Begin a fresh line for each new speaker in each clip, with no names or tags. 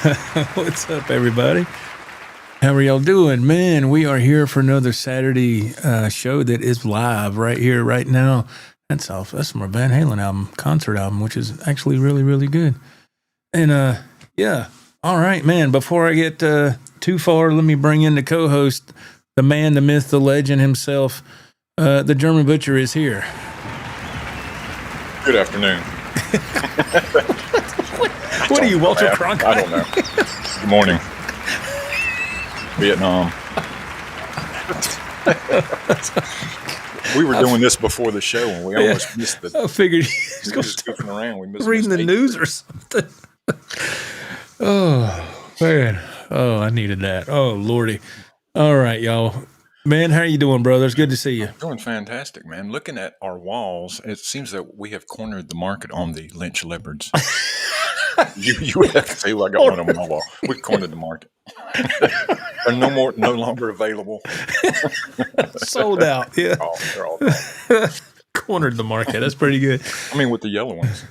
What's up, everybody? How are y'all doing? Man, we are here for another Saturday show that is live right here, right now. That's from our Van Halen album, concert album, which is actually really, really good. And yeah, all right, man. Before I get too far, let me bring in the co-host, the man, the myth, the legend himself. The German Butcher is here.
Good afternoon.
What are you, Walter Cronkite?
I don't know. Good morning, Vietnam. We were doing this before the show, and we almost missed the.
I figured he was
just goofing around. We missed
reading the news or something. Oh man! Oh, I needed that. Oh lordy! All right, y'all. Man, how you doing, brother? It's good to see you.
Doing fantastic, man. Looking at our walls, it seems that we have cornered the market on the lynch leopards. you would have to say, well, I got one on my wall. We cornered the market. They're no longer available.
Sold out. Yeah.
They're all gone.
Cornered the market. That's pretty good.
I mean, with the yellow ones.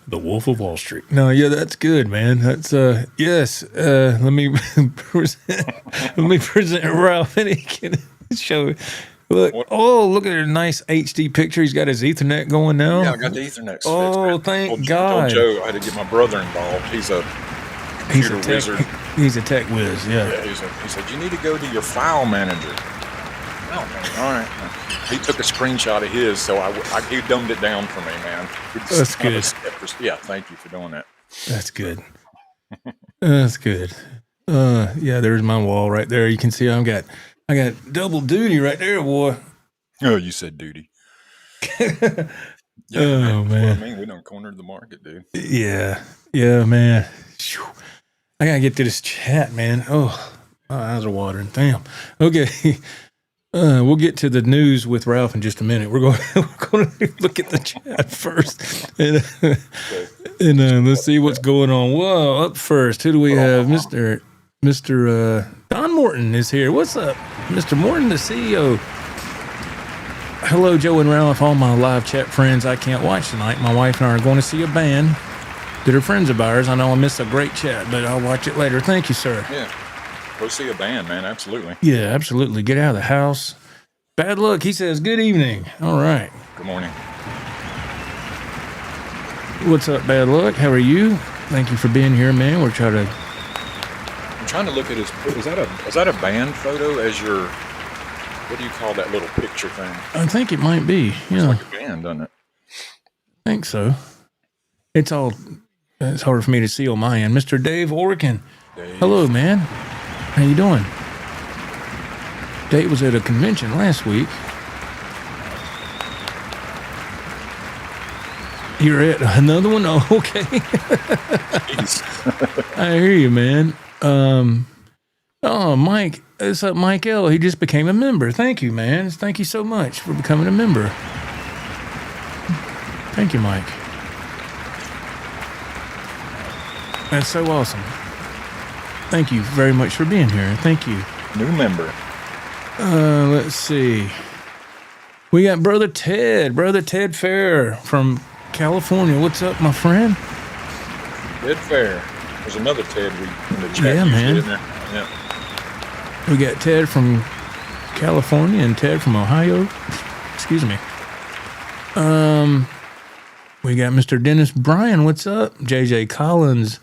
The Wolf of Wall Street. No, yeah, that's good, man. That's yes. Let me present Ralph, and he can show. Look, look at a nice HD picture. He's got his Ethernet going now.
Yeah, I got the Ethernet.
Oh, thank God.
I told Joe I had to get my brother involved. He's a wizard.
He's a tech whiz. Yeah.
He said you need to go to your file manager. Oh, man. All right. He took a screenshot of his, so he dumbed it down for me, man.
That's good.
Yeah, thank you for doing that.
That's good. That's good. Yeah, there's my wall right there. You can see I got double duty right there, boy.
Oh, you said duty. Yeah,
oh man.
I mean, we done cornered the market, dude.
Yeah, man. Whew. I gotta get to this chat, man. Oh, my eyes are watering. Damn. Okay. We'll get to the news with Ralph in just a minute. We're going to look at the chat first, and let's see what's going on. Whoa! Up first, who do we have? Mr. Don Morton is here. What's up, Mr. Morton, the CEO? Hello, Joe and Ralph, all my live chat friends. I can't watch tonight. My wife and I are going to see a band that are friends of ours. I know I missed a great chat, but I'll watch it later. Thank you, sir.
Yeah. Go see a band, man. Absolutely.
Yeah, absolutely. Get out of the house. Bad luck. He says, good evening. All right.
Good morning.
What's up, Bad Luck? How are you? Thank you for being here, man. I'm trying
to look at his. Is that a band photo as your? What do you call that little picture thing?
I think it might be. Yeah.
It's like a band, doesn't it?
I think so. It's hard for me to see on my end. Mr. Dave Orkin. Hello, man. How you doing? Dave was at a convention last week. You're at another one? Oh, okay. I hear you, man. Mike. It's up, Mike L. He just became a member. Thank you, man. Thank you so much for becoming a member. Thank you, Mike. That's so awesome. Thank you very much for being here. Thank you.
New member.
Let's see. We got Brother Ted Fair from California. What's up, my friend?
Ted Fair. There's another Ted in the chat.
Yeah, man.
Yeah.
We got Ted from California and Ted from Ohio. Excuse me. We got Mr. Dennis Bryan. What's up? JJ Collins.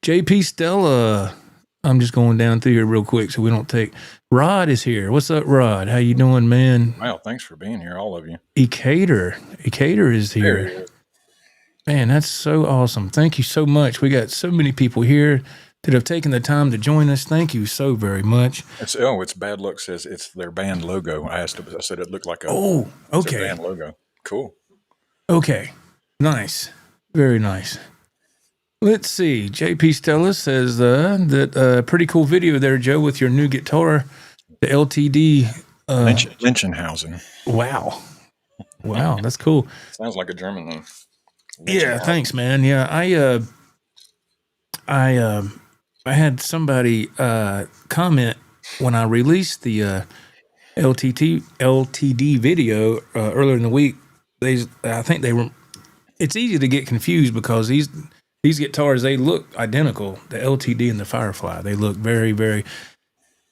JP Stella. I'm just going down through here real quick so we don't take... Rod is here. What's up, Rod? How you doing, man?
Wow, thanks for being here, all of you.
Ecater is here.
Is.
Man, that's so awesome. Thank you so much. We got so many people here that have taken the time to join us. Thank you so very much.
It's Bad Luck says it's their band logo. I said it looked like
a
band logo. Cool.
Okay. Nice. Very nice. Let's see. JP Stella says that pretty cool video there, Joe, with your new guitar, the LTD.
Lenchenhausen.
Wow, that's cool.
Sounds like a German name.
Yeah, thanks, man. Yeah, I had somebody comment when I released the LTD video earlier in the week. I think they were. It's easy to get confused because these guitars, they look identical. The LTD and the Firefly, they look very, very.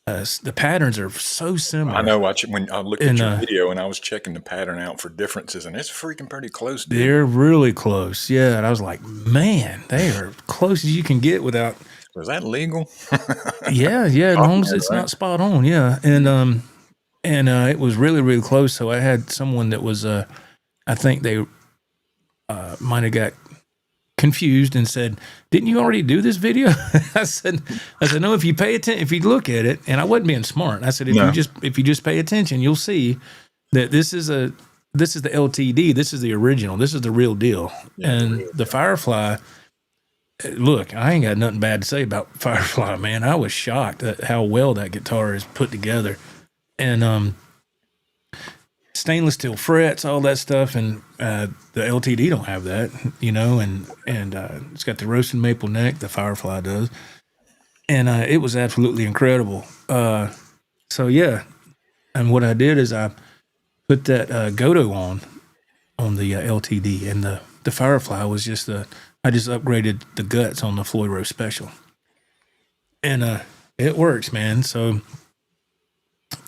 The patterns are so similar.
I know. When I looked at your video and I was checking the pattern out for differences, and it's freaking pretty close, dude.
They're really close. Yeah, and I was like, man, they are close as you can get without.
Was that legal?
Yeah, as long as it's not spot on. Yeah, and it was really, really close. So I had someone that was, I think they might have got confused and said, "Didn't you already do this video?" I said, "No. If you pay attention, if you look at it," and I wasn't being smart. I said, "If you just pay attention, you'll see that this is the LTD. This is the original. This is the real deal." Yeah, and the Firefly. Look, I ain't got nothing bad to say about Firefly, man. I was shocked at how well that guitar is put together, and stainless steel frets, all that stuff, and the LTD don't have that, and it's got the roasted maple neck, the Firefly does, and it was absolutely incredible. So yeah, and what I did is I put that Goto on the LTD, and the Firefly was just I just upgraded the guts on the Floyd Rose Special, and it works, man. So.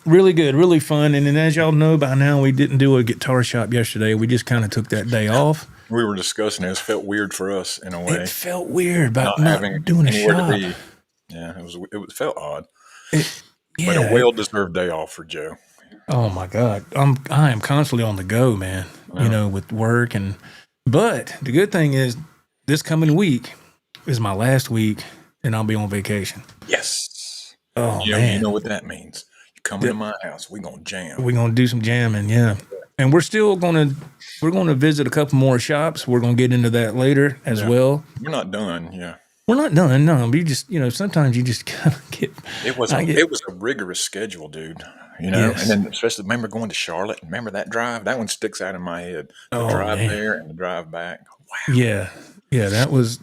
Really good, really fun. And then as y'all know by now, we didn't do a guitar shop yesterday. We just kind of took that day off.
We were discussing it. It felt weird for us in a way.
It felt weird about not doing a shop.
Yeah, it felt odd.
But
a well-deserved day off for Joe.
Oh my God. I am constantly on the go, man, with work. But the good thing is this coming week is my last week and I'll be on vacation.
Yes.
Oh, man.
You know what that means. Coming to my house, we're gonna jam.
We're gonna do some jamming, yeah. And we're gonna visit a couple more shops. We're gonna get into that later as well.
We're not done, yeah.
We're not done, no. We just, sometimes you just kind of get.
It was a rigorous schedule, dude. Yes. And then especially remember going to Charlotte. Remember that drive? That one sticks out in my head. The drive there and the drive back. Wow.
Yeah, that was.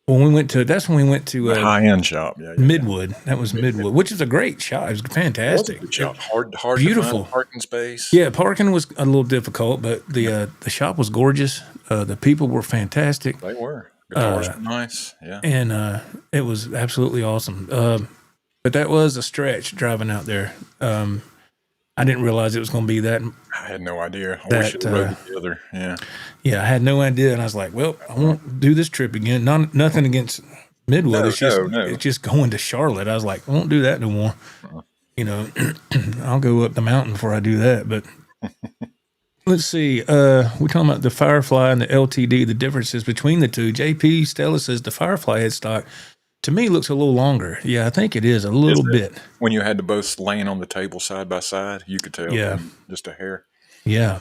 When we went to
the high-end shop,
Midwood. That was Midwood, which is a great shop. It was fantastic.
It was a good shop. Hard
beautiful
to find parking space.
Yeah, parking was a little difficult, but the shop was gorgeous. The people were fantastic.
They were. Guitars were nice. Yeah,
and it was absolutely awesome. But that was a stretch driving out there. I didn't realize it was going to be that.
I had no idea. I wish it rode together. Yeah.
Yeah, I had no idea, and I was like, "Well, I won't do this trip again." Nothing against Midwood. It's just going to Charlotte. I was like, "I won't do that no more." I'll go up the mountain before I do that. But let's see. We're talking about the Firefly and the LTD. The differences between the two. JP Stella says the Firefly headstock to me looks a little longer. Yeah, I think it is a little bit.
When you had the both laying on the table side by side, you could tell.
Yeah,
just a hair.
Yeah.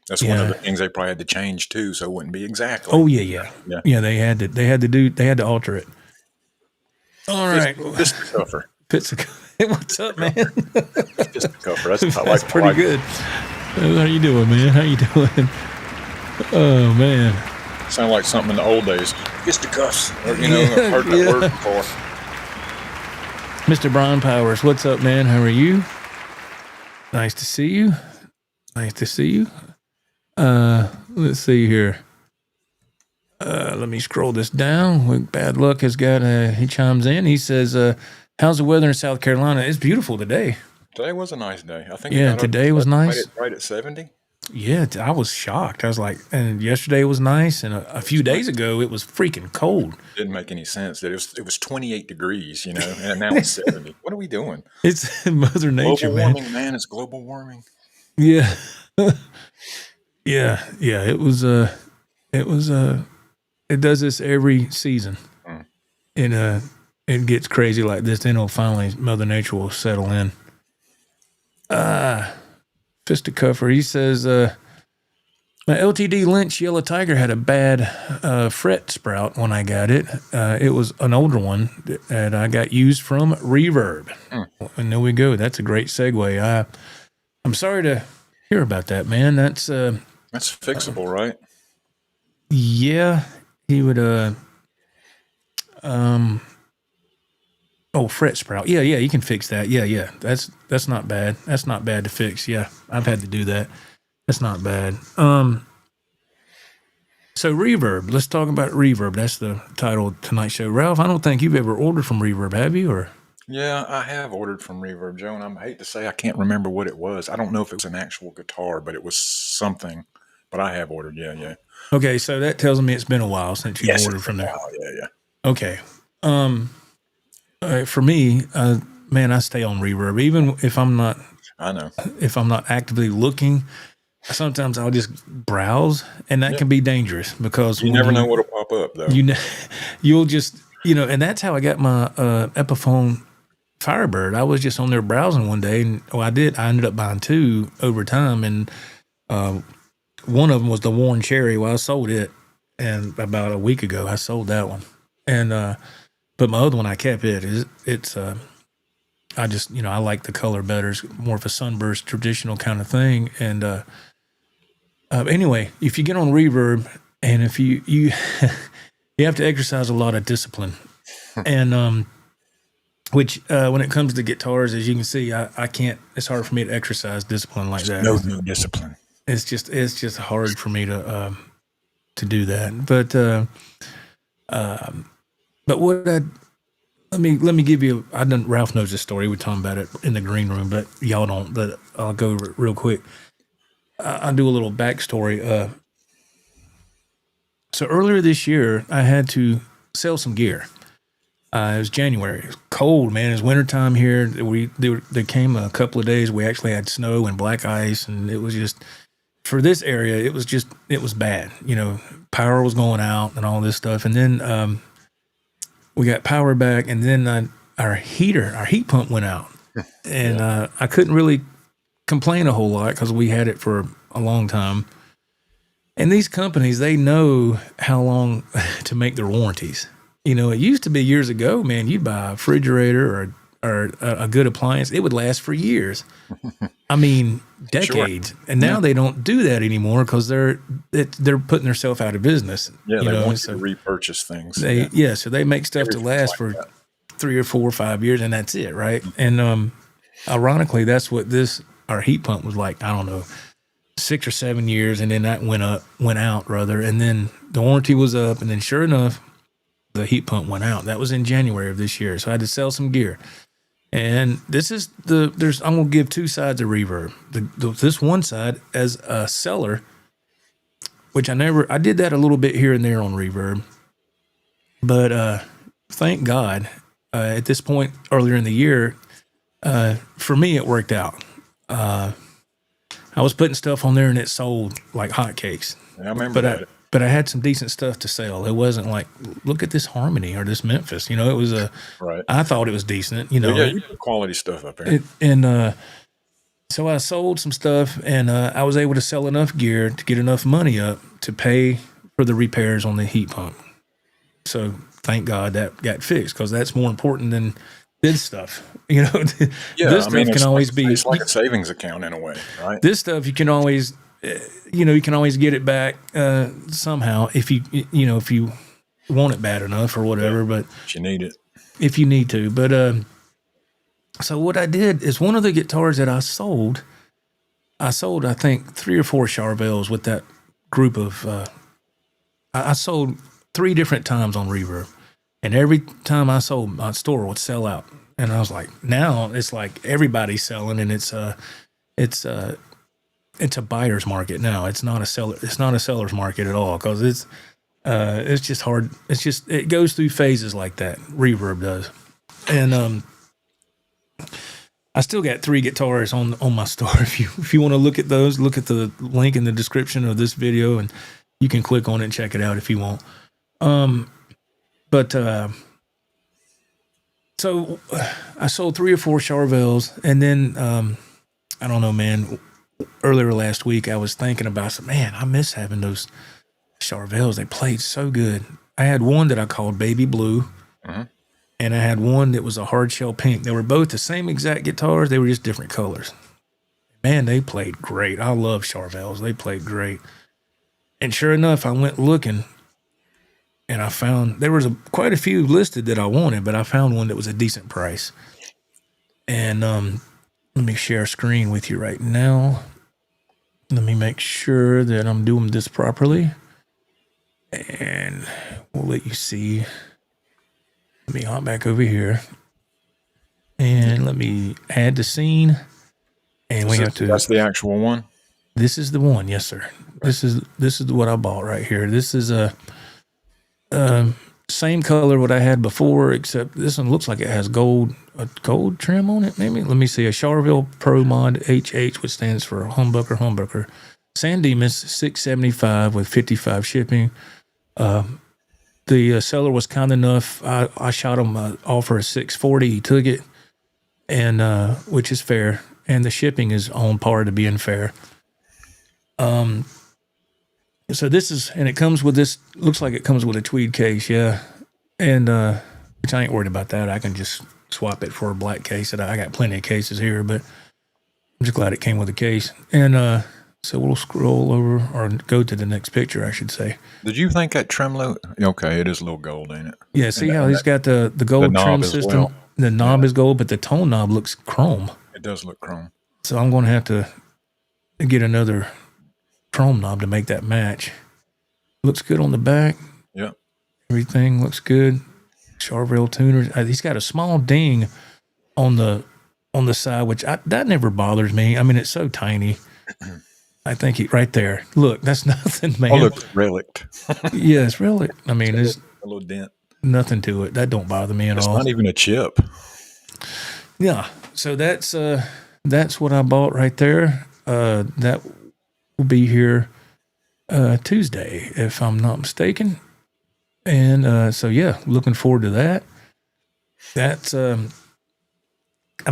That's one of the things they probably had to change too, so it wouldn't be exactly.
Oh yeah. They had to alter it. All right,
Piscoffer.
Hey, what's up, man?
Piscoffer.
That's pretty good. How you doing, man? How you doing? Oh man.
Sound like something in the old days. Fisticuffs. I've heard that word before.
Mr. Brian Powers, what's up, man? How are you? Nice to see you. Let's see here. Let me scroll this down. Bad Luck has got, he chimes in. He says, how's the weather in South Carolina? It's beautiful today.
Today was a nice day. I think.
Today was nice.
Right at 70.
Yeah, I was shocked. I was like, and yesterday was nice, and a few days ago it was freaking cold.
Didn't make any sense. It was 28 degrees, and now it's 70. What are we doing?
It's Mother Nature,
global warming, man. It's global warming.
Yeah. Yeah. It was. It does this every season, and it gets crazy like this. Then finally Mother Nature will settle in. Fisticuffer, he says, my LTD Lynch Yellow Tiger had a bad fret sprout when I got it. It was an older one that I got used from Reverb. And there we go. That's a great segue. I'm sorry to hear about that, man. That's
fixable, right?
Yeah, he would. Fret sprout. Yeah, you can fix that. Yeah. That's not bad. That's not bad to fix. Yeah, I've had to do that. That's not bad. So Reverb, let's talk about Reverb. That's the title of tonight's show. Ralph, I don't think you've ever ordered from Reverb, have you? Or
Yeah, I have ordered from Reverb, Joe, and I hate to say I can't remember what it was. I don't know if it was an actual guitar, but it was something. But I have ordered, yeah.
okay, so that tells me it's been a while since you've
Yes,
ordered
it's
from
been a
there.
while, yeah.
Okay. For me, man, I stay on Reverb, even if I'm not
I know.
actively looking. Sometimes I'll just browse, and that can be dangerous because
You never know what'll pop up, though.
You'll just and that's how I got my Epiphone Firebird. I was just on there browsing one day, and I ended up buying two over time, and one of them was the Worn Cherry. Well, I sold it, and about a week ago I sold that one, and but my other one I kept it. It's I just I like the color better. It's more of a sunburst traditional kind of thing, and anyway, if you get on Reverb, and if you you have to exercise a lot of discipline, and which when it comes to guitars, as you can see, I can't. It's hard for me to exercise discipline like that.
No discipline.
It's just hard for me to do that. But what let me give you. Ralph knows this story. We're talking about it in the green room, but y'all don't. But I'll go over it real quick. I'll do a little backstory. So earlier this year, I had to sell some gear. It was January. It was cold, man. It was wintertime here. There came a couple of days. We actually had snow and black ice, and it was just for this area. It was bad. Power was going out and all this stuff. And then we got power back, and then our heat pump went out, and I couldn't really complain a whole lot because we had it for a long time. And these companies, they know how long to make their warranties. It used to be years ago, man, you'd buy a refrigerator or a good appliance. It would last for years. I mean, decades. Sure. And now they don't do that anymore because they're putting themselves out of business.
Yeah, they want to repurchase things.
So they make stuff to last for 3 or 4 or 5 years, and that's it, right? And ironically, that's what our heat pump was like. I don't know, 6 or 7 years, and then that went out, and then the warranty was up, and then sure enough, the heat pump went out. That was in January of this year, so I had to sell some gear. And this is I'm gonna give two sides of Reverb. This one side as a seller, which I did that a little bit here and there on Reverb, but thank God at this point earlier in the year, for me it worked out. I was putting stuff on there and it sold like hotcakes.
Yeah, I remember that.
But I had some decent stuff to sell. It wasn't like, look at this Harmony or this Memphis. It was
right.
I thought it was decent.
Yeah, you put quality stuff up there.
So I sold some stuff, and I was able to sell enough gear to get enough money up to pay for the repairs on the heat pump. So thank God that got fixed, because that's more important than this stuff. This stuff can always be.
It's like a savings account in a way, right?
This stuff you can always. You can always get it back somehow if you want it bad enough or whatever. But
if you need it,
if you need to. But so what I did is, one of the guitars that I sold I think 3 or 4 Charvels with that group of. I sold 3 different times on Reverb, and every time I sold, my store would sell out. And I was like, now it's like everybody's selling, and it's a buyer's market now. It's not a seller's market at all, because it's just hard. It goes through phases like that. Reverb does. And I still got 3 guitars on my store. If you want to look at those, look at the link in the description of this video, and you can click on it and check it out if you want. So I sold 3 or 4 Charvels, and then I don't know, man. Earlier last week, I was thinking about, man, I miss having those Charvels. They played so good. I had one that I called Baby Blue, and I had one that was a hard shell pink. They were both the same exact guitars. They were just different colors. Man, they played great. I love Charvels. They played great. And sure enough, I went looking, and I found there was quite a few listed that I wanted, but I found one that was a decent price. And let me share a screen with you right now. Let me make sure that I'm doing this properly. And we'll let you see. Let me hop back over here. And let me add the scene. And we have to.
That's the actual one?
This is the one, yes, sir. Right. This is what I bought right here. This is a same color what I had before, except this one looks like it has a gold trim on it. Maybe let me see. A Charville Pro Mod HH, which stands for humbucker. San Dimas 675 with 55 shipping. The seller was kind enough. I shot him an offer of 640. He took it, and which is fair. And the shipping is on par to being fair. So this is, and it comes with this, looks like it comes with a tweed case, yeah. And, which I ain't worried about that. I can just swap it for a black case. I got plenty of cases here, but I'm just glad it came with a case. And, so we'll scroll over, or go to the next picture, I should say.
Did you think that tremolo? Okay, it is a little gold, ain't it?
Yeah, see how he's got the gold trim system? Well. The knob is gold, but the tone knob looks chrome.
It does look chrome.
So I'm going to have to get another chrome knob to make that match. Looks good on the back.
Yeah.
Everything looks good. Charville tuners. He's got a small ding on the side, which that never bothers me. I mean, it's so tiny. I think right there. Look, that's nothing, man.
Oh, look, relic.
Yeah, it's relic. I mean, there's
a little dent.
Nothing to it. That don't bother me at all.
It's not even a chip.
Yeah. So that's what I bought right there. That will be here Tuesday, if I'm not mistaken. And so yeah, looking forward to that. That's I'm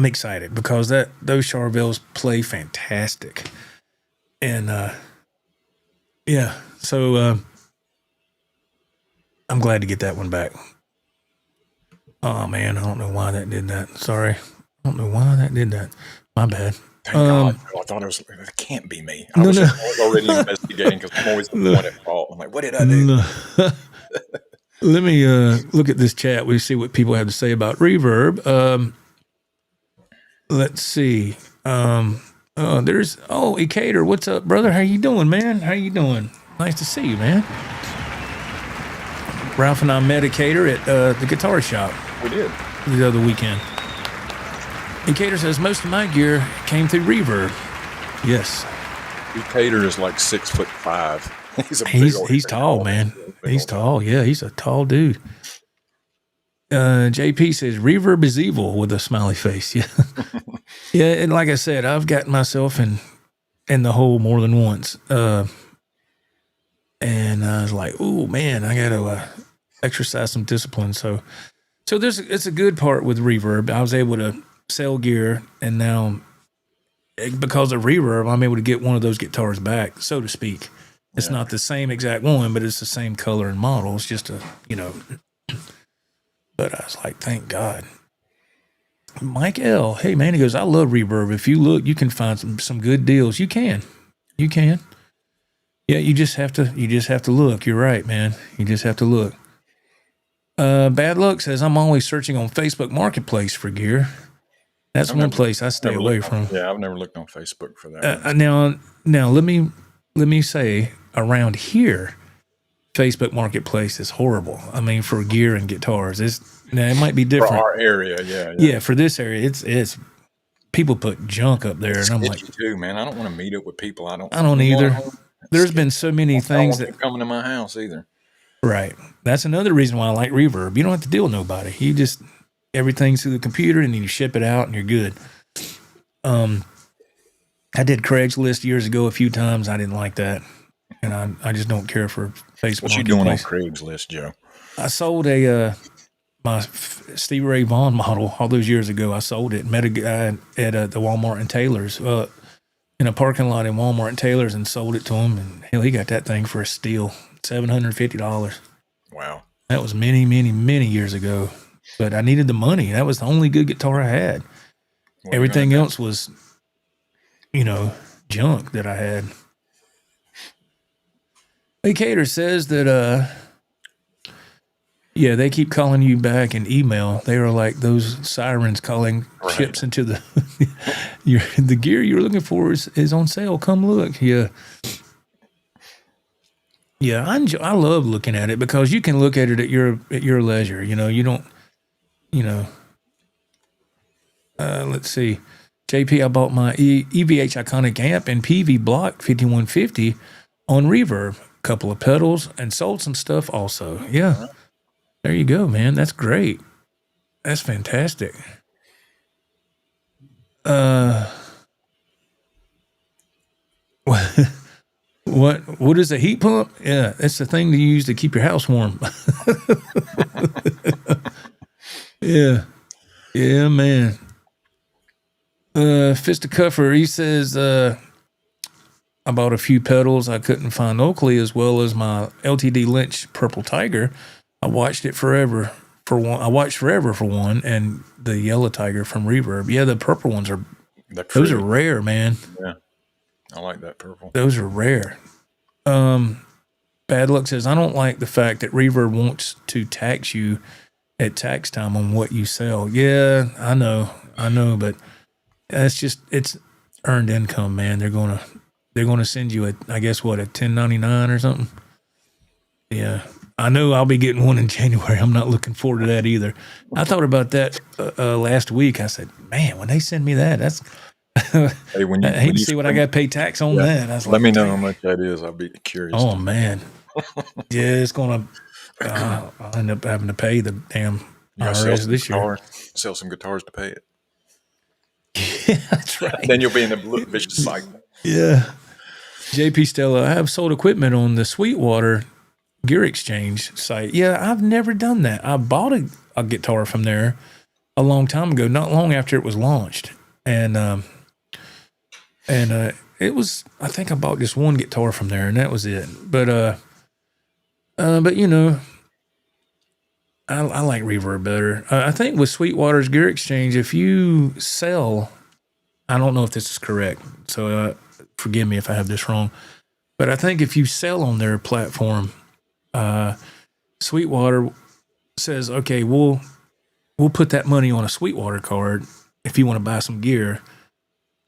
excited because those Charvilles play fantastic. And yeah, so I'm glad to get that one back. Oh man, I don't know why that did that. Sorry. I don't know why that did that. My bad.
Thank God. I thought it can't be me. I was already investigating because I'm always the one at fault. I'm like, what did I do?
No. Let me look at this chat. We see what people have to say about reverb. Let's see. There's Ecater. What's up, brother? How you doing, man? How you doing? Nice to see you, man. Ralph and I met Ecater at the guitar shop.
We did.
The other weekend. Ecater says, most of my gear came through reverb. Yes.
Ecater is like 6'5".
He's tall, man. He's tall. Yeah, he's a tall dude. JP says, reverb is evil with a smiley face. Yeah. Yeah, and like I said, I've gotten myself in the hole more than once. And I was like, oh, man, I got to exercise some discipline. So it's a good part with reverb. I was able to sell gear, and now because of reverb, I'm able to get one of those guitars back, so to speak. It's not the same exact one, but it's the same color and model. It's just but I was like, thank God. Mike L. Hey man, he goes, I love reverb. If you look, you can find some good deals. You can. Yeah, you just have to look. You're right, man. You just have to look. Bad Luck says, I'm always searching on Facebook Marketplace for gear. That's one place I stay away from.
Yeah, I've never looked on Facebook for that.
Now let me say, around here, Facebook Marketplace is horrible. I mean, for gear and guitars, it might be different
for our area. Yeah.
Yeah, for this area, it's people put junk up there, and I'm like,
too, man. I don't want to meet up with people. I don't
either. There's been so many things that
coming to my house either.
Right. That's another reason why I like reverb. You don't have to deal with nobody. You just everything's through the computer, and then you ship it out, and you're good. I did Craigslist years ago a few times. I didn't like that, and I just don't care for Facebook.
What you doing on Craigslist, Joe?
I sold my Stevie Ray Vaughan model all those years ago. I sold it. Met a guy at the Walmart and Taylor's in a parking lot in Walmart and Taylor's, and sold it to him. And hell, he got that thing for a steal, $750.
Wow,
that was many, many, many years ago. But I needed the money. That was the only good guitar I had. Everything else was, junk that I had. Cater says that, they keep calling you back in email. They are like those sirens calling ships into the the gear you're looking for is on sale. Come look. Yeah. Yeah, I love looking at it because you can look at it at your leisure. You don't. You know. Let's see. JP, I bought my EVH Iconic amp and PV Block 5150 on Reverb. Couple of pedals and sold some stuff also. Yeah. There you go, man. That's great. That's fantastic. What is a heat pump? Yeah, it's the thing to use to keep your house warm. Yeah. Yeah, man. Fisticuffer, he says, I bought a few pedals I couldn't find locally, as well as my LTD Lynch Purple Tiger. I watched forever for one, and the Yellow Tiger from Reverb. Yeah, the purple ones those are rare, man.
Yeah, I like that purple.
Those are rare. Bad Luck says, I don't like the fact that Reverb wants to tax you at tax time on what you sell. Yeah, I know, but it's earned income, man. They're gonna send you a 1099 or something. Yeah, I know I'll be getting one in January. I'm not looking forward to that either. I thought about that last week. I said, man, when they send me that, that's
hey,
I hate to see what I got to pay tax on that. I was
Let me know how much that is. I'll be curious.
Oh man, yeah, it's gonna. I'll end up having to pay the damn IRS this year.
Sell some guitars to pay it.
Yeah, that's right.
Then you'll be in a vicious cycle.
Yeah. JP Stella, I have sold equipment on the Sweetwater Gear Exchange site. Yeah, I've never done that. I bought a guitar from there a long time ago, not long after it was launched. And it was, I think I bought just one guitar from there and that was it. But you know, I like Reverb better. I think with Sweetwater's Gear Exchange, if you sell, I don't know if this is correct, so forgive me if I have this wrong, but I think if you sell on their platform, Sweetwater says, okay, we'll put that money on a Sweetwater card if you want to buy some gear.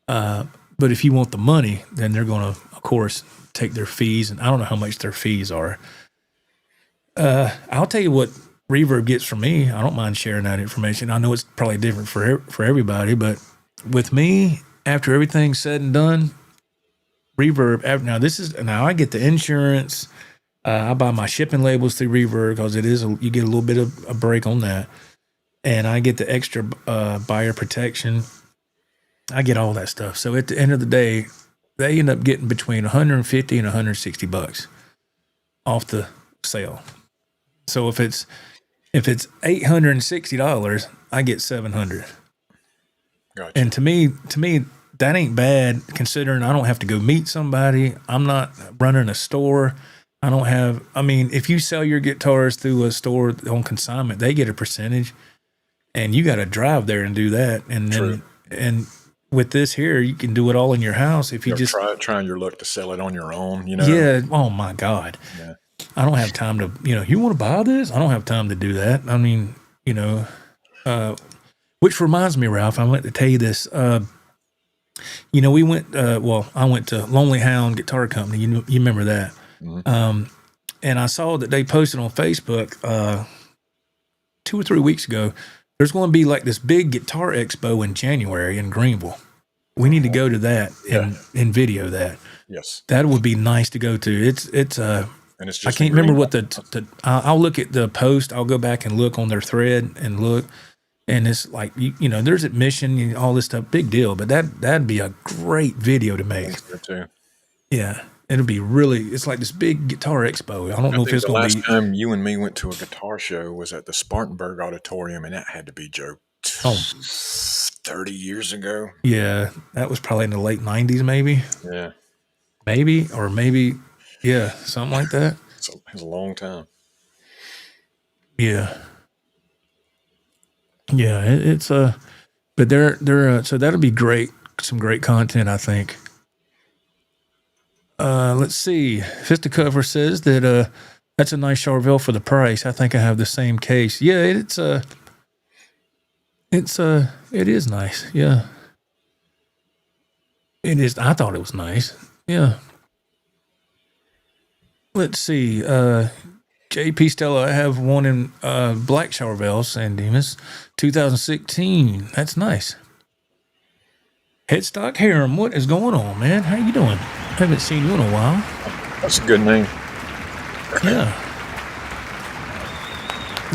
But if you want the money, then they're going to, of course, take their fees, and I don't know how much their fees are. I'll tell you what Reverb gets from me. I don't mind sharing that information. I know it's probably different for everybody, but with me, after everything's said and done, Reverb. Now I get the insurance. I buy my shipping labels through Reverb because you get a little bit of a break on that, and I get the extra buyer protection. I get all that stuff. So at the end of the day, they end up getting between $150 and $160 off the sale. So if it's $860, I get $700.
Gotcha.
And to me, that ain't bad considering I don't have to go meet somebody. I'm not running a store. If you sell your guitars through a store on consignment, they get a percentage, and you got to drive there and do that. And then, and with this here, you can do it all in your house if you just
trying your luck to sell it on your own.
Yeah. Oh my God. Yeah. I don't have time to. You want to buy this? I don't have time to do that. I mean, which reminds me, Ralph, I went to tell you this. We went. I went to Lonely Hound Guitar Company. You remember that? Mm-hmm. And I saw that they posted on Facebook 2 or 3 weeks ago. There's going to be like this big guitar expo in January in Greenville. We need to go to that and video that.
Yes,
that would be nice to go to. It's
and it's just
I can't remember what I'll look at the post. I'll go back and look on their thread and look. And it's like, there's admission and all this stuff, big deal. But that'd be a great video to make.
Too.
Yeah, it'll be it's like this big guitar expo. I don't know if it's going to be.
The last time you and me went to a guitar show was at the Spartanburg Auditorium, and that had to be, Joe, 30 years ago.
Yeah, that was probably in the late 90s, maybe.
Yeah.
Maybe, yeah, something like that.
It was a long time.
Yeah. Yeah, it's but they're so that'll be great. Some great content, I think. Let's see. Fisticover says that that's a nice Charvel for the price. I think I have the same case. Yeah, it is nice. Yeah, it is. I thought it was nice. Yeah. Let's see. JP Stella, I have one in Black Shower Valve, San Dimas, 2016. That's nice. Headstock Harem, what is going on, man? How you doing? Haven't seen you in a while.
That's a good name.
Yeah.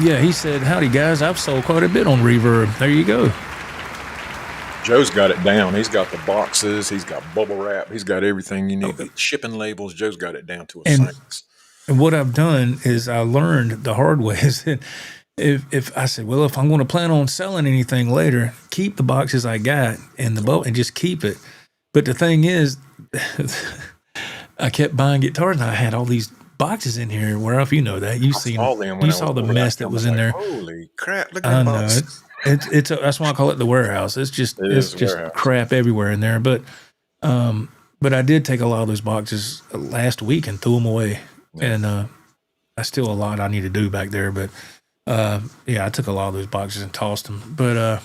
Yeah, he said, howdy, guys. I've sold quite a bit on Reverb. There you go.
Joe's got it down. He's got the boxes. He's got bubble wrap. He's got everything you need. Shipping labels. Joe's got it down to a science.
And what I've done is I learned the hard way is that if I said, well, if I'm going to plan on selling anything later, keep the boxes I got in the boat and just keep it. But the thing is, I kept buying guitars and I had all these boxes in here. Where if you know that you saw the mess that was in there.
Holy crap! Look at that box.
That's why I call it the warehouse. It's just crap everywhere in there. But I did take a lot of those boxes last week and threw them away. Yeah. And I still a lot I need to do back there. But I took a lot of those boxes and tossed them. But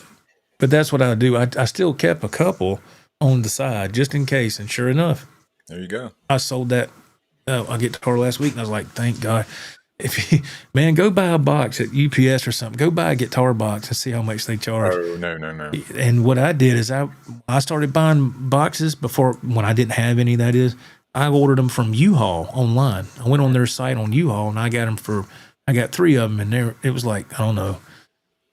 that's what I do. I still kept a couple on the side just in case. And sure enough,
there you go.
I sold that a guitar last week, and I was like, thank God. Man, go buy a box at UPS or something. Go buy a guitar box and see how much they charge.
Oh, no.
And what I did is I started buying boxes when I didn't have any, that is. I ordered them from U-Haul online. I went on their site on U-Haul, and I got 3 of them, and it was like, I don't know,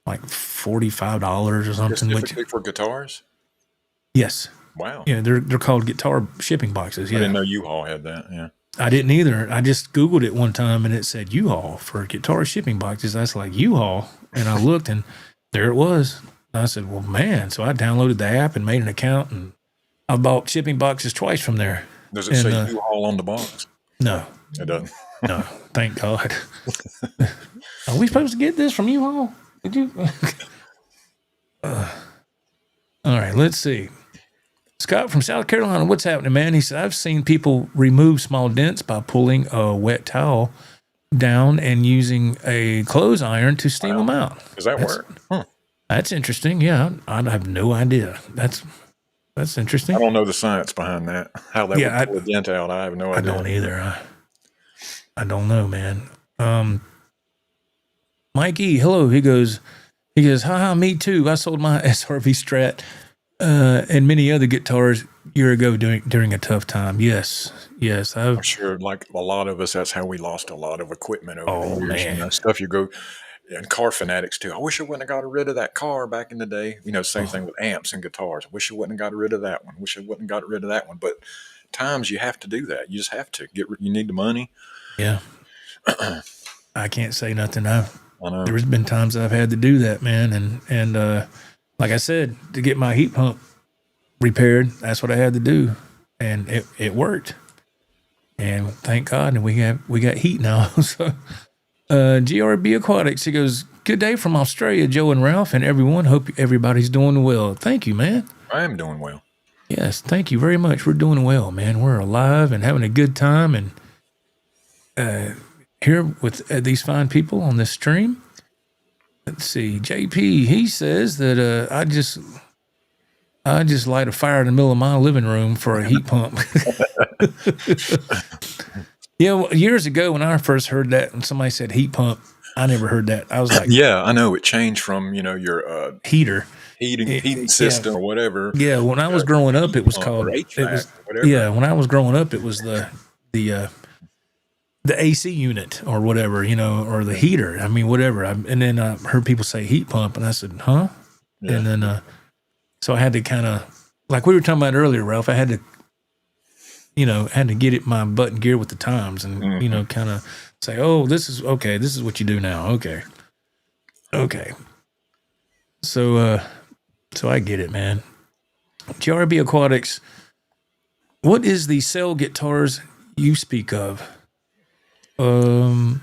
like $45 or something.
Specifically for guitars?
Yes.
Wow.
Yeah, they're called guitar shipping boxes. Yeah.
I didn't know U-Haul had that, yeah.
I didn't either. I just Googled it one time and it said U-Haul for guitar shipping boxes. That's like U-Haul. And I looked and there it was. And I said, well, man. So I downloaded the app and made an account and I bought shipping boxes twice from there.
Does it say U-Haul on the box?
No.
It doesn't.
No. Thank God. Are we supposed to get this from U-Haul? Did you? All right. Let's see. Scott from South Carolina, what's happening, man? He said, I've seen people remove small dents by pulling a wet towel down and using a clothes iron to steam them out.
Does that work?
That's interesting. Yeah, I have no idea. That's interesting.
I don't know the science behind that. How that would pull a dent out, I have no idea.
I don't either. I don't know, man. Mikey, hello. He goes, haha, me too. I sold my SRV Strat and many other guitars year ago during a tough time. Yes.
I'm sure, like a lot of us, that's how we lost a lot of equipment over the years.
Man.
You know, stuff you go, and car fanatics too. I wish I wouldn't have got rid of that car back in the day. You know, same thing with amps and guitars. I wish I wouldn't have got rid of that one. Wish I wouldn't have got rid of that one. But times you have to do that. You just have to you need the money.
Yeah. I can't say nothing.
I know.
There's been times I've had to do that, man. And like I said, to get my heat pump repaired, that's what I had to do. And it worked. And thank God. And we got heat now. So GRB Aquatics, he goes, good day from Australia, Joe and Ralph and everyone. Hope everybody's doing well. Thank you, man.
I am doing well.
Yes, thank you very much. We're doing well, man. We're alive and having a good time. And here with these fine people on this stream. Let's see. JP, he says that I just light a fire in the middle of my living room for a heat pump. Yeah, years ago when I first heard that and somebody said heat pump, I never heard that. I was like,
yeah, I know it changed from, your heating system or whatever.
Yeah, when I was growing up, it was called
HVAC,
whatever. Yeah, when I was growing up, it was the AC unit or whatever, or the heater. I mean, whatever. And then I heard people say heat pump, and I said, huh? Yeah. And then so I had to kind of, like we were talking about earlier, Ralph. I had to, get my butt in gear with the times, and kind of say, oh, this is okay. This is what you do now. Okay. So I get it, man. GRB Aquatics. What is the sell guitars you speak of?
I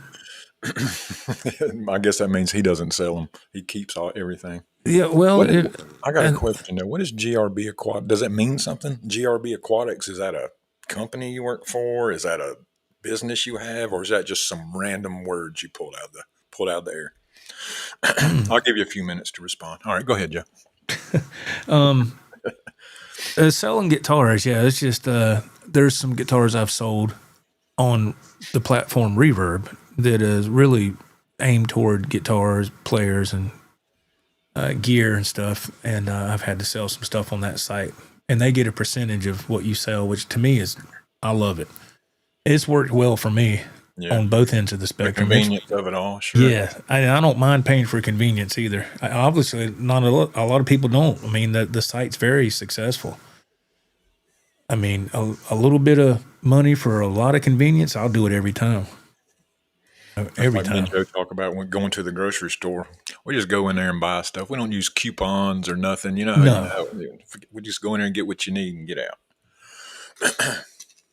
guess that means he doesn't sell them. He keeps everything.
Yeah, well,
I got a question there. What is GRB Aquatics? Does it mean something? GRB Aquatics, is that a company you work for? Is that a business you have, or is that just some random words you pulled out of the air? I'll give you a few minutes to respond. All right, go ahead, Joe.
Selling guitars, yeah, it's just there's some guitars I've sold on the platform Reverb that is really aimed toward guitars, players, and gear and stuff. And I've had to sell some stuff on that site, and they get a percentage of what you sell, which to me is, I love it. It's worked well for me on both ends of the spectrum.
The convenience of it all, sure.
Yeah, I don't mind paying for convenience either. Obviously, not a lot of people don't. I mean, the site's very successful. I mean, a little bit of money for a lot of convenience, I'll do it every time. Every time.
Me and Joe talk about when going to the grocery store. We just go in there and buy stuff. We don't use coupons or nothing. We just go in there and get what you need and get out.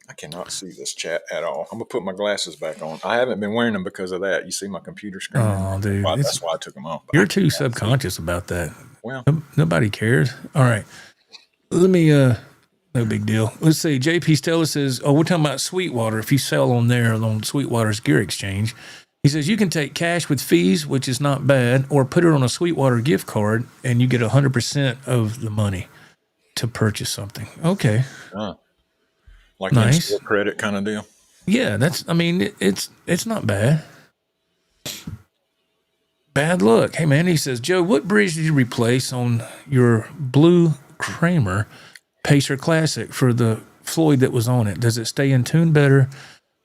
I cannot see this chat at all. I'm going to put my glasses back on. I haven't been wearing them because of that. You see my computer screen?
Oh, dude.
That's why I took them off.
You're too subconscious about that.
Well,
nobody cares. All right. Let me, no big deal. Let's see. JP Stella says, we're talking about Sweetwater. If you sell on there on Sweetwater's Gear Exchange, he says you can take cash with fees, which is not bad, or put it on a Sweetwater gift card and you get 100% of the money to purchase something. Okay.
Like nice. In-store credit kind of deal.
Yeah, it's not bad. Bad luck. Hey man, he says, Joe, what bridge did you replace on your blue Kramer Pacer Classic for the Floyd that was on it? Does it stay in tune better,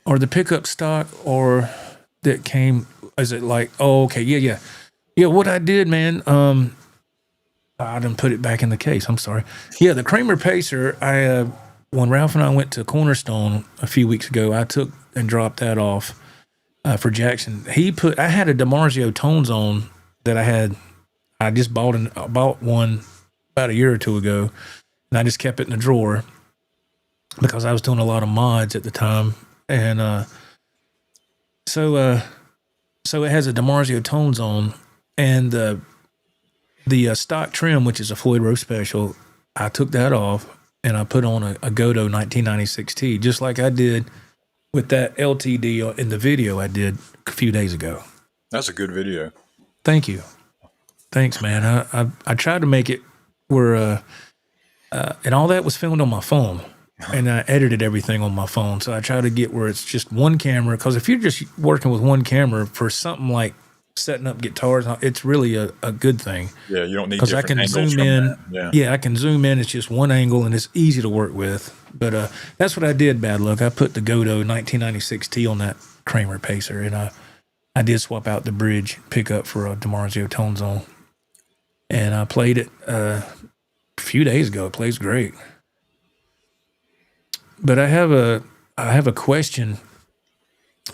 or the pickup stock, or that came? Is it like? Oh, okay, yeah. What I did, man. I didn't put it back in the case. I'm sorry. Yeah, the Kramer Pacer. When Ralph and I went to Cornerstone a few weeks ago, I took and dropped that off for Jackson. I had a DiMarzio Tones on that I just bought one about a year or two ago, and I just kept it in the drawer because I was doing a lot of mods at the time. And so it has a DiMarzio Tones on, and the stock trim, which is a Floyd Rose Special, I took that off. And I put on a Godot 1996T, just like I did with that LTD in the video I did a few days ago.
That's a good video.
Thank you. Thanks, man. I tried to make it where, and all that was filmed on my phone, and I edited everything on my phone. So I try to get where it's just one camera, because if you're just working with one camera for something like setting up guitars, it's really a good thing.
Yeah, you don't need different angles.
Because I can zoom in. Yeah, I can zoom in. It's just one angle, and it's easy to work with. But that's what I did, bad luck. I put the Godot 1996T on that Kramer Pacer, and I did swap out the bridge pickup for a DiMarzio Tones on. And I played it a few days ago. It plays great. But I have a question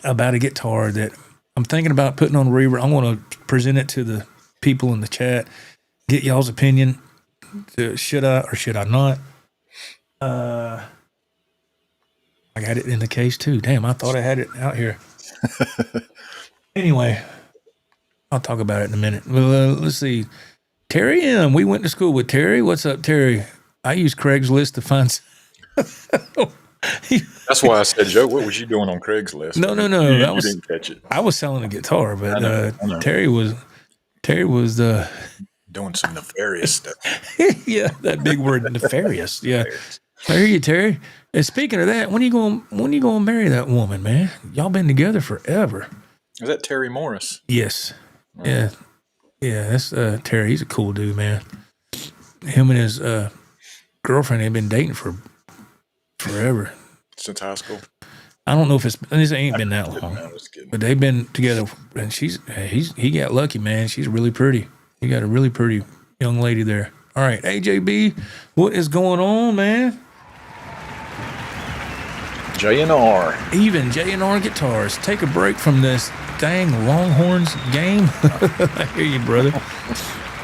about a guitar that I'm thinking about putting on Reverb. I'm going to present it to the people in the chat, get y'all's opinion. Should I or should I not? I got it in the case too. Damn, I thought I had it out here. Anyway, I'll talk about it in a minute. Well, let's see. Terry M. We went to school with Terry. What's up, Terry? I use Craigslist to find...
That's why I said, Joe, what was you doing on Craigslist?
No.
You didn't catch it.
I was selling a guitar, but
I know.
Terry was
doing some nefarious stuff.
Yeah, that big word, nefarious. Yeah, I hear you, Terry. And speaking of that, when you going to marry that woman, man? Y'all been together forever.
Is that Terry Morris?
Yes. Yeah. That's Terry. He's a cool dude, man. Him and his girlfriend have been dating for forever.
Since high school?
I don't know if this ain't been that long, but they've been together, and he got lucky, man. She's really pretty. He got a really pretty young lady there. All right, AJB, what is going on, man?
J&R.
Even J&R Guitars. Take a break from this dang Longhorns game. I hear you, brother.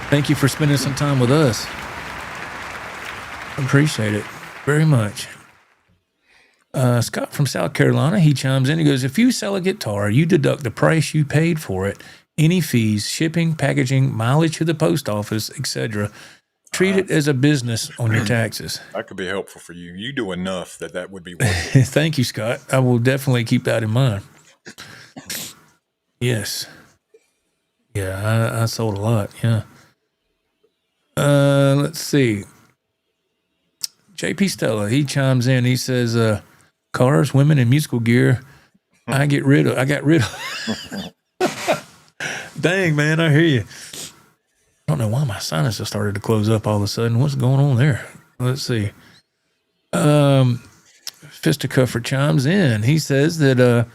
Thank you for spending some time with us. Appreciate it very much. Scott from South Carolina, he chimes in. He goes, if you sell a guitar, you deduct the price you paid for it, any fees, shipping, packaging, mileage to the post office, etc. Treat it as a business on your taxes.
That could be helpful for you. You do enough that would be worth it.
Thank you, Scott. I will definitely keep that in mind. Yes. Yeah, I sold a lot, yeah. Let's see. JP Stella, he chimes in. He says, cars, women, and musical gear. I got rid of. Dang, man, I hear you. I don't know why my sinuses started to close up all of a sudden. What's going on there? Let's see. Fisticuffer chimes in. He says that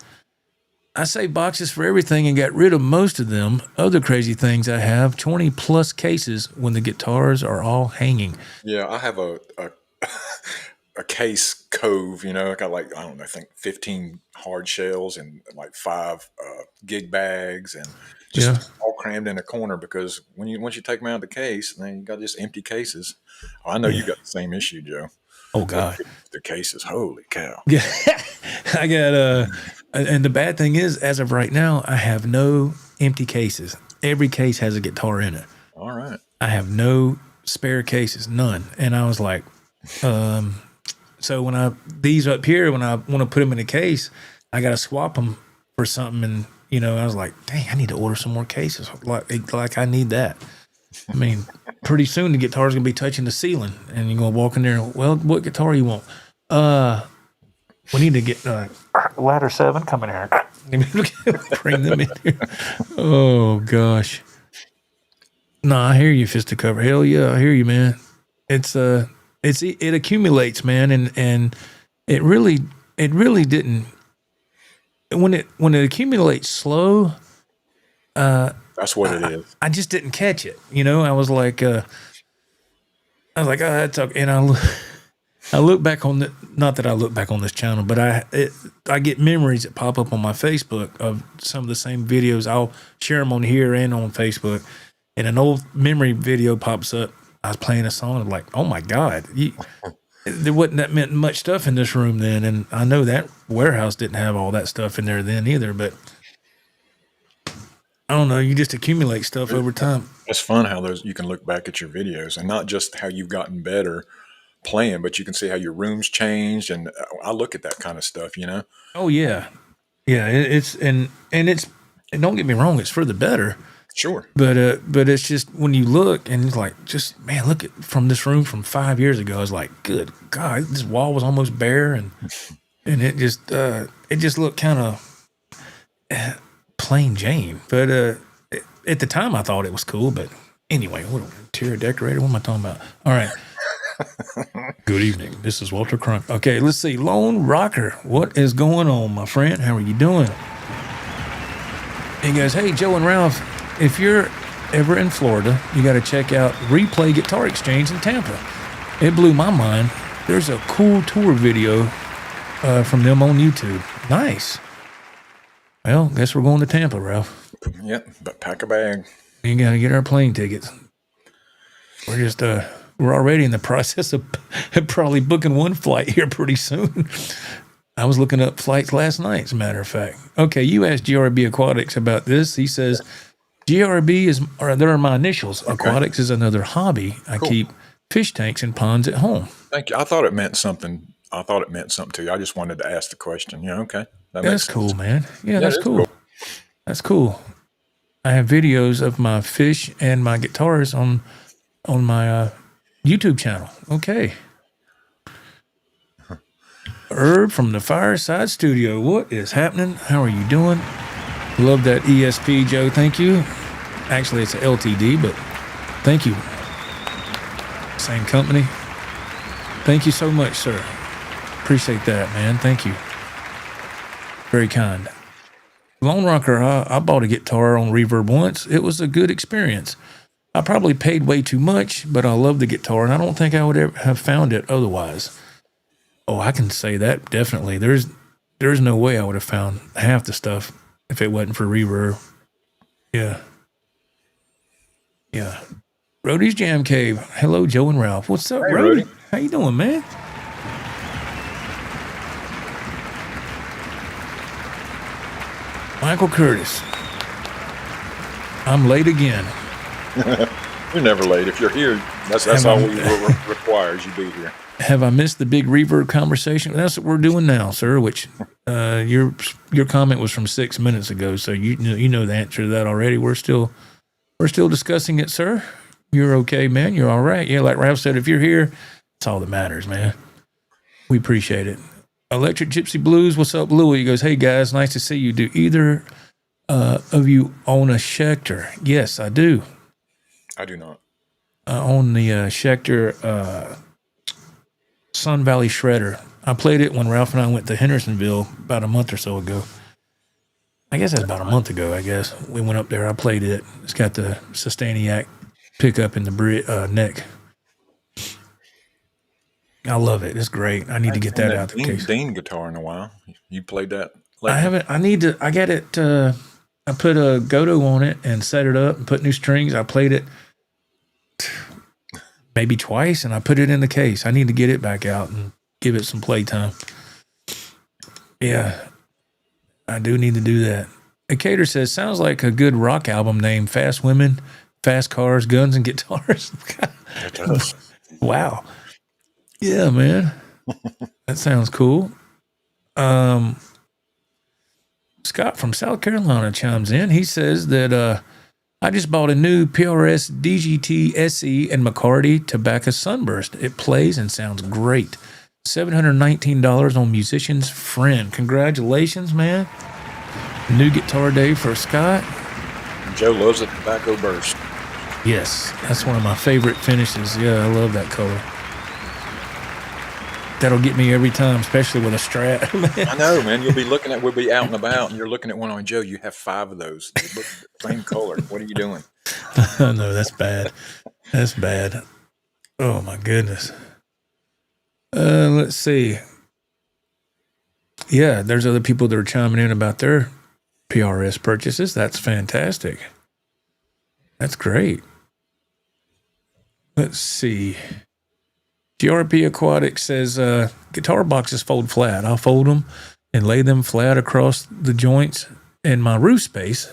I saved boxes for everything and got rid of most of them. Other crazy things I have 20 plus cases when the guitars are all hanging.
Yeah, I have a case cove, you know. I got like, I don't know, I think 15 hard shells and like 5 gig bags and just all crammed in a corner, because once you take them out of the case, then you got just empty cases. Oh, I know you got the same issue, Joe.
Oh God,
the cases, holy cow.
Yeah, I got and the bad thing is, as of right now, I have no empty cases. Every case has a guitar in it.
All right.
I have no spare cases, none. And I was like, so when these up here, when I want to put them in a case, I got to swap them for something. And, you know, I was like, dang, I need to order some more cases. Like I need that. I mean, pretty soon the guitar's going to be touching the ceiling and you're going to walk in there and, well, what guitar you want? We need to get Ladder 7 coming here. Bring them in here. Oh, gosh. No, I hear you, Fisticover. Hell yeah, I hear you, man. It accumulates, man, and it really didn't. When it accumulates slow,
that's what it is.
I just didn't catch it. You know, I was like, oh, that's okay. And I look back on not that I look back on this channel, but I get memories that pop up on my Facebook of some of the same videos. I'll share them on here and on Facebook. And an old memory video pops up. I was playing a song. I'm like, oh my God, there wasn't that much stuff in this room then. And I know that warehouse didn't have all that stuff in there then either. But I don't know. You just accumulate stuff over time.
It's fun how you can look back at your videos and not just how you've gotten better playing, but you can see how your room's changed. And I look at that kind of stuff, you know?
Oh yeah. Yeah. And don't get me wrong. It's for the better.
Sure.
But it's just when you look and it's like, just, man, look at from this room from 5 years ago. I was like, good God, this wall was almost bare. And it just looked kind of plain Jane. But at the time I thought it was cool. But anyway, what interior decorator? What am I talking about? All right. Good evening. This is Walter Crunk. Okay, let's see. Lone Rocker, what is going on, my friend? How are you doing? He goes, hey, Joe and Ralph, if you're ever in Florida, you got to check out Replay Guitar Exchange in Tampa. It blew my mind. There's a cool tour video from them on YouTube. Nice. Well, guess we're going to Tampa, Ralph.
Yep, but pack a bag.
You got to get our plane tickets. We're just we're already in the process of probably booking one flight here pretty soon. I was looking up flights last night, as a matter of fact. Okay, you asked GRB Aquatics about this. He says, GRB there are my initials. Okay. Aquatics is another hobby. I keep fish tanks and ponds at home.
Thank you. I thought it meant something. To you. I just wanted to ask the question. Yeah, okay.
That's cool, man. Yeah, that's cool. That's cool. I have videos of my fish and my guitars on my YouTube channel. Okay. Herb from the Fireside Studio. What is happening? How are you doing? Love that ESP, Joe. Thank you. Actually, it's a LTD, but thank you. Same company. Thank you so much, sir. Appreciate that, man. Thank you. Very kind. Lone Rocker, I bought a guitar on Reverb once. It was a good experience. I probably paid way too much, but I love the guitar, and I don't think I would ever have found it otherwise. Oh, I can say that definitely. There's no way I would have found half the stuff if it wasn't for Reverb. Yeah. Yeah. Rhodey's Jam Cave. Hello, Joe and Ralph. What's up,
hey,
Rhodey? How you doing, man? Michael Curtis. I'm late again.
You're never late. If you're here, that's all we requires you be here.
Have I missed the big Reverb conversation? That's what we're doing now, sir. Which your comment was from 6 minutes ago, so you know the answer to that already. We're still discussing it, sir. You're okay, man. You're all right. Yeah, like Ralph said, if you're here, it's all that matters, man. We appreciate it. Electric Gypsy Blues, what's up, Louie? He goes, hey guys, nice to see you. Do either of you own a Schecter? Yes, I do.
I do not.
I own the Schecter Sun Valley Shredder. I played it when Ralph and I went to Hendersonville about a month or so ago. I guess that's about a month ago, I guess. We went up there. I played it. It's got the Sustainiac pickup in the neck. I love it. It's great. I need to get that out the case.
Dean guitar in a while. You played that?
I haven't. I need to. I got it. I put a Godo on it and set it up and put new strings. I played it maybe twice, and I put it in the case. I need to get it back out and give it some playtime. Yeah, I do need to do that. Acator says, sounds like a good rock album name. Fast women, fast cars, guns, and guitars.
It does.
Wow. Yeah, man. That sounds cool. Scott from South Carolina chimes in. He says that I just bought a new PRS DGT SE and McCarty Tobacco Sunburst. It plays and sounds great. $719 on Musician's Friend. Congratulations, man. New guitar day for Scott.
Joe loves a tobacco burst.
Yes, that's one of my favorite finishes. Yeah, I love that color. That'll get me every time, especially with a Strat. Man.
I know, man. We'll be out and about, and you're looking at one on Joe. You have 5 of those. They look the same color. What are you doing?
No, that's bad. That's bad. Oh, my goodness. Let's see. Yeah, there's other people that are chiming in about their PRS purchases. That's fantastic. That's great. Let's see. GRP Aquatic says, guitar boxes fold flat. I'll fold them and lay them flat across the joints in my roof space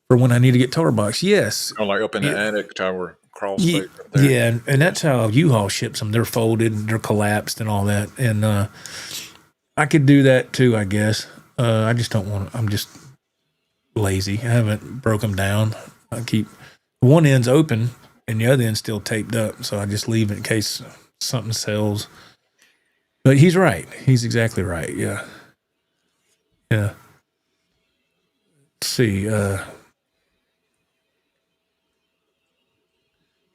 for when I need a guitar box. Yes.
Oh, like up in the attic tower, crawl
Yeah,
space up there.
yeah, and that's how U-Haul ships them. They're folded, they're collapsed and all that. And I could do that too, I guess. I just don't want to. I'm just lazy. I haven't broke them down. I keep one end's open and the other end's still taped up, so I just leave it in case something sells. But he's right. He's exactly right. Yeah. Yeah. Let's see.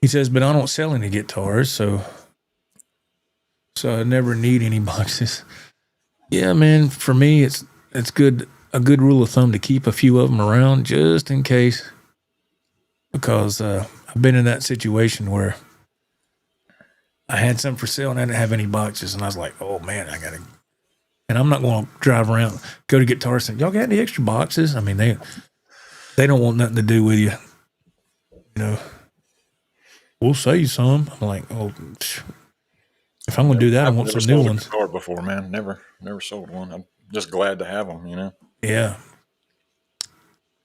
He says, but I don't sell any guitars, so I never need any boxes. Yeah, man, for me it's good, a good rule of thumb to keep a few of them around just in case, because I've been in that situation where I had some for sale and I didn't have any boxes, and I was like, oh man, and I'm not going to drive around, go to Guitar Center, y'all got any extra boxes? I mean, they don't want nothing to do with you. You know, we'll sell you some. I'm like, oh, if I'm going to do that, I want some new ones.
I've never sold a guitar before, man. Never sold one. I'm just glad to have them, you know?
Yeah.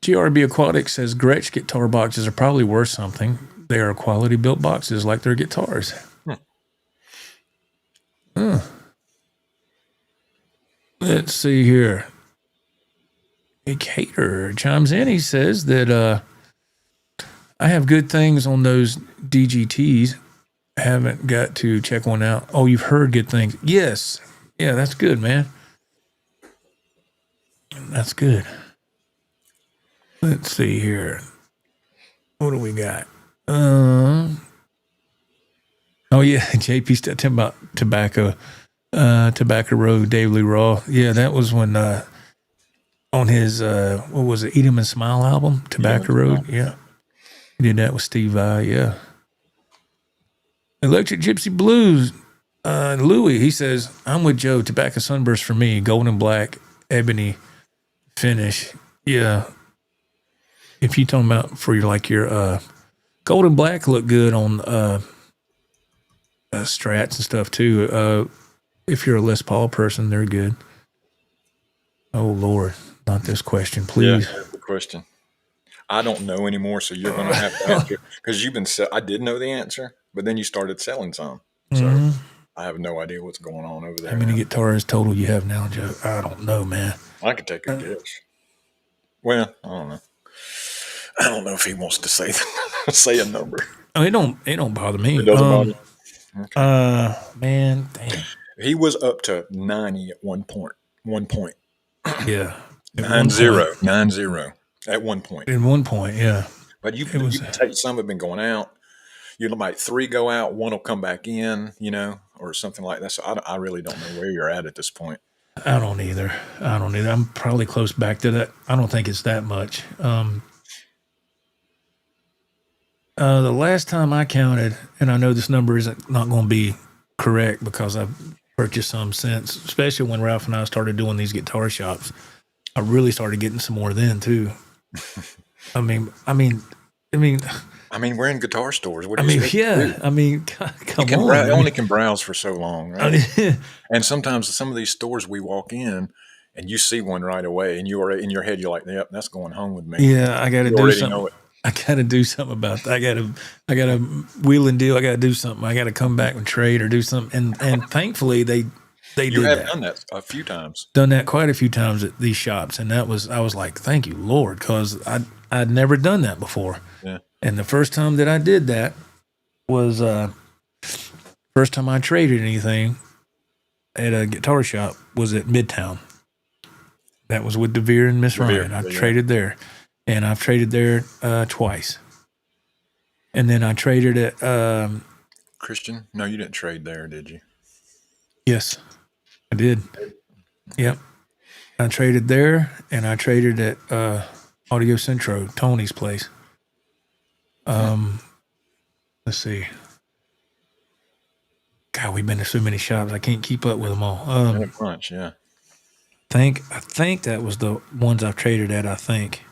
GRB Aquatic says Gretsch guitar boxes are probably worth something. They are quality built boxes like their guitars. Let's see here. A caterer chimes in. He says that I have good things on those DGTs. I haven't got to check one out. Oh, you've heard good things. Yes. Yeah, that's good, man. That's good. Let's see here. What do we got? Oh yeah, JP's talking about Tobacco Road, Dave Lee Raw. Yeah, that was when on his what was it, Eat 'Em and Smile album, Tobacco Road. Yeah, he did that with Steve Vai. Yeah. Electric Gypsy Blues, Louis. He says, I'm with Joe. Tobacco Sunburst for me, golden black, ebony finish. Yeah. If you talking about for your golden black look good on Strats and stuff too. If you're a Les Paul person, they're good. Oh Lord, not this question, please.
Yeah, the question. I don't know anymore, so you're going to have to answer because I did know the answer, but then you started selling some, so I have no idea what's going on over there.
How many guitars total you have now, Joe? I don't know, man.
I could take a guess. Well, I don't know. I don't know if he wants to say a number.
Oh, it don't bother me.
It doesn't bother you?
Okay. Man, damn.
He was up to 90 at one point.
Yeah. At
9-0, 9-0 at one point.
At one point, yeah.
But you
It was.
can take some have been going out. You might 3 go out, 1 will come back in, or something like that. So I really don't know where you're at this point.
I don't either. I'm probably close back to that. I don't think it's that much. The last time I counted, and I know this number isn't not going to be correct because I've purchased some since, especially when Ralph and I started doing these guitar shops. I really started getting some more then too. I mean,
we're in guitar stores. What do
I
you
mean, yeah. I mean, come on.
You only can browse for so long, right? And sometimes some of these stores we walk in, and you see one right away, and you are in your head, you're like, "Yep, that's going home with me."
Yeah, I got to do something. I got to do something about that. I got to wheel and deal. I got to do something. I got to come back and trade or do something. And thankfully they
you have done that a few times.
Done that quite a few times at these shops, and I was like, thank you, Lord, because I'd never done that before.
Yeah.
And the first time that I did that was first time I traded anything at a guitar shop was at Midtown. That was with DeVere and Miss Ryan. I traded there. And I've traded there twice. And then I traded at
Christian? No, you didn't trade there, did you?
Yes, I did. Yep. I traded there, and I traded at Audio Centro, Tony's place. Let's see. God, we've been to so many shops. I can't keep up with them all.
A bunch, yeah.
I think that was the ones I've traded at, I think.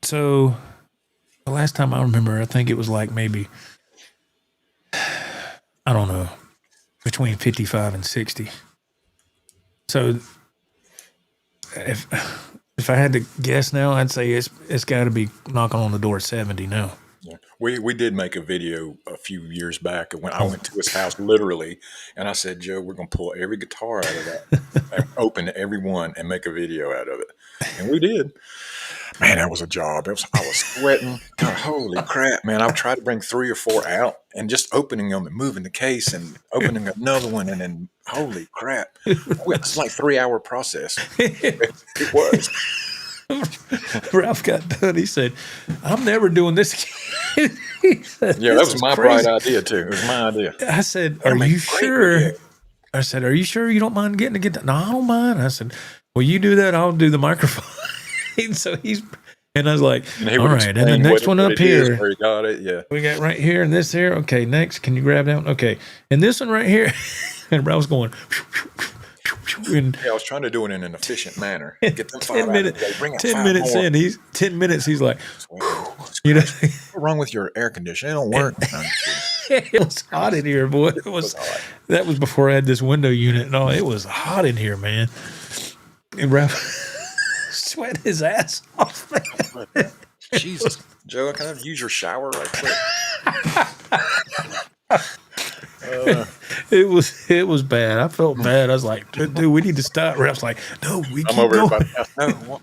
So the last time I remember, I think it was like maybe, I don't know, between 55 and 60. So if I had to guess now, I'd say it's got to be knocking on the door at 70 now.
Yeah. We did make a video a few years back when I went to his house literally, and I said, Joe, we're going to pull every guitar out of that and open every one and make a video out of it. And we did. Man, that was a job. I was sweating. God, holy crap, man. I tried to bring 3 or 4 out and just opening them and moving the case and opening another one. And then, holy crap. It's like a 3-hour process. It was.
Ralph got done. He said, I'm never doing this again.
Yeah, that was my bright idea, too. It was my idea.
I said, are you sure? I said, are you sure you don't mind getting to get that? No, I don't mind. I said, well, you do that. I'll do the microphone. So and I was like, all right. And the next one up here,
where you got it. Yeah.
We got right here and this here. Okay. Next, can you grab that one? Okay. And this one right here. And Ralph's going. And
I was trying to do it in an efficient manner. Get them
10 minutes. 10 minutes in. He's 10 minutes. He's like,
what's wrong with your air conditioner? It don't work.
It was hot in here, boy. It was hot. That was before I had this window unit and all. It was hot in here, man. And Ralph sweat his ass off.
Jesus, Joe, can I use your shower right quick?
It was bad. I felt bad. I was like, dude, we need to stop. Ralph's like, no, we keep
over
going.
No,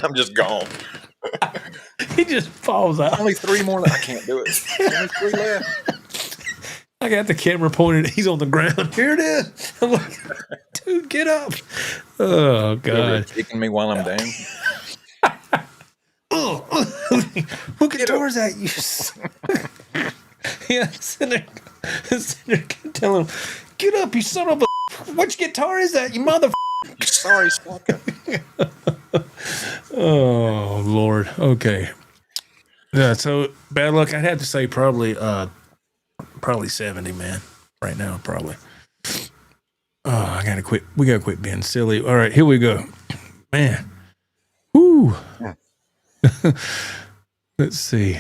I'm just gone.
He just falls out.
Only 3 more. I can't do it. Only 3 left.
I got the camera pointed. He's on the ground. Here it is. I'm like, dude, get up. Oh, God.
Kicking me while I'm down.
What guitar is that? Yeah, sitting there telling him, get up, you son of a... Which guitar is that, you mother...
Sorry, sucker.
Oh, Lord. Okay. Yeah, so bad luck. I'd have to say probably 70, man. Right now, probably. Oh, I gotta quit. We gotta quit being silly. All right, here we go. Man. Woo. Let's see.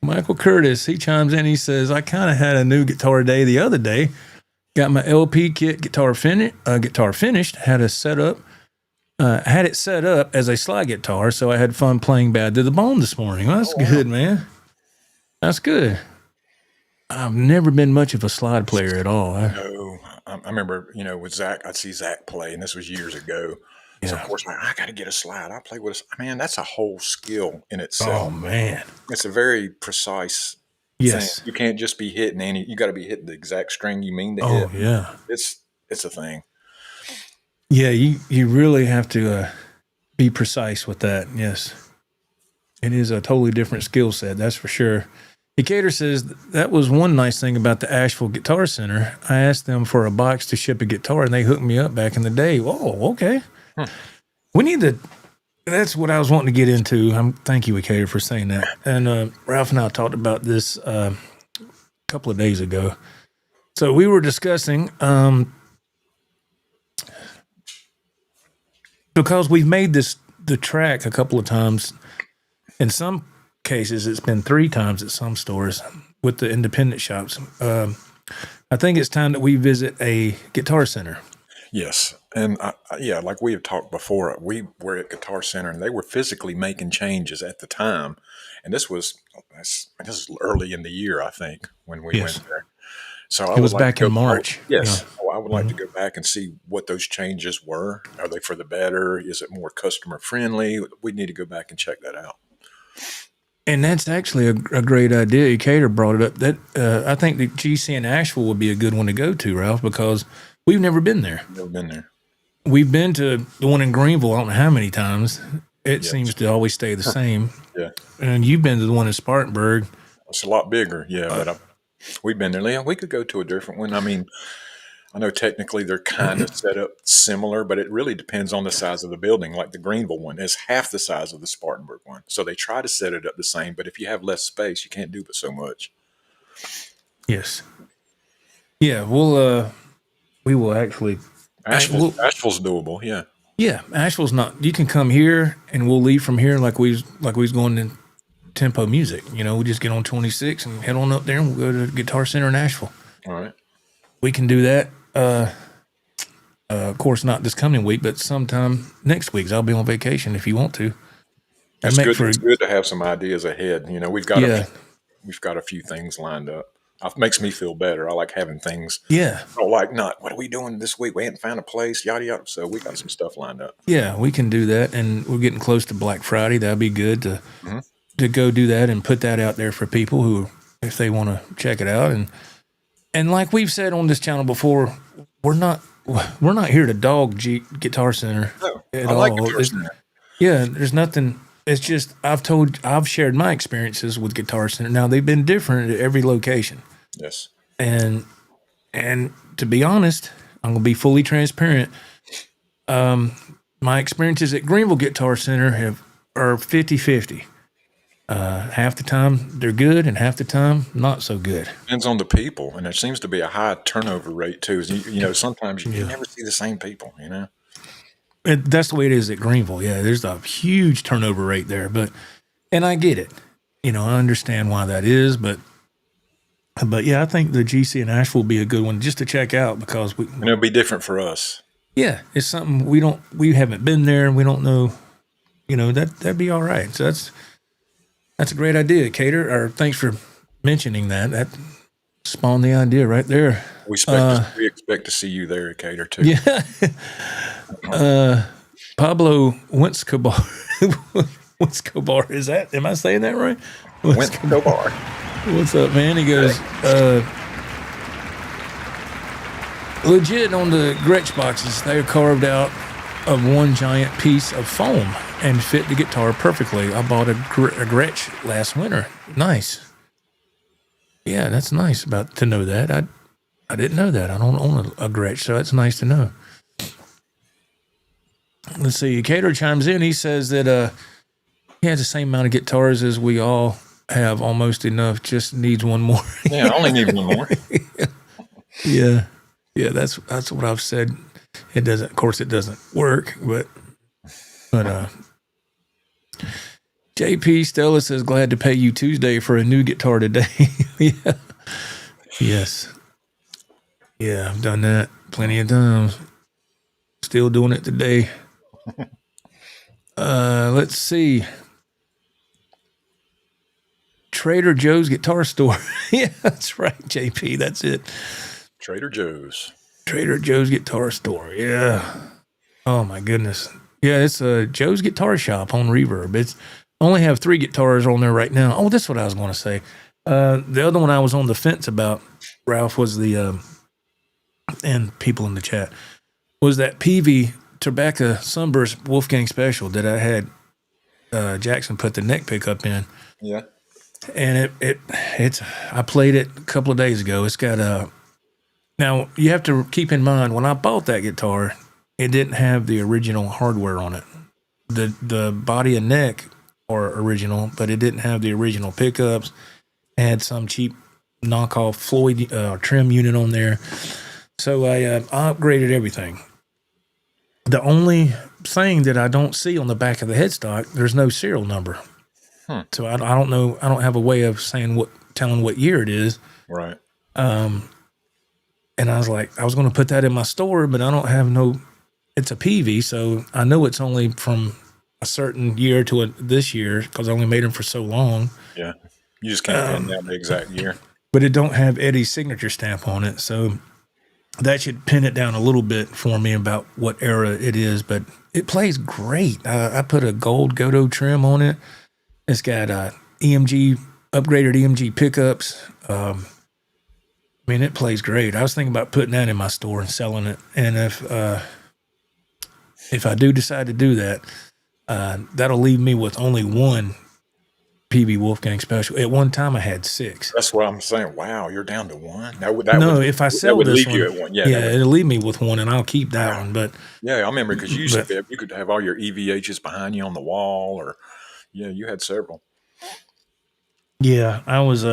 Michael Curtis, he chimes in. He says, I kind of had a new guitar day the other day. Got my LP kit guitar finished. Had it set up as a slide guitar, so I had fun playing Bad to the Bone this morning. Well, that's good, man. That's good. I've never been much of a slide player at all.
No, I remember, with Zach, I'd see Zach play, and this was years ago. Yeah. So, of course, I got to get a slide. I play with man, that's a whole skill in itself.
Oh, man.
It's a very precise
Yes.
You can't just be hitting any. You got to be hitting the exact string you mean to
Oh,
hit.
yeah.
It's a thing.
Yeah, you really have to be precise with that. Yes. It is a totally different skill set, that's for sure. Decatur says that was one nice thing about the Asheville Guitar Center. I asked them for a box to ship a guitar, and they hooked me up back in the day. Oh, okay. We need to. That's what I was wanting to get into. Thank you, Decatur, for saying that. And Ralph and I talked about this a couple of days ago. So we were discussing because we've made the track a couple of times. In some cases, it's been 3 times at some stores with the independent shops. I think it's time that we visit a Guitar Center.
Yes. And yeah, like we have talked before, we were at Guitar Center and they were physically making changes at the time. And this was early in the year, I think, when we went there. So
it was back in March.
Yes. Yeah. So I would like to go back and see what those changes were. Are they for the better? Is it more customer friendly? We need to go back and check that out.
And that's actually a great idea. Cater brought it up. That I think the GC in Asheville would be a good one to go to, Ralph, because we've never been there.
Never been there.
We've been to the one in Greenville, I don't know how many times. It seems to always stay the same.
Yeah.
And you've been to the one in Spartanburg.
It's a lot bigger, yeah. But we've been there. Leon, we could go to a different one. I mean, I know technically they're kind of set up similar, but it really depends on the size of the building. Like the Greenville one is half the size of the Spartanburg one. So they try to set it up the same, but if you have less space, you can't do but so much.
Yes. Yeah, we will actually.
Asheville's doable, yeah.
Yeah, Asheville's not. You can come here and we'll leave from here like we was going in tempo music. You know, we just get on 26 and head on up there and we'll go to the Guitar Center in Asheville.
All right.
We can do that. Of course, not this coming week, but sometime next week. I'll be on vacation if you want to.
It's good to have some ideas ahead. You know, we've got a few things lined up. It makes me feel better. I like having things.
Yeah.
What are we doing this week? We ain't found a place, yada, yada. So we got some stuff lined up.
Yeah, we can do that. And we're getting close to Black Friday. That'd be good to go do that and put that out there for people who, if they want to check it out. And like we've said on this channel before, we're not here to dog Guitar Center at all.
Like Guitar Center.
Yeah, there's nothing. It's just I've shared my experiences with Guitar Center. Now they've been different at every location.
Yes.
And to be honest, I'm gonna be fully transparent. My experiences at Greenville Guitar Center are 50-50. Half the time they're good, and half the time not so good.
Depends on the people, and there seems to be a high turnover rate too. You know, sometimes you never see the same people. You know.
That's the way it is at Greenville. Yeah, there's a huge turnover rate there, and I get it. You know, I understand why that is, but yeah, I think the GC in Asheville will be a good one just to check out because
it'll be different for us.
Yeah, it's something we haven't been there and we don't know. You know, that'd be all right. So that's a great idea, Cater. Or thanks for mentioning that. That spawned the idea right there.
We expect to see you there, Cater, too.
Yeah. Pablo Wentz is that? Am I saying that right?
Wentz.
What's up, man? He goes, legit on the Gretsch boxes, they are carved out of one giant piece of foam and fit the guitar perfectly. I bought a Gretsch last winter. Nice. Yeah, that's nice to know that. I didn't know that. I don't own a Gretsch, so that's nice to know. Let's see. Cater chimes in. He says that he has the same amount of guitars as we all have, almost enough. Just needs one more.
Yeah, I only need one more.
Yeah, that's what I've said. It doesn't. Of course, it doesn't work. But JP Stella says, glad to pay you Tuesday for a new guitar today. Yeah. Yes. Yeah, I've done that plenty of times. Still doing it today. Let's see. Trader Joe's Guitar Store. Yeah, that's right, JP. That's it.
Trader Joe's
Guitar Store. Yeah. Oh my goodness. Yeah, it's a Joe's Guitar Shop on Reverb. It's only have 3 guitars on there right now. Oh, that's what I was going to say. The other one I was on the fence about, Ralph, was the and people in the chat was that PV Tobacco Sunburst Wolfgang Special that I had Jackson put the neck pickup in.
Yeah.
And it's I played it a couple of days ago. It's got a now you have to keep in mind when I bought that guitar, it didn't have the original hardware on it. The body and neck are original, but it didn't have the original pickups. It had some cheap knockoff Floyd trim unit on there. So I upgraded everything. The only thing that I don't see on the back of the headstock, there's no serial number. So I don't know. I don't have a way of telling what year it is.
Right.
And I was like, I was going to put that in my store, but I don't have no. It's a PV, so I know it's only from a certain year to this year because I only made them for so long.
Yeah. You just can't pin down the exact year.
But it don't have Eddie's signature stamp on it, so that should pin it down a little bit for me about what era it is. But it plays great. I put a gold Godot trim on it. It's got upgraded EMG pickups. I mean, it plays great. I was thinking about putting that in my store and selling it. And if I do decide to do that, that'll leave me with only one PB Wolfgang Special. At one time, I had 6.
That's what I'm saying. Wow, you're down to 1.
If I sell this
leave
one,
you at 1.
it'll leave me with 1, and I'll keep that one. But
yeah, I remember because you could have all your EVHs behind you on the wall, or you had several.
Yeah, I was.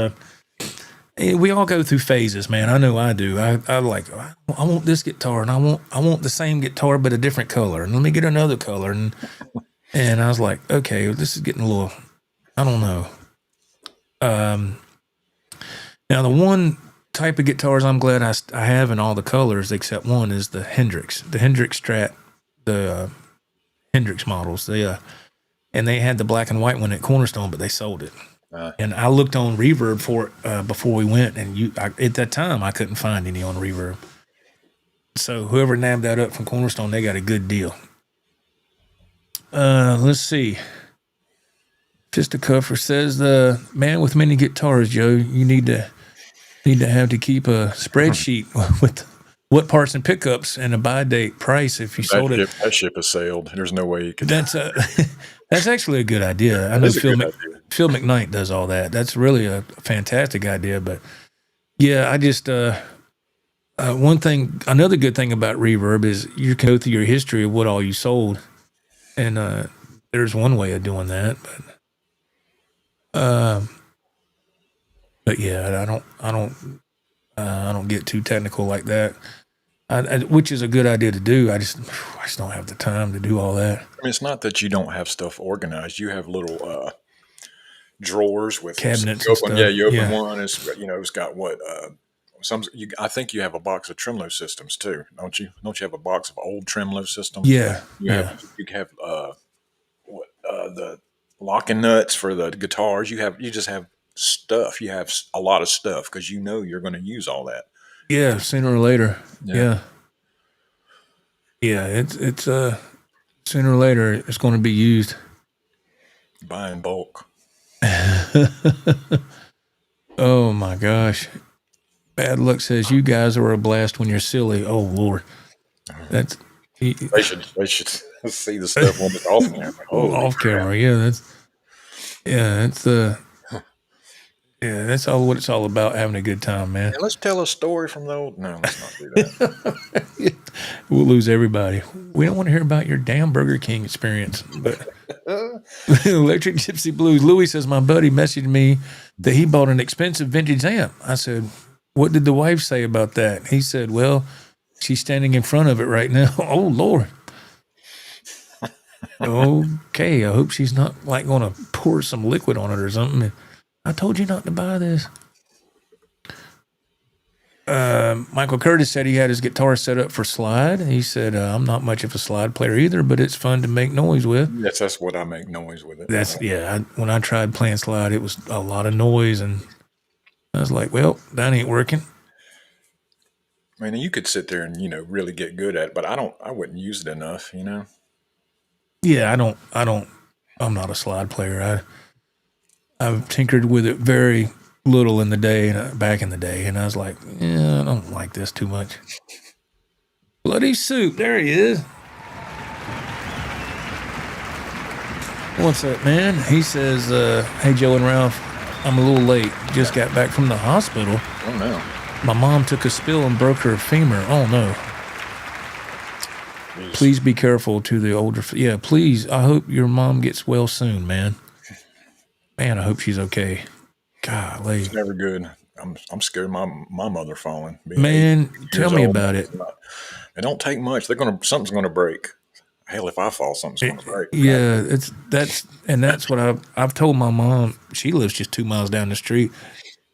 We all go through phases, man. I know I do. I like. I want this guitar, and I want the same guitar but a different color, and let me get another color, and I was like, okay, this is getting a little. I don't know. Now the one type of guitars I'm glad I have in all the colors except one is the Hendrix Strat, the Hendrix models. And they had the black and white one at Cornerstone, but they sold it. And I looked on Reverb for it before we went, and at that time I couldn't find any on Reverb. So whoever nabbed that up from Cornerstone, they got a good deal. Let's see. Fisticuffer says the man with many guitars, Joe, you need to keep a spreadsheet with what parts and pickups and a buy date price if you sold it.
That ship has sailed. There's no way you can.
That's actually a good idea. I know Phil McKnight does all that. That's really a fantastic idea. But yeah, I just another good thing about Reverb is you can go through your history of what all you sold, and there's one way of doing that. But yeah, I don't get too technical like that. Which is a good idea to do. I just don't have the time to do all that.
I mean, it's not that you don't have stuff organized. You have little drawers with
cabinets.
You open one. It's got what I think you have a box of Tremolo systems too, don't you? Don't you have a box of old Tremolo systems?
Yeah,
you have the locking nuts for the guitars. You just have stuff. You have a lot of stuff because you're going to use all that.
Yeah, sooner or later. Yeah. It's sooner or later it's going to be used.
Buy in bulk.
Oh my gosh. Bad Luck says you guys are a blast when you're silly. Oh Lord.
They should see the stuff on the off camera.
Off camera, yeah. That's all what it's all about, having a good time, man.
Yeah, let's tell a story from the old. No, let's not do that.
We'll lose everybody. We don't want to hear about your damn Burger King experience. But Electric Gypsy Blues. Louis says my buddy messaged me that he bought an expensive vintage amp. I said, what did the wife say about that? He said, well, she's standing in front of it right now. Oh Lord. Okay, I hope she's not like going to pour some liquid on it or something. I told you not to buy this. Michael Curtis said he had his guitar set up for slide. He said, I'm not much of a slide player either, but it's fun to make noise with.
Yes, that's what I make noise with it.
When I tried playing slide, it was a lot of noise, and I was like, well, that ain't working.
I mean, you could sit there and, really get good at it, but I wouldn't use it enough,
Yeah, I'm not a slide player. I've tinkered with it very little in the day, back in the day, and I was like, yeah, I don't like this too much. Bloody Soup, there he is. What's up, man? He says, hey, Joe and Ralph, I'm a little late. Just got back from the hospital.
Oh, no.
My mom took a spill and broke her femur. Oh, no.
Jeez.
Please be careful to the older. Yeah, please. I hope your mom gets well soon, man. Man, I hope she's okay. Golly.
It's never good. I'm scared of my mother falling.
Man, tell me about it.
It don't take much. Something's gonna break. Hell, if I fall, something's gonna break.
Yeah, that's what I've told my mom. She lives just 2 miles down the street,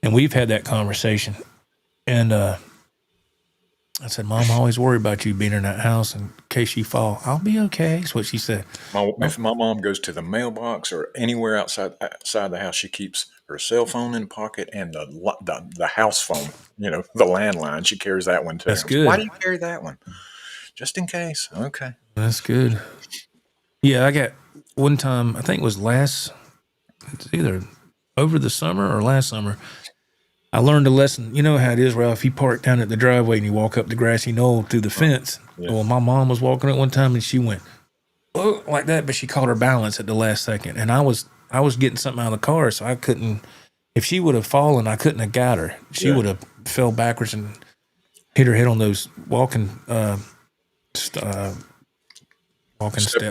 and we've had that conversation. And I said, Mom, I always worry about you being in that house in case you fall. I'll be okay. That's what she said.
If my mom goes to the mailbox or anywhere outside the house, she keeps her cell phone in the pocket and the house phone. The landline. She carries that one too.
That's good.
Why do you carry that one? Just in case. Okay.
That's good. Yeah, I got one time. I think it was it's either over the summer or last summer. I learned a lesson. You know how it is, Ralph. If you park down at the driveway and you walk up the grassy knoll through the fence. Yeah. Well, my mom was walking it one time and she went, oh, like that, but she caught her balance at the last second. And I was getting something out of the car, so I couldn't. If she would have fallen, I couldn't have got her. She would have fell backwards and hit her head on those stepping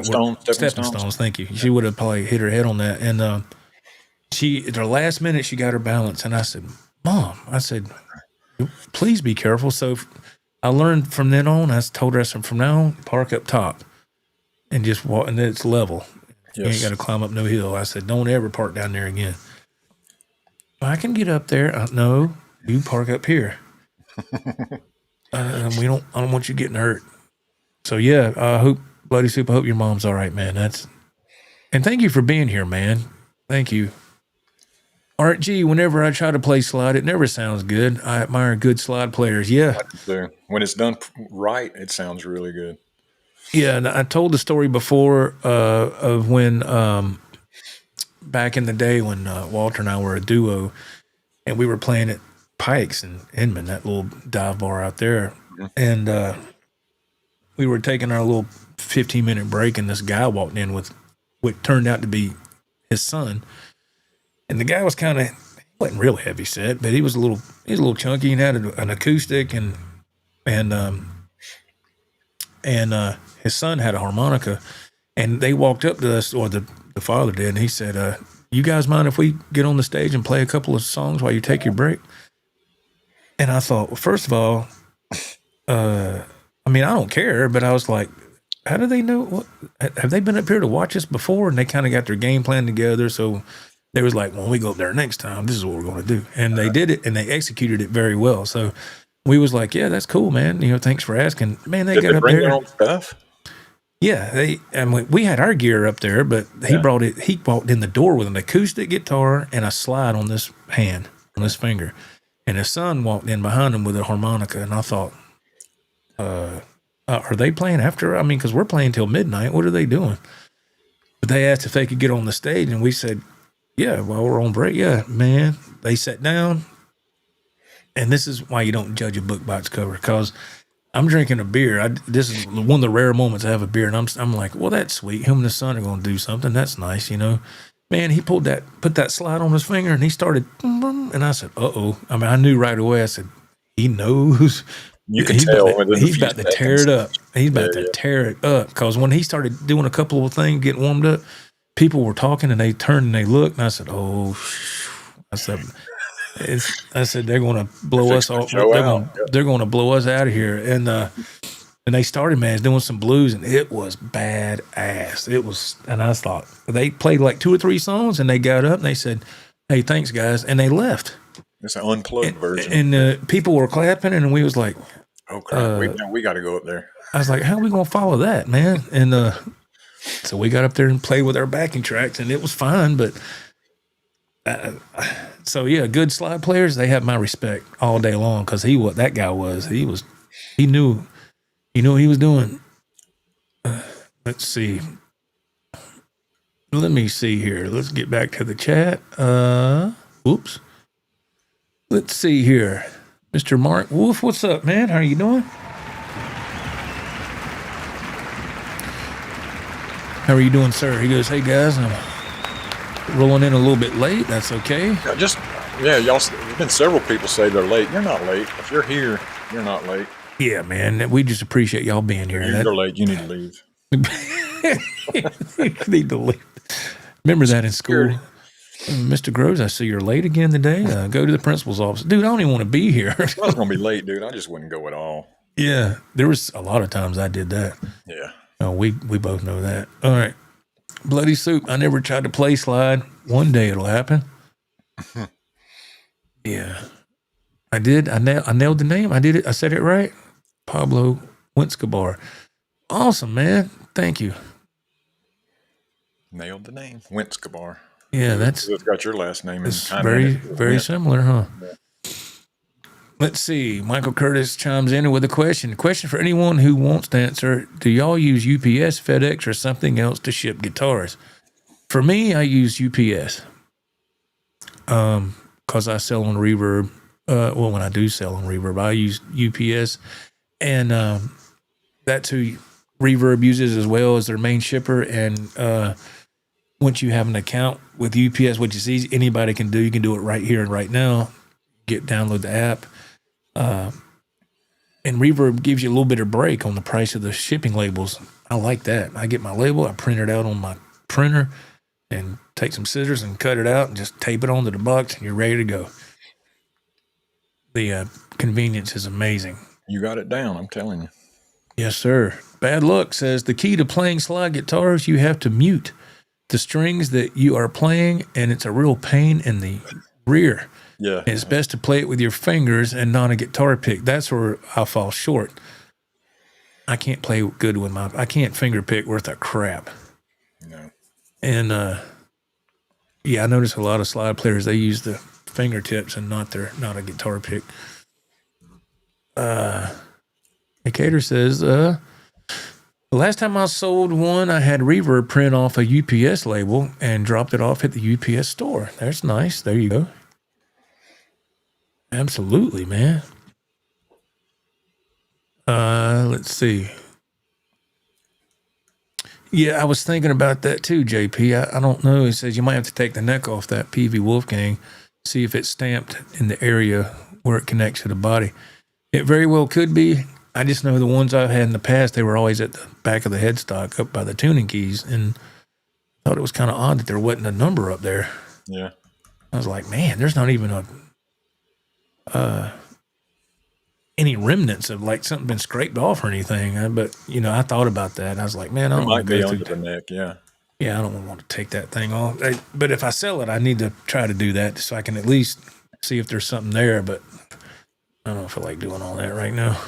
stones. Thank you. She would have probably hit her head on that. And at the last minute, she got her balance. And I said, Mom, please be careful. So I learned from then on, I told her, from now on, park up top and just walk, and it's level. Yes. You ain't got to climb up no hill. I said, don't ever park down there again. I can get up there. No, you park up here. I don't want you getting hurt. So yeah, Bloody Soup, I hope your mom's all right, man. And thank you for being here, man. Thank you. Art G, whenever I try to play slide, it never sounds good. I admire good slide players. Yeah.
When it's done right, it sounds really good.
Yeah, and I told the story before of when back in the day when Walter and I were a duo and we were playing at Pikes in Inman, that little dive bar out there. Mm-hmm. And we were taking our little 15-minute break and this guy walked in with what turned out to be his son. And the guy was he wasn't real heavy set, but he was a little chunky and had an acoustic and his son had a harmonica, and they walked up to us, or the father did, and he said, you guys mind if we get on the stage and play a couple of songs while you take your break? And I thought, well, first of all, I don't care, but I was like, how do they know? Have they been up here to watch us before? And they kind of got their game plan together, so they was like, when we go up there next time, this is what we're going to do. And they did it, and they executed it very well. So we was like, yeah, that's cool, man. Thanks for asking. Man, they got up there.
Their own stuff?
Yeah, we had our gear up there, but he brought it. He walked in the door with an acoustic guitar and a slide on this hand, on this finger. And his son walked in behind him with a harmonica. And I thought, are they playing after? Because we're playing till midnight. What are they doing? But they asked if they could get on the stage, and we said, yeah, while we're on break. Yeah, man. They sat down, and this is why you don't judge a book by its cover, because I'm drinking a beer. This is one of the rare moments I have a beer, and I'm like, well, that's sweet. Him and his son are going to do something. That's nice, Man, he put that slide on his finger, and he started, and I said, uh-oh. I knew right away. I said, he knows.
You can tell.
He's about to tear it up. He's about to tear it up, because when he started doing a couple of things, getting warmed up, people were talking, and they turned and they looked, and I said, oh, I said they're going to blow us off. They're going to blow us out of here. And they started, man, doing some blues, and it was badass. It was, and I thought, they played like 2 or 3 songs, and they got up and they said, hey, thanks, guys, and they left.
It's an unplugged version.
And people were clapping, and we was like,
oh, crap, we got to go up there.
I was like, how are we going to follow that, man? And so we got up there and played with our backing tracks, and it was fine, but so yeah, good slide players, they have my respect all day long, because he knew what he was doing. Let's see. Let me see here. Let's get back to the chat. Oops. Let's see here. Mr. Mark Wolf, what's up, man? How are you doing? How are you doing, sir? He goes, hey, guys, I'm rolling in a little bit late. That's okay.
Y'all, there's been several people say they're late. You're not late. If you're here, you're not late.
Yeah, man. We just appreciate y'all being here.
You're late. You need to leave.
You need to leave. Remember that in school. Mr. Groves, I see you're late again today. Go to the principal's office. Dude, I don't even want to be here.
I was going to be late, dude. I just wouldn't go at all.
Yeah, there was a lot of times I did that.
Yeah.
Oh, we both know that. All right. Bloody Soup, I never tried to play slide. One day it'll happen. Yeah. I did. I nailed the name. I did it. I said it right. Pablo Wentz. Awesome, man. Thank you.
Nailed the name. Wentz.
Yeah,
it's got your last name.
It's very similar, huh?
Yeah.
Let's see. Michael Curtis chimes in with a question. Question for anyone who wants to answer. Do y'all use UPS, FedEx, or something else to ship guitars? For me, I use UPS. Because I sell on Reverb. When I do sell on Reverb, I use UPS. And that's who Reverb uses as well as their main shipper. And once you have an account with UPS, which is easy, anybody can do. You can do it right here and right now. Download the app. And Reverb gives you a little bit of break on the price of the shipping labels. I like that. I get my label, I print it out on my printer, and take some scissors and cut it out and just tape it onto the box, and you're ready to go. The convenience is amazing.
You got it down, I'm telling you.
Yes, sir. Bad Luck says, the key to playing slide guitars, you have to mute the strings that you are playing, and it's a real pain in the rear.
Yeah.
And it's best to play it with your fingers and not a guitar pick. That's where I fall short. I can't play good with I can't finger pick worth a crap.
No.
And, I notice a lot of slide players, they use the fingertips and not a guitar pick. Decatur says, the last time I sold one, I had Reverb print off a UPS label and dropped it off at the UPS store. That's nice. There you go. Absolutely, man. Let's see. Yeah, I was thinking about that too, JP. I don't know. He says you might have to take the neck off that PV Wolfgang, see if it's stamped in the area where it connects to the body. It very well could be. I just know the ones I've had in the past, they were always at the back of the headstock up by the tuning keys, and I thought it was kind of odd that there wasn't a number up there.
Yeah.
I was like, man, there's not even any remnants of like something been scraped off or anything. But I thought about that. I was like, man, I don't want to go through
the neck. Yeah.
Yeah, I don't want to take that thing off. But if I sell it, I need to try to do that so I can at least see if there's something there. But I don't feel like doing all that right now.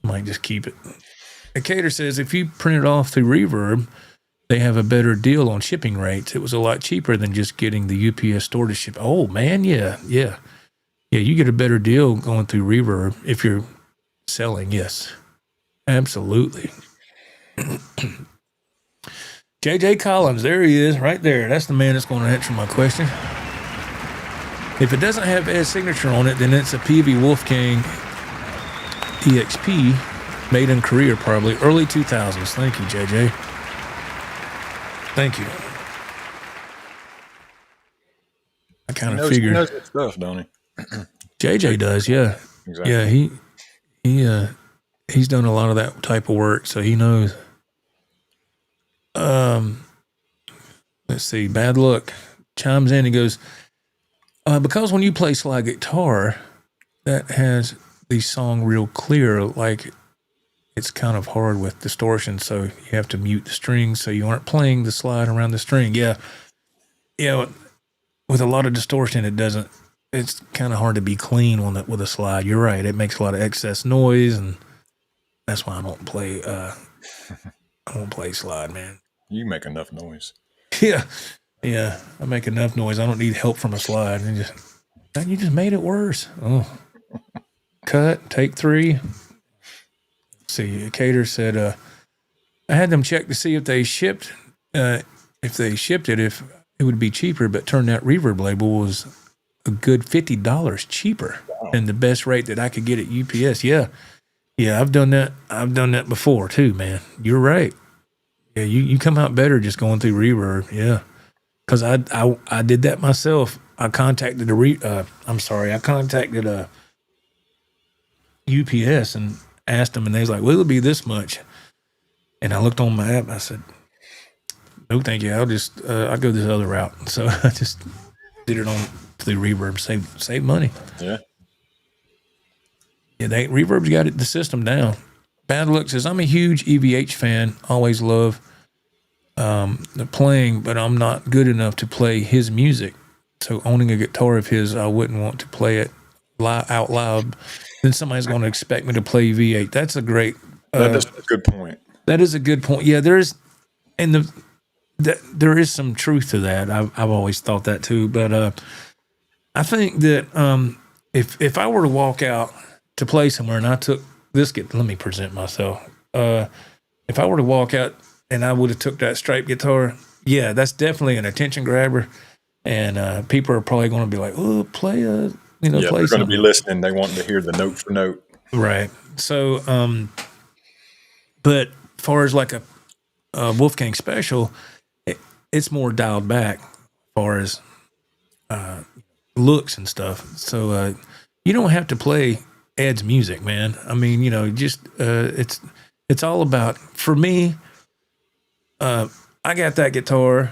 Might just keep it. Decatur says if you print it off through Reverb, they have a better deal on shipping rates. It was a lot cheaper than just getting the UPS store to ship. Oh, man, yeah. Yeah, you get a better deal going through Reverb if you're selling, yes. Absolutely. JJ Collins, there he is, right there. That's the man that's going to answer my question. If it doesn't have Ed's signature on it, then it's a PV Wolfgang EXP, made in Korea probably, early 2000s. Thank you, JJ. Thank you. I kind of figured.
He knows his stuff, don't he?
JJ does, yeah.
Exactly.
Yeah, he's done a lot of that type of work, so he knows. Let's see. Bad Luck chimes in. He goes, because when you play slide guitar, that has the song real clear, like it's kind of hard with distortion, so you have to mute the strings so you aren't playing the slide around the string. Yeah. With a lot of distortion, it's kind of hard to be clean with a slide. You're right. It makes a lot of excess noise, and that's why I don't play. I won't play slide, man.
You make enough noise.
Yeah. I make enough noise. I don't need help from a slide. You just made it worse. Oh, cut. Take 3. Let's see. Cater said, I had them check to see if they shipped. If it would be cheaper, but turned out Reverb label was a good $50 cheaper than the best rate that I could get at UPS. Yeah. Yeah, I've done that. I've done that before too, man. You're right. Yeah, you come out better just going through Reverb. Yeah. Because I did that myself. I contacted I contacted UPS and asked them, and they was like, well, it'll be this much. And I looked on my app, and I said, no, thank you. I'll go this other route. So I just did it on through Reverb, save money.
Yeah.
Yeah, Reverb's got the system down. Bad Luck says, I'm a huge EVH fan. Always love the playing, but I'm not good enough to play his music. So owning a guitar of his, I wouldn't want to play it out loud. Then somebody's going to expect me to play V8. That's a great.
That's a good point. That
is a good point. Yeah, there is some truth to that. I've always thought that too. But I think that if I were to walk out to play somewhere and I took this, let me present myself. If I were to walk out and I would have took that striped guitar, yeah, that's definitely an attention grabber. And people are probably going to be like, "Oh, play a, play
they're
something."
Going to be listening. They want to hear the note for note,
right? So, but as far as like a Wolfgang special, it's more dialed back as far as looks and stuff. So you don't have to play Ed's music, man. I mean, just it's all about, for me. I got that guitar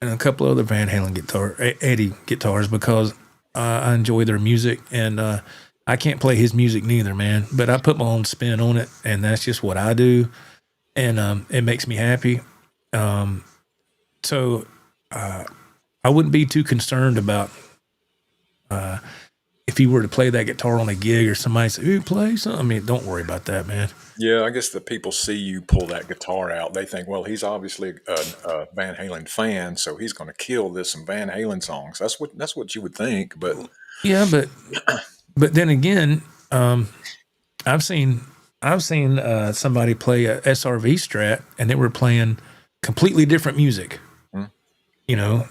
and a couple other Van Halen Eddie guitars because I enjoy their music, and I can't play his music neither, man. But I put my own spin on it, and that's just what I do, and it makes me happy. So I wouldn't be too concerned about if you were to play that guitar on a gig or somebody say, "Ooh, play something." I mean, don't worry about that, man.
Yeah, I guess the people see you pull that guitar out. They think, well, he's obviously a Van Halen fan, so he's going to kill some Van Halen songs. That's what you would think, but
yeah, but then again, I've seen somebody play a SRV Strat, and they were playing completely different music. Mm.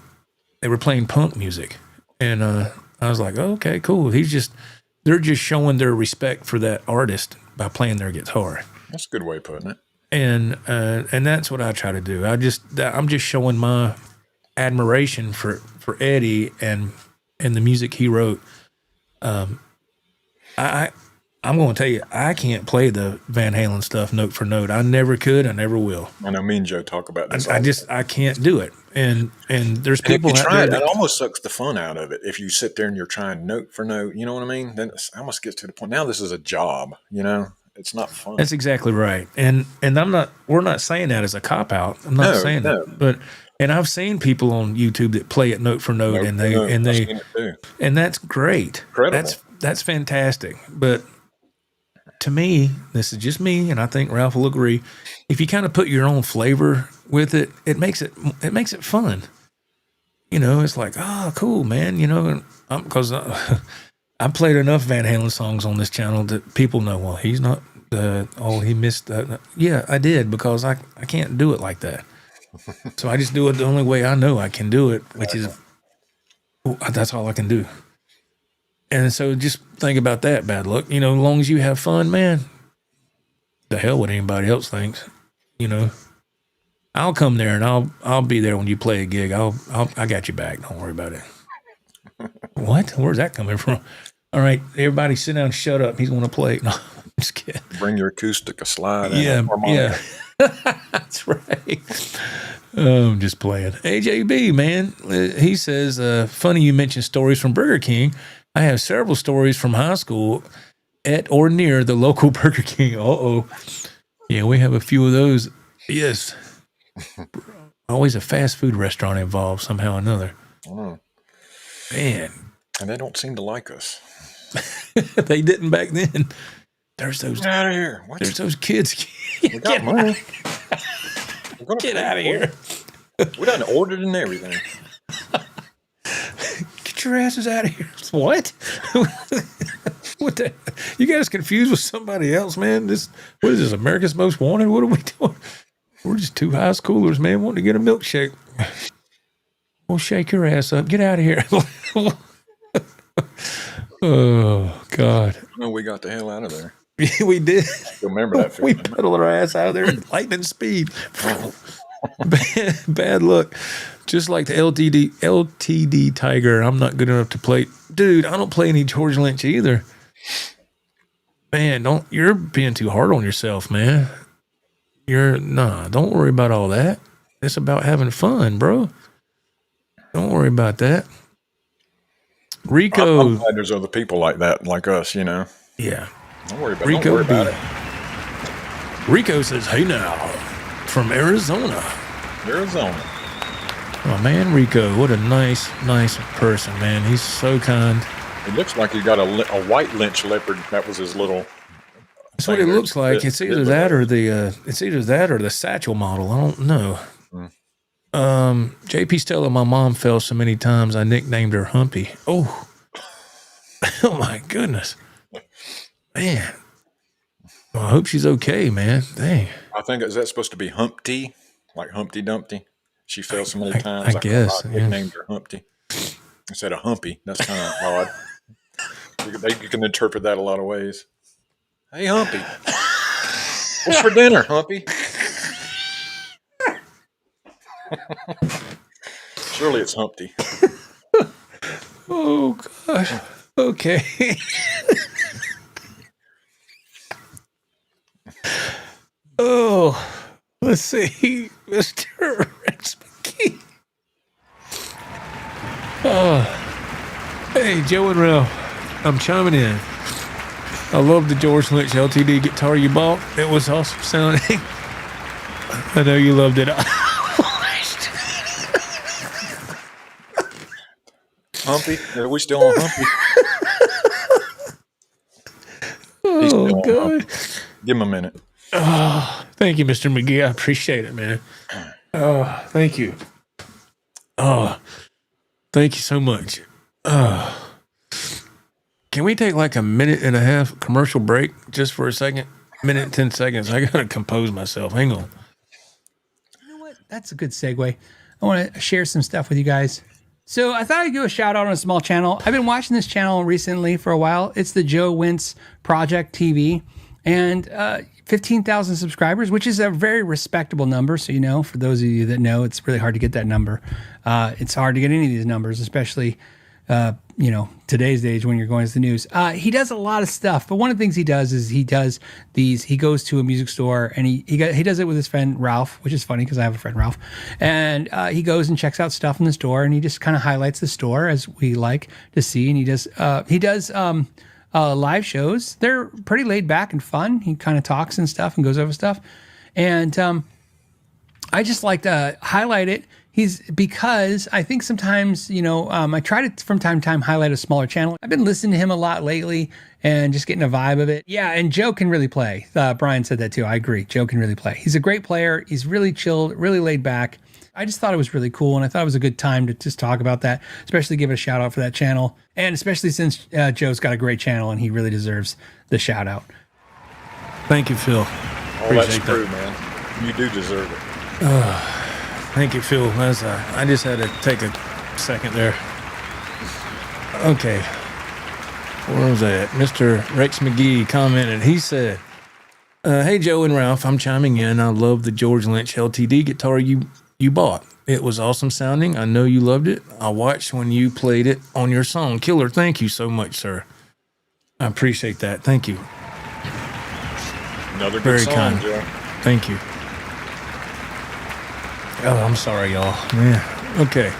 They were playing punk music, and I was like, oh, okay, cool. They're just showing their respect for that artist by playing their guitar.
That's a good way of putting it.
And that's what I try to do. I'm just showing my admiration for Eddie and the music he wrote. I'm going to tell you, I can't play the Van Halen stuff note for note. I never could. I never will.
I know me and Joe talk about this.
I can't do it. And there's people
out there that almost sucks the fun out of it. If you sit there and you're trying note for note, you know what I mean? Then it almost gets to the point. Now this is a job, It's not fun.
That's exactly right. And we're not saying that as a cop out. I'm not saying that. But I've seen people on YouTube that play it note for note, and that's great.
Incredible.
That's fantastic. But to me, this is just me, and I think Ralph will agree. If you kind of put your own flavor with it, it makes it fun. It's like, oh, cool, man. Because I played enough Van Halen songs on this channel that people know. Well, he's not. He missed that. Yeah, I did, because I can't do it like that. So I just do it the only way I know I can do it, which is that's all I can do. And so just think about that, Bad Luck. As long as you have fun, man, the hell what anybody else thinks. I'll come there and I'll be there when you play a gig. I got your back. Don't worry about it. What? Where's that coming from? All right, everybody sit down and shut up. He's going to play. No, I'm just kidding.
Bring your acoustic, a slide.
Yeah. That's right. I'm just playing. AJB, man. He says, funny you mentioned stories from Burger King. I have several stories from high school at or near the local Burger King. Uh-oh. Yeah, we have a few of those. Yes. Always a fast food restaurant involved somehow or another.
Mm.
Man.
And they don't seem to like us.
They didn't back then. There's those.
Get out of here. What?
There's those kids.
We got money.
Get out of here.
We done ordered and everything.
Get your asses out of here. What? What the? You got us confused with somebody else, man. What is this, America's Most Wanted? What are we doing? We're just two high schoolers, man, wanting to get a milkshake. Well, shake your ass up. Get out of here. Oh God.
No, we got the hell out of there.
We did.
Remember that
We
feeling.
pedaled our ass out of there at lightning speed. Bad luck. Just like the LTD Tiger, I'm not good enough to play. Dude, I don't play any George Lynch either. Man, you're being too hard on yourself, man. Don't worry about all that. It's about having fun, bro. Don't worry about that. Rico.
I'm glad there's other people like that, like us, you know.
Yeah.
Don't worry about,
Rico
don't worry about it.
Rico says, hey now, from Arizona.
Arizona.
Oh, man, Rico, what a nice person, man. He's so kind.
It looks like he got a white lynch leopard. That was his little.
That's what it looks like. It's either that or the satchel model. I don't know. JP's telling my mom fell so many times I nicknamed her Humpy. Oh, oh my goodness, man. Well, I hope she's okay, man. Dang.
I think is that supposed to be Humpty, like Humpty Dumpty? She fell so many times.
I guess.
I nicknamed her Humpty instead of Humpy. That's kind of odd. You can interpret that a lot of ways. Hey, Humpy. What's for dinner, Humpy? Surely it's Humpty.
Oh gosh. Okay. Oh, let's see, Mr. Rex McKee. Oh, hey, Joe and Ralph. I'm chiming in. I love the George Lynch LTD guitar you bought. It was awesome sounding. I know you loved it.
Humpy? Are we still on Humpy?
Oh, God.
Give him a minute.
Oh, thank you, Mr. McGee. I appreciate it, man. Oh, thank you. Oh, thank you so much. Can we take like a minute and a half commercial break just for a second? Minute and 10 seconds. I got to compose myself. Hang on.
You know what? That's a good segue. I want to share some stuff with you guys. So I thought I'd do a shout out on a small channel. I've been watching this channel recently for a while. It's the Joe Wentz Project TV, and 15,000 subscribers, which is a very respectable number. So, you know, for those of you that know, it's really hard to get that number. It's hard to get any of these numbers, especially, you know, today's age when you're going to the news. He does a lot of stuff, but one of the things he does is he goes to a music store and he does it with his friend Ralph, which is funny because I have a friend Ralph, and he goes and checks out stuff in the store and he just kind of highlights the store as we like to see. And he does live shows. They're pretty laid back and fun. He kind of talks and stuff and goes over stuff. And I just like to highlight it. Because I think sometimes, you know, I try to from time to time highlight a smaller channel. I've been listening to him a lot lately and just getting a vibe of it. Yeah, and Joe can really play. Brian said that too. I agree. Joe can really play. He's a great player. He's really chilled, really laid back. I just thought it was really cool, and I thought it was a good time to just talk about that, especially give it a shout out for that channel, and especially since Joe's got a great channel and he really deserves the shout out.
Thank you, Phil.
Oh, that's true, man. You do deserve it.
Thank you, Phil. I just had to take a second there. Okay. Where was that? Mr. Rex McGee commented. He said, hey, Joe and Ralph, I'm chiming in. I love the George Lynch LTD guitar you bought. It was awesome sounding. I know you loved it. I watched when you played it on your song, Killer. Thank you so much, sir. I appreciate that. Thank you.
Another good
Very
song,
kind.
Joe.
Thank you. Oh, I'm sorry, y'all. Yeah. Okay.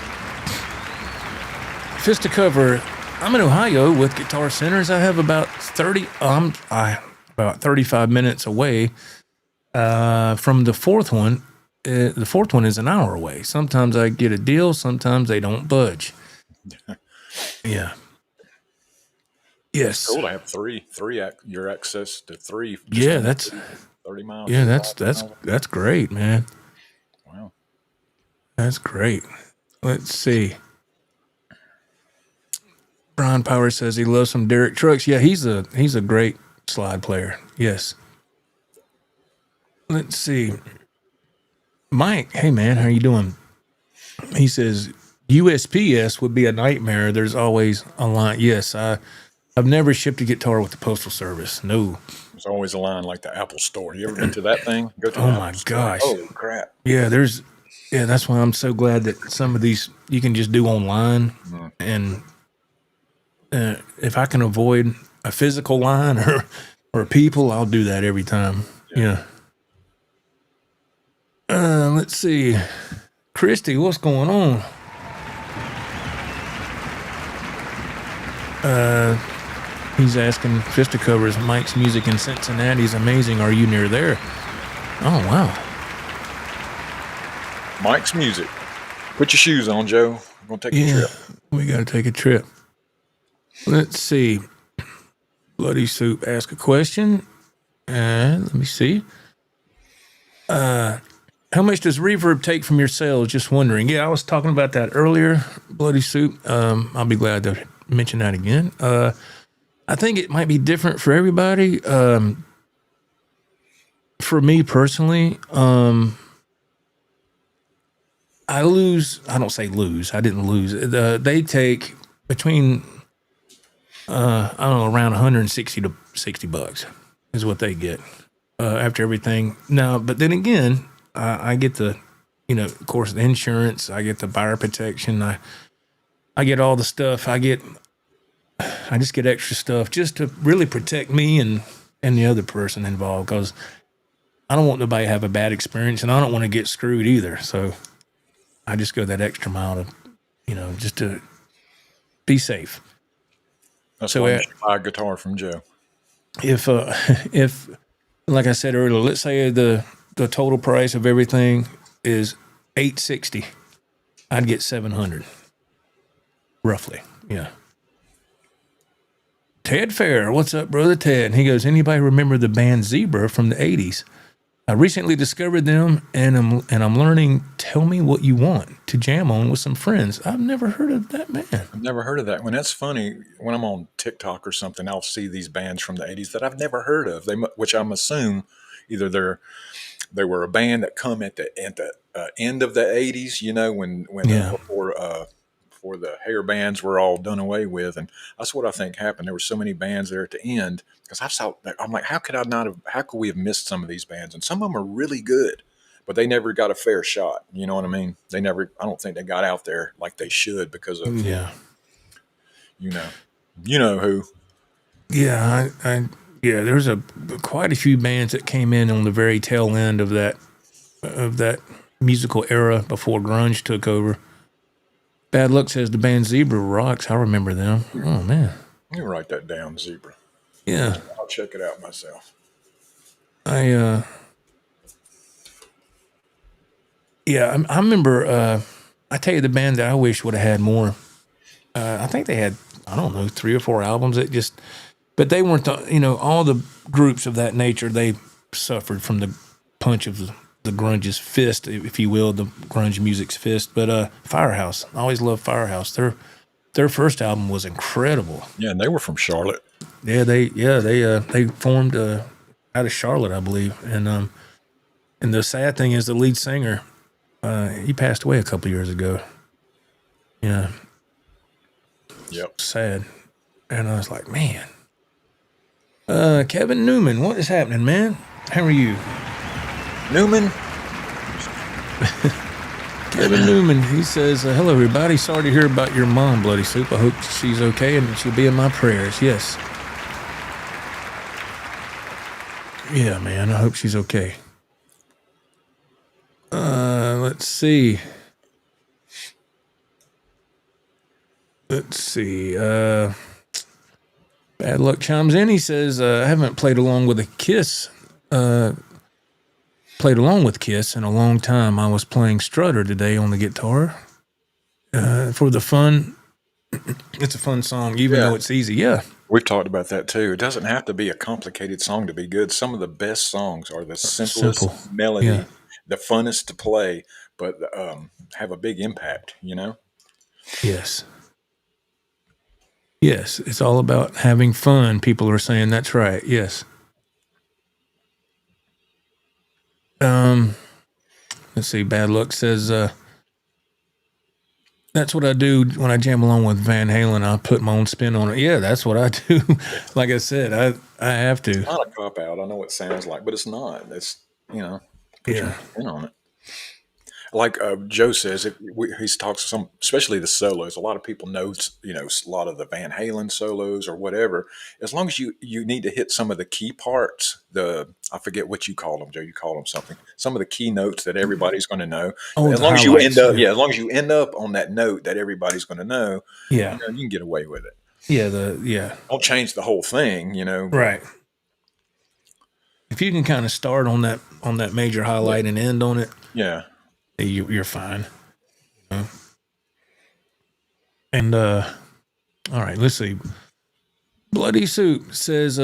Just to cover, I'm in Ohio with Guitar Centers. I have about 35 minutes away from the fourth one. The fourth one is an hour away. Sometimes I get a deal. Sometimes they don't budge. Yeah. Yes.
Cool to have three. Your access to three.
Yeah, that's
30 miles.
Yeah, that's great, man.
Wow.
That's great. Let's see. Brian Power says he loves some Derek trucks. Yeah, he's a great slide player. Yes. Let's see. Mike, hey man, how you doing? He says, USPS would be a nightmare. There's always a line. Yes, I've never shipped a guitar with the postal service. No.
There's always a line like the Apple Store. You ever been to that thing? Go to the
Oh
Apple
my
Store.
gosh.
Holy crap!
Yeah, that's why I'm so glad that some of these you can just do online, and if I can avoid a physical line or people, I'll do that every time. Yeah. Let's see, Christy, what's going on? He's asking Fisticovers, Mike's music in Cincinnati is amazing. Are you near there? Oh wow.
Mike's music. Put your shoes on, Joe. We're gonna take a trip.
We got to take a trip. Let's see. Bloody Soup ask a question. Let me see. How much does reverb take from your sales? Just wondering. Yeah, I was talking about that earlier, Bloody Soup. I'll be glad to mention that again. I think it might be different for everybody. For me personally, I don't say lose. I didn't lose. They take between, I don't know, around 160 to $60 is what they get after everything. Now, but then again, I get the, of course, the insurance. I get the buyer protection. I get all the stuff. I just get extra stuff just to really protect me and the other person involved, because I don't want nobody to have a bad experience, and I don't want to get screwed either. So I just go that extra mile to, just to be safe.
That's why you should buy a guitar from Joe.
If like I said earlier, let's say the total price of everything is $860, I'd get $700, roughly. Yeah. Ted Fair, what's up, brother Ted? And he goes, anybody remember the band Zebra from the 80s? I recently discovered them, and I'm learning Tell Me What You Want to jam on with some friends. I've never heard of that band.
I've never heard of that one. That's funny. When I'm on TikTok or something, I'll see these bands from the 80s that I've never heard of. Which I'm assume either they were a band that come at the end of the 80s, when before the hair bands were all done away with. And that's what I think happened. There were so many bands there at the end, because I'm like, how could we have missed some of these bands? And some of them are really good, but they never got a fair shot. You know what I mean? I don't think they got out there like they should because of, you know who.
Yeah. There's quite a few bands that came in on the very tail end of that musical era before grunge took over. Bad Luck says the band Zebra rocks. I remember them. Oh, man.
You write that down, Zebra.
Yeah.
I'll check it out myself.
I remember, I tell you the band that I wish would have had more. I think they had, 3 or 4 albums. But they weren't, all the groups of that nature, they suffered from the punch of the grunge's fist, if you will, the grunge music's fist. But Firehouse, I always loved Firehouse. Their first album was incredible.
Yeah, and they were from Charlotte.
Yeah, they formed out of Charlotte, I believe. And the sad thing is the lead singer, he passed away a couple years ago. Yeah.
Yep.
Sad. And I was like, man. Kevin Newman, what is happening, man? How are you?
Newman?
Kevin Newman, he says, hello, everybody. Sorry to hear about your mom, Bloody Soup. I hope she's okay and she'll be in my prayers. Yes. Yeah, man, I hope she's okay. Let's see. Bad Luck chimes in. He says, I haven't played along with Kiss in a long time. I was playing Strutter today on the guitar for the fun. It's a fun song, even though it's easy. Yeah.
We've talked about that too. It doesn't have to be a complicated song to be good. Some of the best songs are the simplest melody, the funnest to play, but have a big impact,
Yes. Yes, it's all about having fun. People are saying that's right. Yes. Let's see. Bad Luck says, That's what I do when I jam along with Van Halen. I put my own spin on it. Yeah, that's what I do. Like I said, I have to.
It's not a cop out. I know what it sounds like, but it's not. It's, put your spin on it. Like Joe says, he talks some, especially the solos. A lot of people know, a lot of the Van Halen solos or whatever. As long as you need to hit some of the key parts, I forget what you call them, Joe. You call them something. Some of the key notes that everybody's going to know. As long as you end up, as long as you end up on that note that everybody's going to know, you can get away with it.
Yeah.
Don't change the whole thing,
Right. If you can kind of start on that major highlight and end on it, you're fine. And all right, let's see. Bloody Soup says,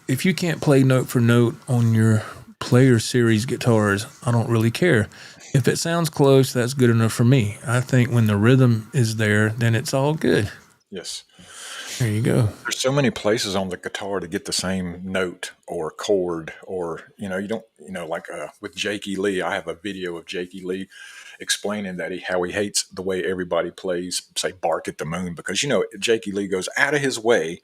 if you can't play note for note on your Player Series guitars, I don't really care. If it sounds close, that's good enough for me. I think when the rhythm is there, then it's all good.
Yes.
There you go.
There's so many places on the guitar to get the same note or chord, or you don't, like with Jakey Lee. I have a video of Jakey Lee explaining that how he hates the way everybody plays, say, "Bark at the Moon," because Jakey Lee goes out of his way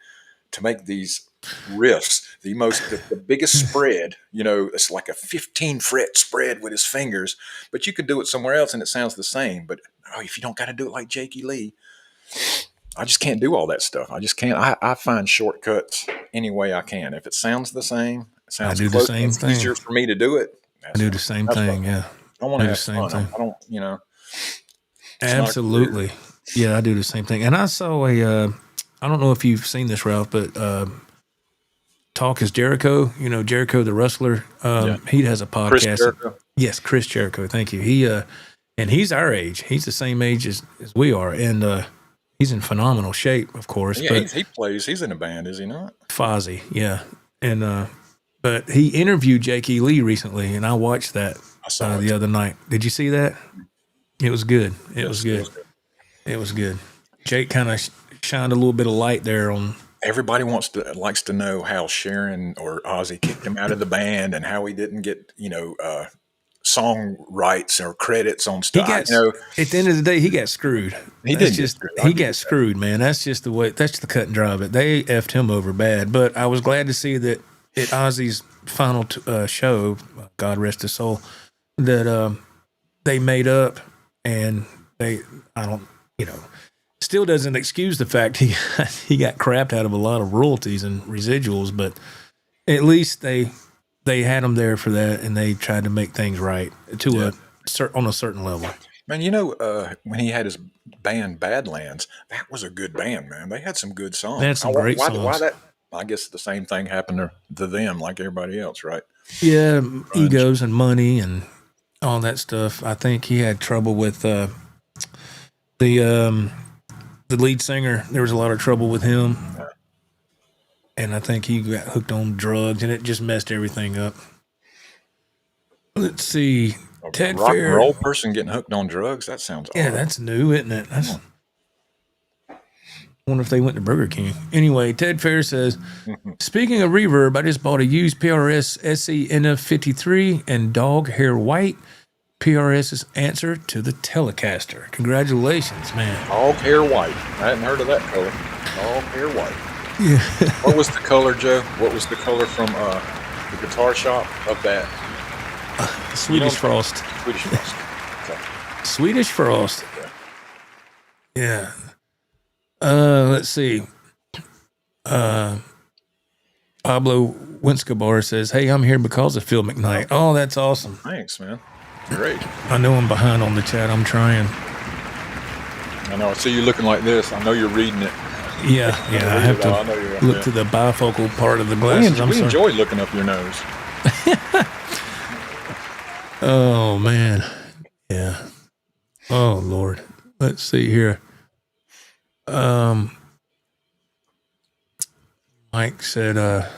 to make these riffs the biggest spread. It's like a 15 fret spread with his fingers, but you could do it somewhere else and it sounds the same. But if you don't got to do it like Jakey Lee, I just can't do all that stuff. I just can't. I find shortcuts any way I can. If it sounds the same, it sounds close, the same thing. It's easier for me to do it.
I do the same thing. Yeah,
I want to have fun. I don't.
Absolutely. Yeah, I do the same thing. And I saw I don't know if you've seen this, Ralph, but Talk is Jericho. Jericho the wrestler. He has a podcast.
Chris Jericho.
Yes, Chris Jericho. Thank you. He and he's our age. He's the same age as we are, and he's in phenomenal shape, of course.
Yeah, he plays. He's in a band, is he not?
Fozzy, yeah. And but he interviewed Jakey Lee recently, and I watched that the other night. Did you see that? It was good. It was good. Jake kind of shined a little bit of light there on.
Everybody likes to know how Sharon or Ozzy kicked him out of the band and how he didn't get song rights or credits on stuff.
At the end of the day, he got screwed. He got screwed, man. That's just the way. That's the cut and dry of it. They effed him over bad. But I was glad to see that at Ozzy's final show, God rest his soul, that they made up, and still doesn't excuse the fact he got crapped out of a lot of royalties and residuals, but at least they had him there for that, and they tried to make things right on a certain level.
Man, when he had his band Badlands, that was a good band, man. They had some good songs.
They had some great songs.
Why that? I guess the same thing happened to them like everybody else, right?
Yeah, egos and money and all that stuff. I think he had trouble with the lead singer. There was a lot of trouble with him. And I think he got hooked on drugs, and it just messed everything up. Let's see. Ted
rock
Fair.
and roll person getting hooked on drugs? That sounds odd.
That's new, isn't it? I wonder if they went to Burger King. Anyway, Ted Fair says, speaking of reverb, I just bought a used PRS SE NF53 and dog hair white. PRS's answer to the Telecaster. Congratulations, man.
Dog hair white. I hadn't heard of that color. Dog hair white.
Yeah.
What was the color, Joe? What was the color from the guitar shop of that?
Swedish Frost.
Swedish Frost. Okay.
Swedish Frost. Yeah. Let's see. Pablo Winskabar says, hey, I'm here because of Phil McKnight. Oh, that's awesome.
Thanks, man. Great.
I know I'm behind on the chat. I'm trying.
I know. I see you looking like this. I know you're reading it.
Yeah. I have to look to the bifocal part of the glasses.
We enjoy looking up your nose.
Oh, man. Yeah. Oh, Lord. Let's see here. Mike said, I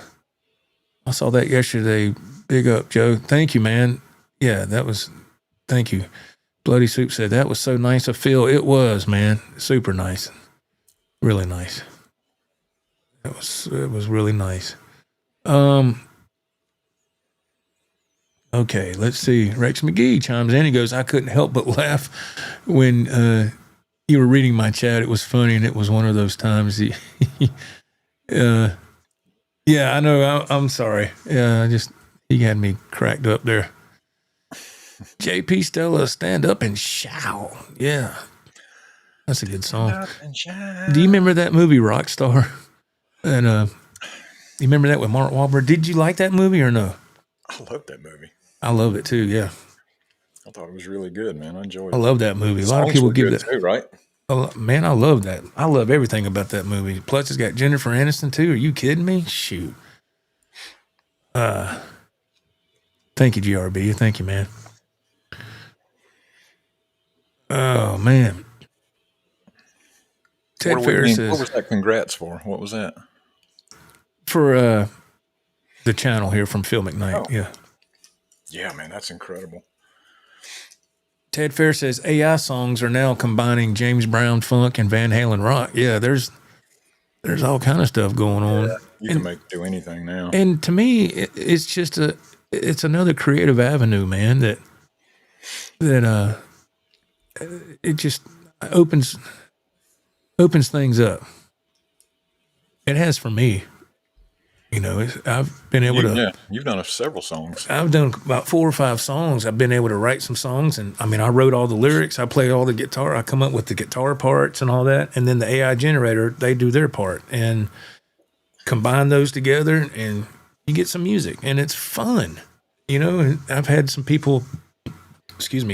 saw that yesterday. Big up, Joe. Thank you, man. Yeah, thank you. Bloody Soup said, that was so nice of Phil. It was, man. Super nice. Really nice. It was really nice. Okay, let's see. Rex McGee chimes in. He goes, I couldn't help but laugh when you were reading my chat. It was funny, and it was one of those times. Yeah, I know. I'm sorry. Yeah, he had me cracked up there. JP Stella, stand up and shout. Yeah, that's a good song. Do you remember that movie Rockstar? And you remember that with Mark Wahlberg? Did you like that movie or no?
I love that movie.
I love it too. Yeah,
I thought it was really good, man. I enjoyed it.
I love that movie. A lot of
Songs
people
were
give
good
that.
too, right?
Oh, man, I love that. I love everything about that movie. Plus, it's got Jennifer Aniston too. Are you kidding me? Shoot. Thank you, GRB. Thank you, man. Oh man. Ted Ferris says,
what was that congrats for? What was that?
For the channel here from Phil McKnight. Yeah.
Yeah, man, that's incredible.
Ted Fair says AI songs are now combining James Brown funk and Van Halen rock. Yeah, there's all kind of stuff going on.
Yeah, you can do anything now.
And to me, it's just it's another creative avenue, man. That it just opens things up. It has for me. You know, I've been able to.
Yeah, you've done several songs.
I've done about 4 or 5 songs. I've been able to write some songs, and I mean, I wrote all the lyrics. I play all the guitar. I come up with the guitar parts and all that, and then the AI generator, they do their part, and combine those together, and you get some music, and it's fun. You know, and I've had some people,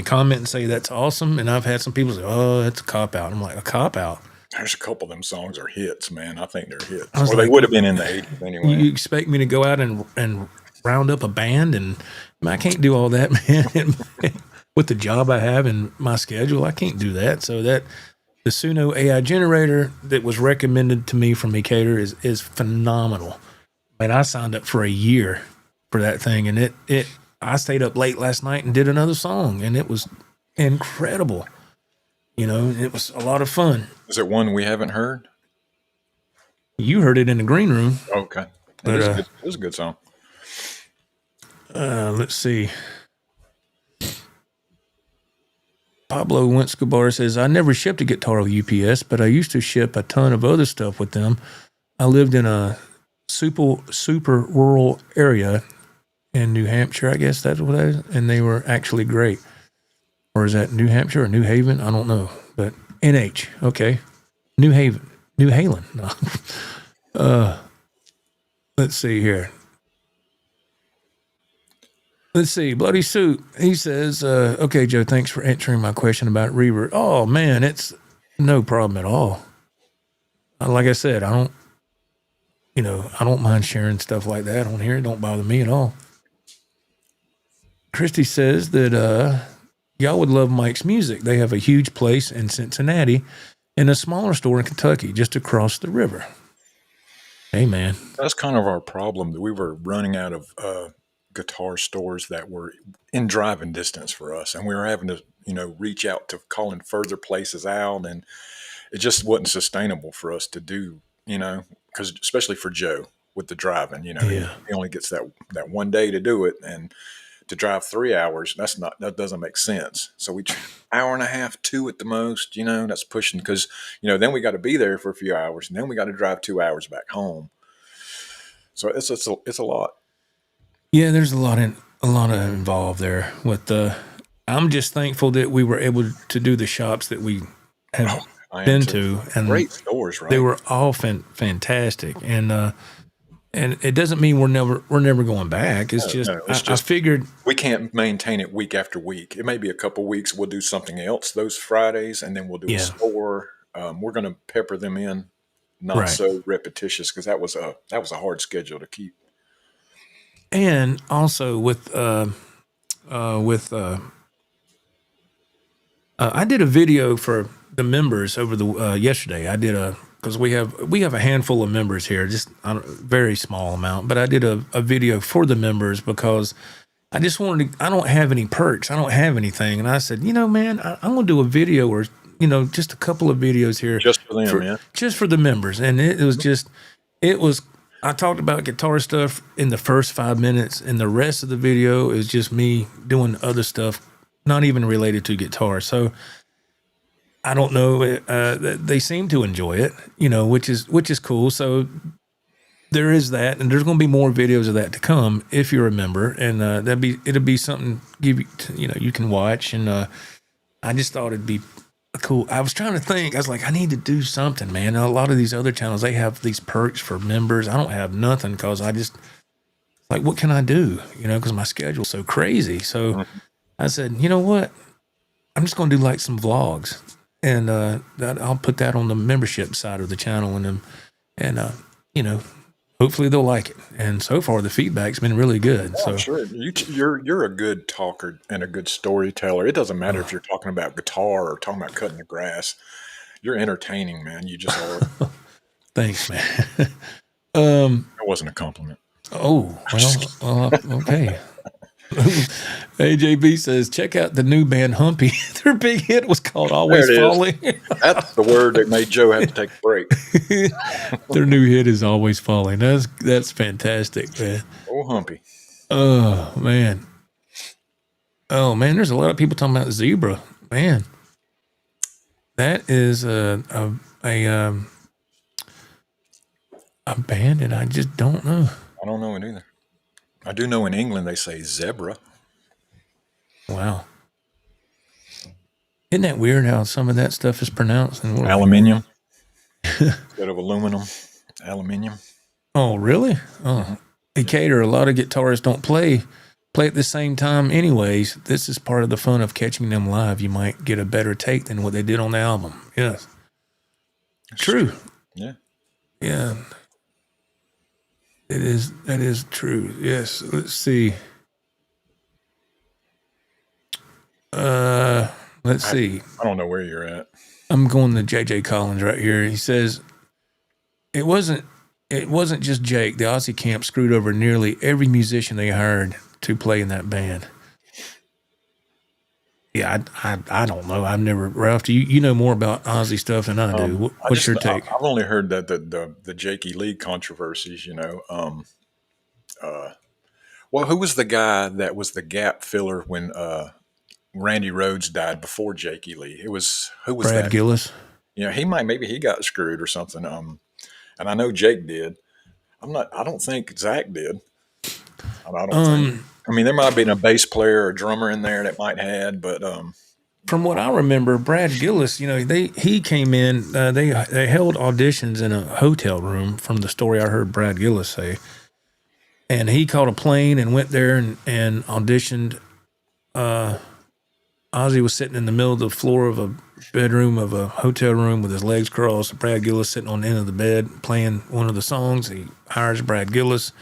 comment and say that's awesome, and I've had some people say, "Oh, that's a cop out." I'm like, a cop out.
There's a couple of them songs are hits, man. I think they're hits. Or they would have been in the 80s anyway.
You expect me to go out and round up a band, and I can't do all that, man. With the job I have and my schedule, I can't do that. So that the Suno AI generator that was recommended to me from Ecator is phenomenal. Man, I signed up for a year for that thing, and I stayed up late last night and did another song, and it was incredible. You know, it was a lot of fun.
Is it one we haven't heard?
You heard it in the green room.
Okay. It was a good song.
Let's see. Pablo Wentz says, I never shipped a guitar with UPS, but I used to ship a ton of other stuff with them. I lived in a super rural area in New Hampshire, I guess that's what that is, and they were actually great. Or is that New Hampshire or New Haven? I don't know. But NH, okay. New Haven. New Halen. No. Let's see here. Let's see. Bloody Suit. He says, okay, Joe, thanks for answering my question about reverb. Oh, man, it's no problem at all. Like I said, I don't mind sharing stuff like that on here. It don't bother me at all. Christy says that y'all would love Mike's music. They have a huge place in Cincinnati and a smaller store in Kentucky just across the river. Hey, man.
That's kind of our problem, that we were running out of guitar stores that were in driving distance for us. And we were having to, reach out to calling further places out. And it just wasn't sustainable for us to do, because especially for Joe with the driving, he only gets that one day to do it. And to drive 3 hours, that doesn't make sense. So we hour and a half, 2 at the most, that's pushing, because, then we got to be there for a few hours, and then we got to drive 2 hours back home. So it's a lot. Yeah,
there's a lot involved there with I'm just thankful that we were able to do the shops that we have been to, and
great stores, right?
They were all fantastic. And it doesn't mean we're never going back. It's just I figured
we can't maintain it week after week. It may be a couple weeks. We'll do something else those Fridays, and then we'll do a store. We're going to pepper them in, not so repetitious, because that was a hard schedule to keep.
And also with I did a video for the members over the yesterday. I did because we have a handful of members here, just a very small amount. But I did a video for the members because I just wanted to. I don't have any perks. I don't have anything, and I said, man, I'm gonna do a video or just a couple of videos here
just for them, man,
just for the members. And it was. I talked about guitar stuff in the first 5 minutes, and the rest of the video is just me doing other stuff, not even related to guitar. So I don't know. They seem to enjoy it, which is cool. So there is that, and there's going to be more videos of that to come if you're a member, and it'll be something you can watch. And I just thought it'd be cool. I was trying to think. I was like, I need to do something, man. A lot of these other channels, they have these perks for members. I don't have nothing because I just like, what can I do? Because my schedule's so crazy. So I said, you know what? I'm just going to do like some vlogs, and I'll put that on the membership side of the channel, and hopefully they'll like it. And so far, the feedback's been really good.
Oh,
so
sure, you're a good talker and a good storyteller. It doesn't matter if you're talking about guitar or talking about cutting the grass. You're entertaining, man. You just are.
Thanks, man.
That wasn't a compliment.
Oh, well, okay. AJB says, check out the new band Humpy. Their big hit was called Always Falling.
That's the word that made Joe have to take a break.
Their new hit is Always Falling. That's fantastic, man.
Oh, Humpy.
Oh, man. There's a lot of people talking about Zebra. Man, that is a band that I just don't know.
I don't know it either. I do know in England they say zebra.
Wow. Isn't that weird how some of that stuff is pronounced?
Aluminium. Instead of aluminum, aluminium.
Oh, really? Oh. Decatur, a lot of guitarists don't play at the same time anyways. This is part of the fun of catching them live. You might get a better take than what they did on the album. Yes. True.
Yeah.
Yeah. That is true. Yes. Let's see. Let's see.
I don't know where you're at.
I'm going to JJ Collins right here. He says it wasn't just Jake. The Aussie camp screwed over nearly every musician they hired to play in that band. Yeah, I don't know. I've never, Ralph, you know more about Aussie stuff than I do. What's your take?
I've only heard that the Jakey Lee controversies, well, who was the guy that was the gap filler when Randy Rhoads died before Jakey Lee? Who was
Brad
that?
Gillis.
Maybe he got screwed or something. And I know Jake did. I don't think Zach did. I don't think. I mean, there might have been a bass player or drummer in there that might had, but
from what I remember, Brad Gillis, he came in. They held auditions in a hotel room. From the story I heard Brad Gillis say, and he caught a plane and went there and auditioned. Ozzy was sitting in the middle of the floor of a bedroom of a hotel room with his legs crossed. Brad Gillis sitting on the end of the bed playing one of the songs. He hires Brad Gillis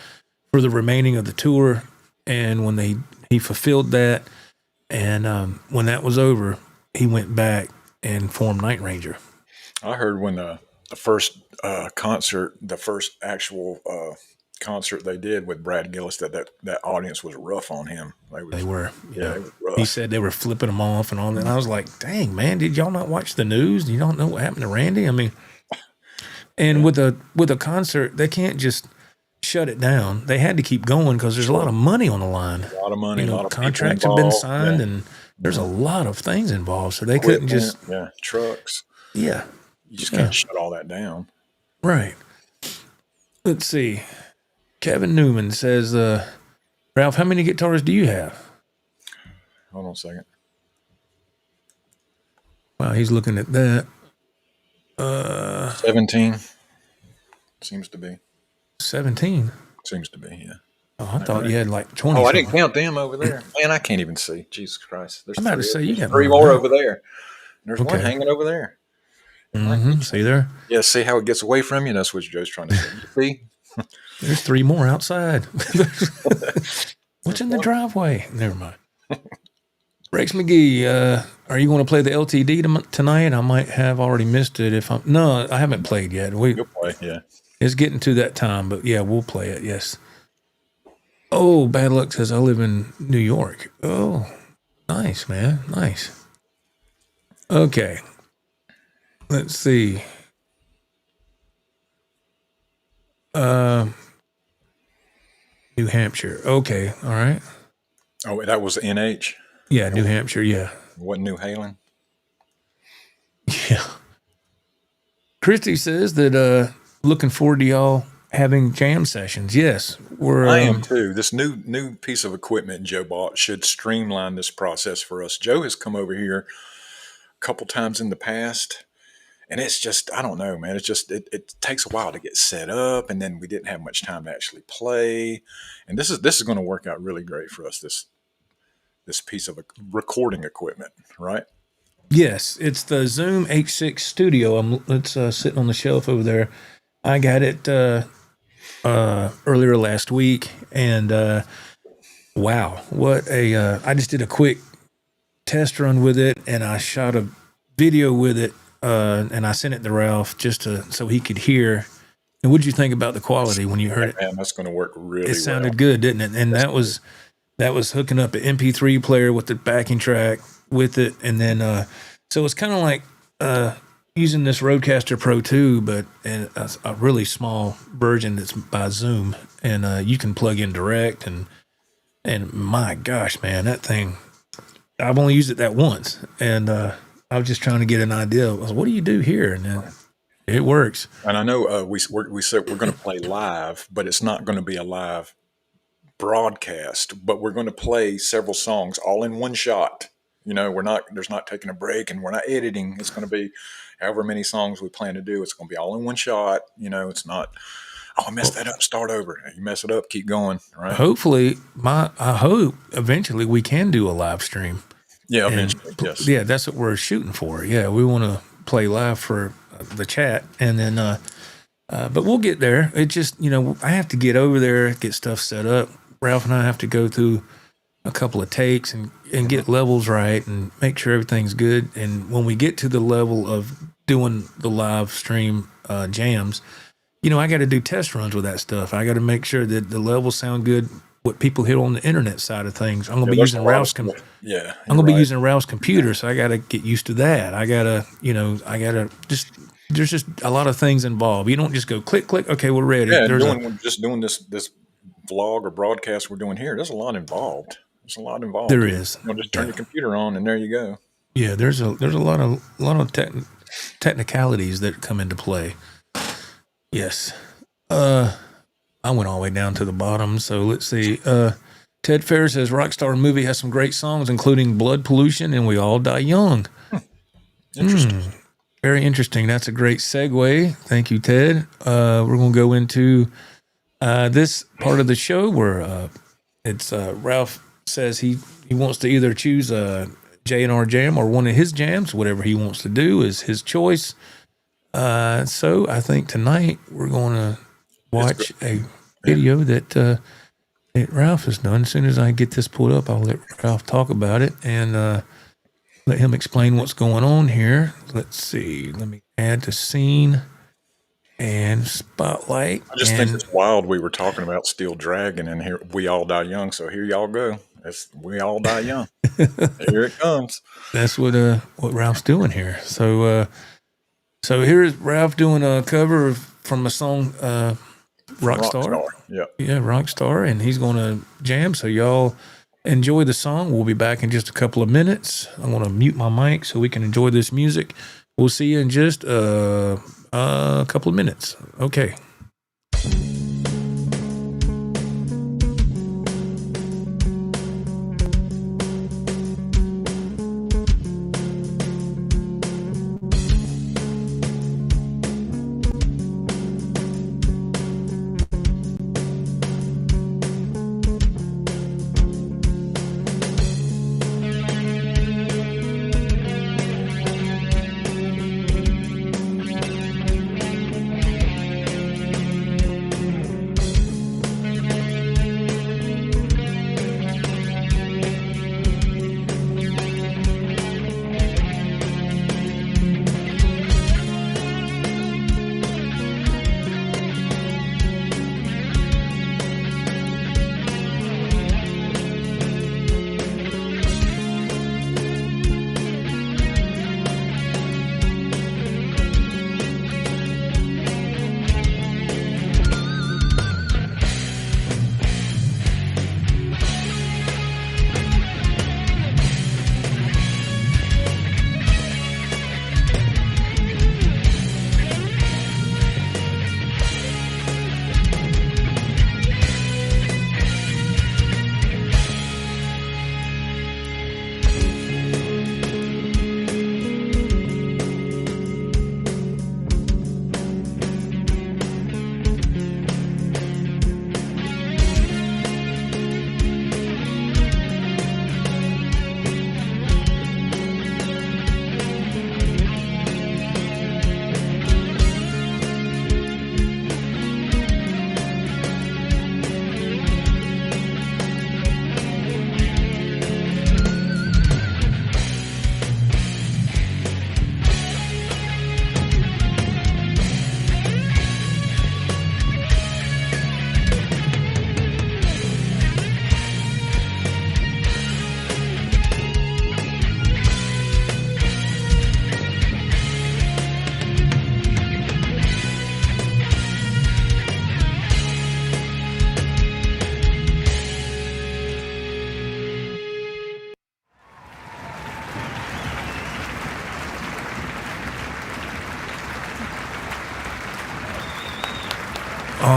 for the remaining of the tour. And when he fulfilled that, and when that was over, he went back and formed Night Ranger.
I heard when the first concert, the first actual concert they did with Brad Gillis, that audience was rough on him. They were rough.
He said they were flipping him off and all that. And I was like, dang, man, did y'all not watch the news? You don't know what happened to Randy? I mean, and with a concert, they can't just shut it down. They had to keep going because there's a lot of money on the line.
A lot of money. A lot of
contracts have been signed, and there's a lot of things involved. So they couldn't just
trucks.
Yeah,
you just can't shut all that down.
Right. Let's see. Kevin Newman says, Ralph, how many guitars do you have?
Hold on a second.
Wow, he's looking at that.
17. Seems to be.
17?
Seems to be, yeah.
Oh, I thought you had like 20.
Oh, I didn't count them over there. Man, I can't even see. Jesus Christ. There's
I'm about to say you got
three more over there. There's one hanging over there.
Mm-hmm. See there?
Yeah, see how it gets away from you? That's what Joe's trying to say. See?
There's 3 more outside. What's in the driveway? Never mind. Rex McGee, are you going to play the LTD tonight? I might have already missed it. No, I haven't played yet.
You'll play, yeah.
It's getting to that time, but yeah, we'll play it. Yes. Oh, Bad Luck says I live in New York. Oh, nice, man. Nice. Okay. Let's see. New Hampshire. Okay. All right.
Oh, that was NH?
Yeah, New Hampshire. Yeah.
What, New Halen?
Yeah. Christy says that looking forward to y'all having jam sessions. Yes, we're.
I am too. This new piece of equipment Joe bought should streamline this process for us. Joe has come over here a couple times in the past, and it's just, I don't know, man. It's just it takes a while to get set up, and then we didn't have much time to actually play. And this is going to work out really great for us. This piece of recording equipment, right?
Yes, it's the Zoom H6 Studio. It's sitting on the shelf over there. I got it earlier last week, and wow, what a! I just did a quick test run with it, and I shot a video with it, and I sent it to Ralph so he could hear. And what did you think about the quality when you heard it?
Man, that's going to work really well.
It sounded good, didn't it? And that was hooking up an MP3 player with the backing track with it, and then so it's kind of like using this Rodecaster Pro 2, but in a really small version that's by Zoom, and you can plug in direct, and my gosh, man, that thing, I've only used it that once, and I was just trying to get an idea of what do you do here, and then it works.
And I know we said we're going to play live, but it's not going to be a live broadcast, but we're going to play several songs all in one shot. You know, there's not taking a break, and we're not editing. It's going to be however many songs we plan to do. It's going to be all in one shot. You know, it's not, I messed that up, start over. You mess it up, keep going, right?
Hopefully, I hope eventually we can do a live stream.
Yeah, eventually, yes.
Yeah, that's what we're shooting for. Yeah, we want to play live for the chat, and then, but we'll get there. It just, I have to get over there, get stuff set up. Ralph and I have to go through a couple of takes and get levels right and make sure everything's good. And when we get to the level of doing the live stream jams, I got to do test runs with that stuff. I got to make sure that the levels sound good. What people hear on the internet side of things, I'm going to be using Ralph's. I'm going to be using Ralph's computer, so I got to get used to that. I got to, there's just a lot of things involved. You don't just go click, click. Okay, we're ready.
Yeah, doing this vlog or broadcast we're doing here. There's a lot involved. There's a lot involved.
There is.
Just turn your computer on, and there you go.
Yeah, there's a lot of technicalities that come into play. Yes. I went all the way down to the bottom, so let's see. Ted Fair says Rockstar movie has some great songs, including Blood Pollution and We All Die Young.
Interesting.
Very interesting. That's a great segue. Thank you, Ted. We're going to go into this part of the show where it's Ralph says he wants to either choose a J&R jam or one of his jams. Whatever he wants to do is his choice. So I think tonight we're going to watch a video that Ralph has done. As soon as I get this pulled up, I'll let Ralph talk about it and let him explain what's going on here. Let's see. Let me add the scene and spotlight.
I just think it's wild. We were talking about Steel Dragon, and here We All Die Young. So here y'all go. We All Die Young. Here it comes.
That's what Ralph's doing here. So here's Ralph doing a cover from a song, Rockstar.
Yeah,
Rockstar, and he's going to jam. So y'all enjoy the song. We'll be back in just a couple of minutes. I'm going to mute my mic so we can enjoy this music. We'll see you in just a couple of minutes. Okay.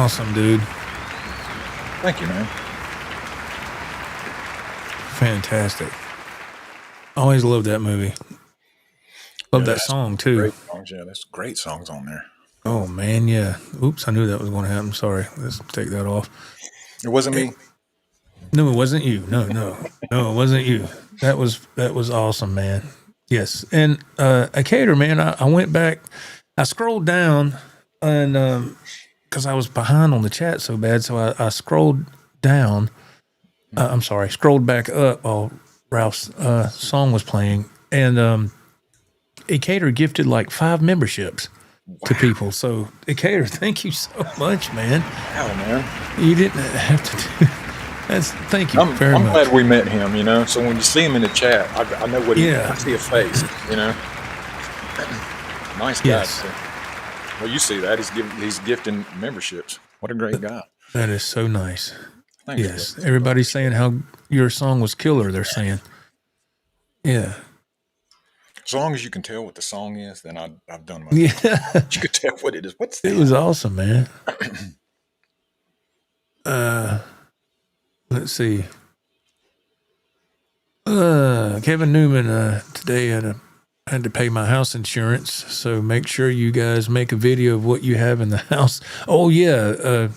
awesome, dude.
Thank you, man.
Fantastic. Always loved that movie. Love that
that's
song too.
Great songs. Yeah, there's great songs on there.
Oh man, yeah. Oops, I knew that was going to happen. Sorry. Let's take that off.
It wasn't me.
No, it wasn't you. No, it wasn't you. That was awesome, man. Yes, and Acator, man. I went back. I scrolled down, and because I was behind on the chat so bad, so I scrolled down. I'm sorry, scrolled back up while Ralph's song was playing, and Acator gifted like 5 memberships to people. So Acator, thank you so much, man.
Hell, man.
You didn't have to do. Thank you very
I'm
much.
glad we met him, you know. So when you see him in the chat, I know what I see a face, you know. Nice guy.
Yes.
Well, you see that he's gifting memberships. What a great guy.
That is so nice.
Thanks,
Yes,
bro.
everybody's saying how your song was killer. They're saying, yeah,
As long as you can tell what the song is, then I've done my
yeah.
job. You can tell what it is. What's that?
It was awesome, man. Let's see. Kevin Newman today had to pay my house insurance, so make sure you guys make a video of what you have in the house. Oh yeah,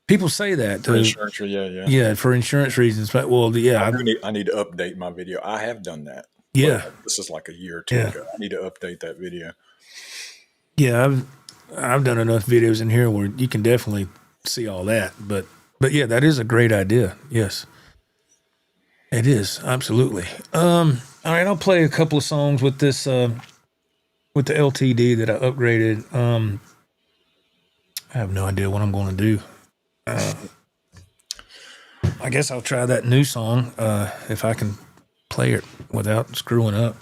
people say that
For insurance, yeah.
Yeah, for insurance reasons. But well, yeah,
I need to update my video. I have done that.
Yeah.
But this is like a year or two ago. I need to update that video.
Yeah, I've done enough videos in here where you can definitely see all that. But yeah, that is a great idea. Yes, it is absolutely. All right, I'll play a couple of songs with this with the LTD that I upgraded. I have no idea what I'm going to do. I guess I'll try that new song if I can play it without screwing up.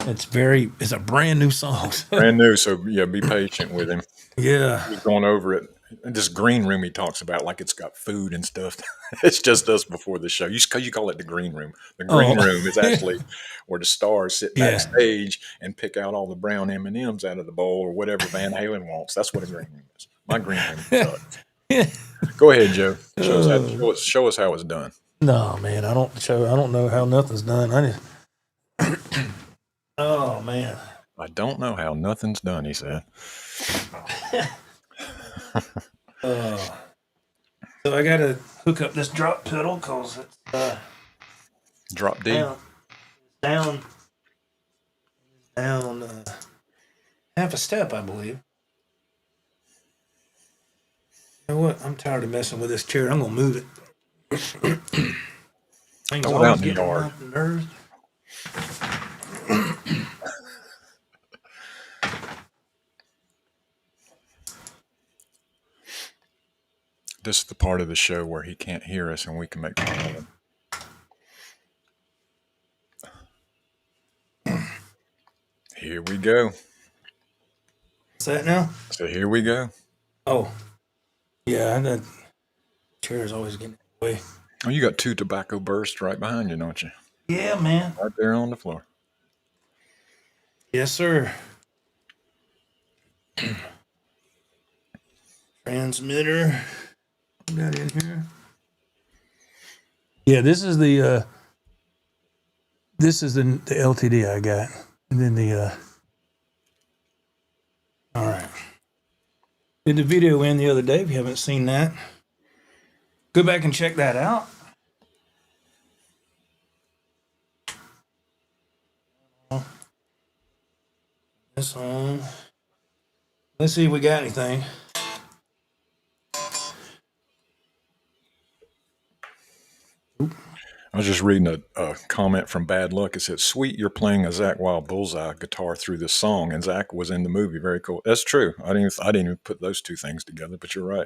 It's a brand new song.
Brand new, so yeah, be patient with him.
Yeah.
He's going over it. And this green room he talks about, like it's got food and stuff. It's just us before the show. You call it the green room. The green room is actually where the stars sit backstage and pick out all the brown M&Ms out of the bowl or whatever Van Halen wants. That's what a green room is. My green room sucks. Go ahead, Joe. Show us how it's done.
No, man, I don't know how nothing's done. Oh man.
I don't know how nothing's done, he said.
So I gotta hook up this drop pedal because it's
Drop D.
down half a step, I believe. You know what? I'm tired of messing with this chair. I'm gonna move it. Things
Throw it
always
out in the
get on
yard.
my nerves.
This is the part of the show where he can't hear us and we can make fun of him. Here we go.
What's that now?
So here we go.
Oh, yeah. That chair is always getting in the way.
Oh, you got 2 tobacco bursts right behind you, don't you?
Yeah, man.
Right there on the floor.
Yes, sir. Transmitter. Got in here. Yeah, this is the LTD I got, and then all right. Did the video in the other day? If you haven't seen that, go back and check that out. This one. Let's see if we got anything.
I was just reading a comment from Bad Luck. It said, "Sweet, you're playing a Zach Wild Bullseye guitar through this song," and Zach was in the movie. Very cool. That's true. I didn't even put those 2 things together, but you're right.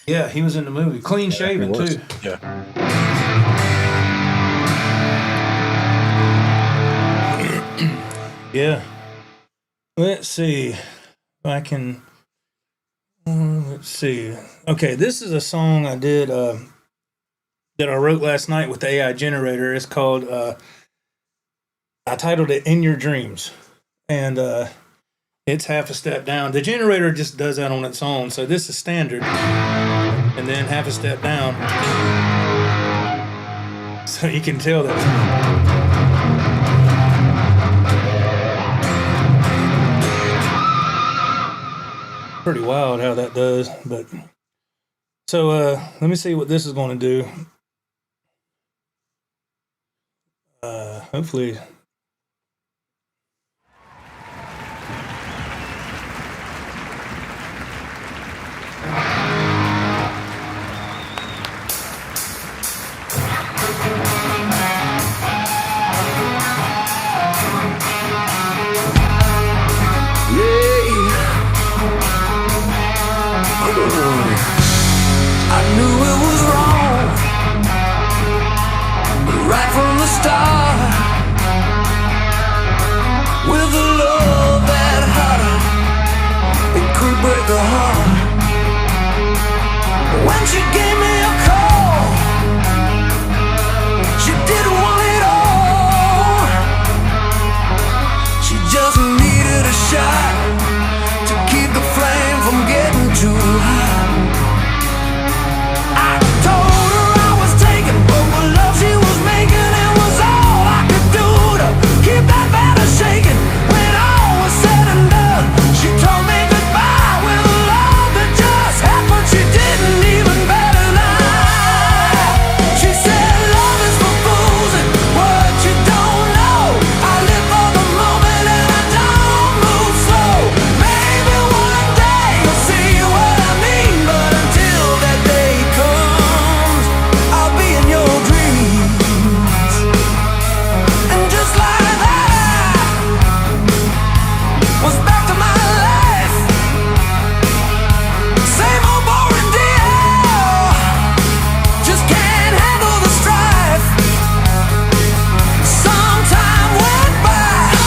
Yeah, he was in the movie. Clean shaven, too.
Yeah.
Yeah. Let's see if I can. Let's see. Okay, this is a song I did that I wrote last night with the AI generator. It's called. I titled it "In Your Dreams," and it's half a step down. The generator just does that on its own. So this is standard, and then half a step down. So you can tell that. Pretty wild how that does, but so let me see what this is going to do. Hopefully.
I knew it was wrong right from the start. With a love that hurt, it could break the heart. When she gave me a call, she didn't want it all. She just needed a shot to keep the flame from getting too high. I told her I was taken, but the love she was making, it was all I could do to keep that banner shaking. When all was said and done, she told me goodbye with a love that just happened. She didn't even bat an eye. She said love is for fools and what you don't know. I live for the moment and I don't move slow. Maybe one day you'll see what I mean, but until that day comes, I'll be in your dreams. And just like that, was back to my life. Same old boring deal, just can't handle the strife. Some time went by,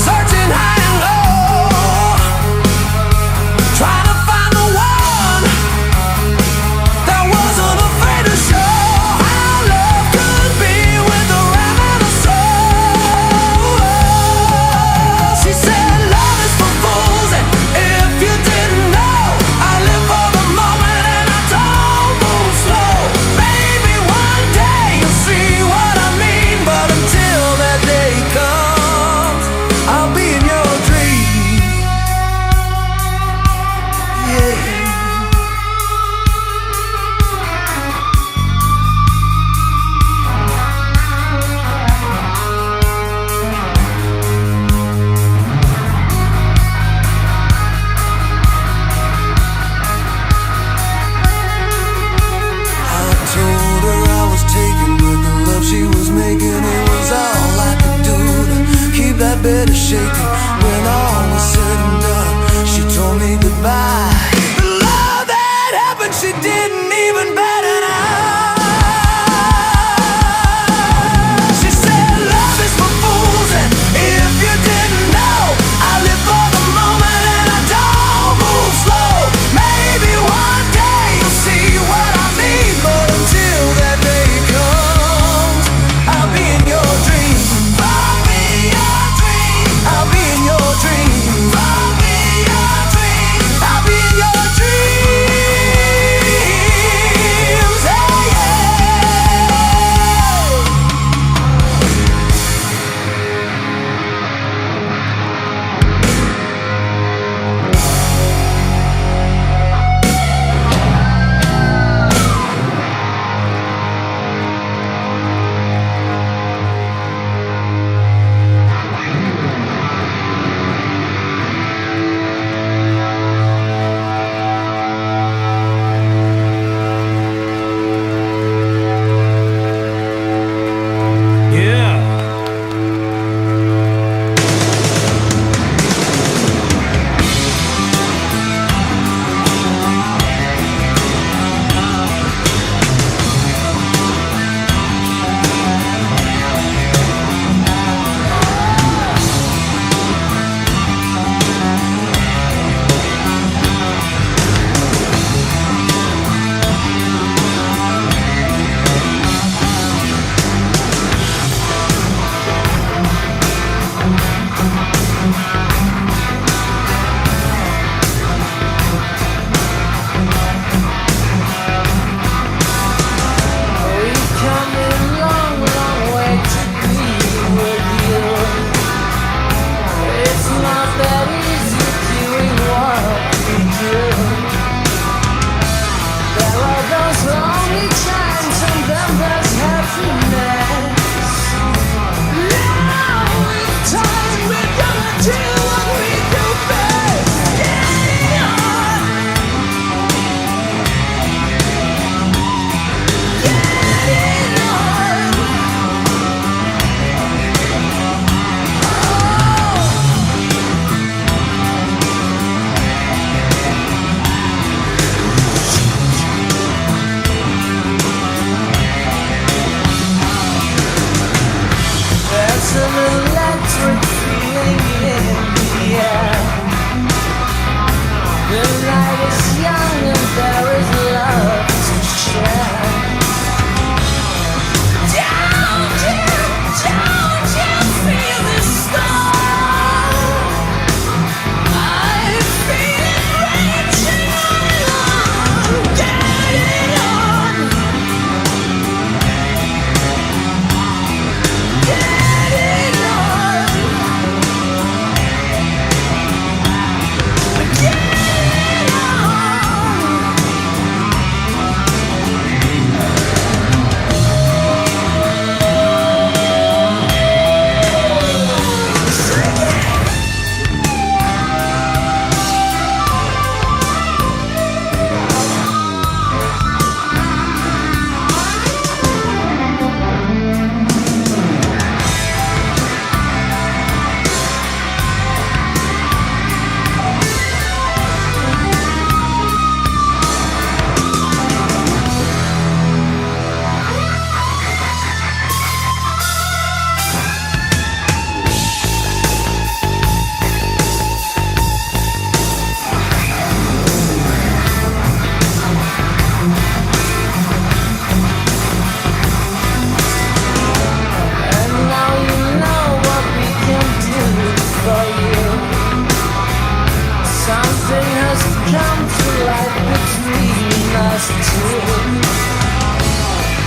searching high and low, trying to find the one that wasn't afraid to show how love could be with a ram and a soul. She said love is for fools, and if you didn't know, I live for the moment and I don't move slow. Maybe one day you'll see what I mean, but until that day comes, I'll be in your dreams. Yeah. I told her I was taken, but the love she was making, it was all I could do to keep that bed shaking. When all was said and done, she told me goodbye. The love that happened, she didn't even bat an eye. She said love is for fools, and if you didn't know, I live for the moment and I don't move slow. Maybe one day you'll see what I mean, but until that day comes, I'll be in your dreams. I'll be in your dreams. I'll be in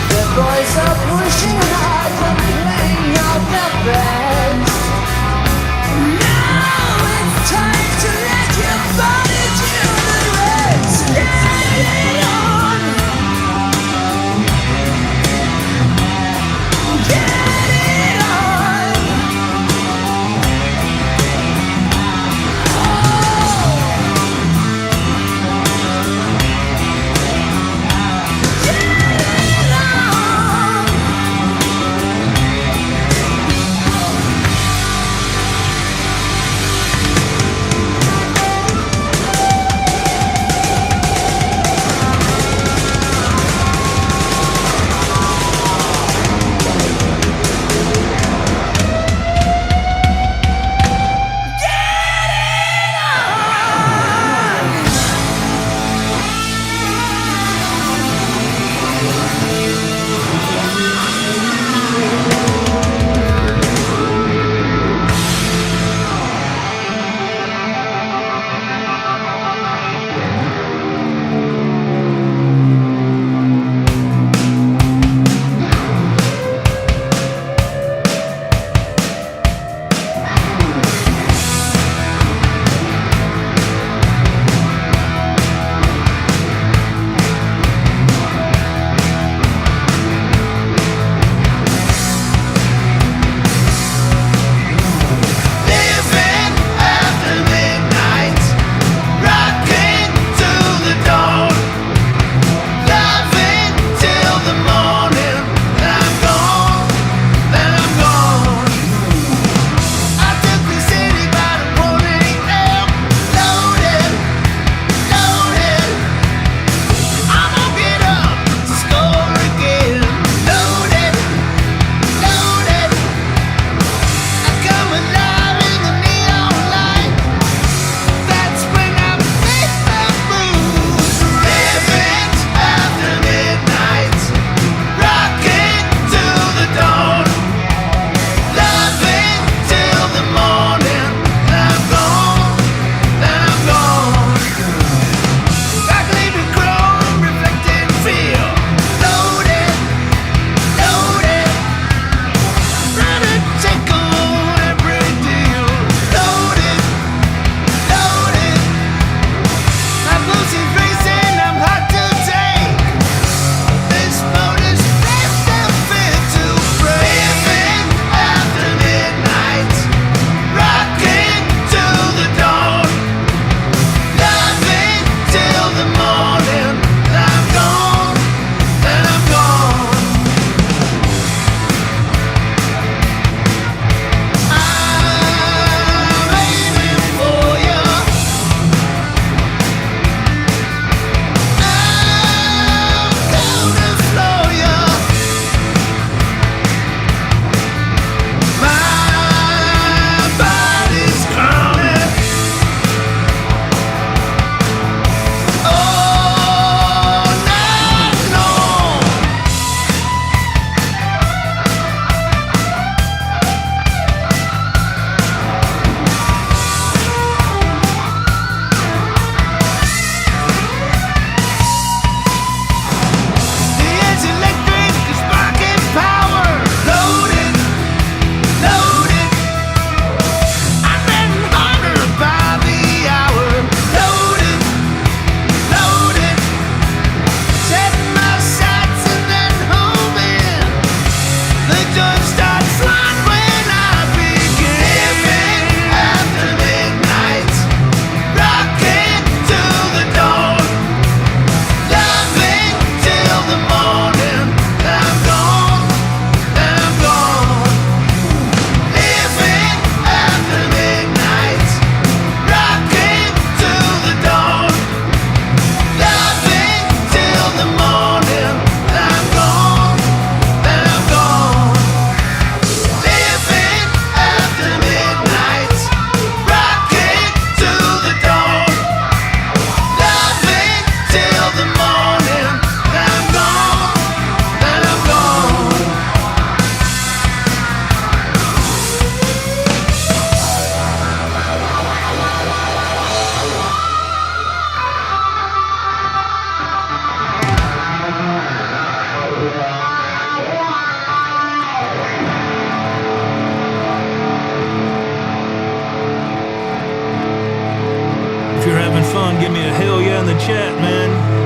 The boys are pushing hard and playing out their best. Now it's time to let your body do the rest. Get it on. Get it on.
give me a hell yeah in the chat, man.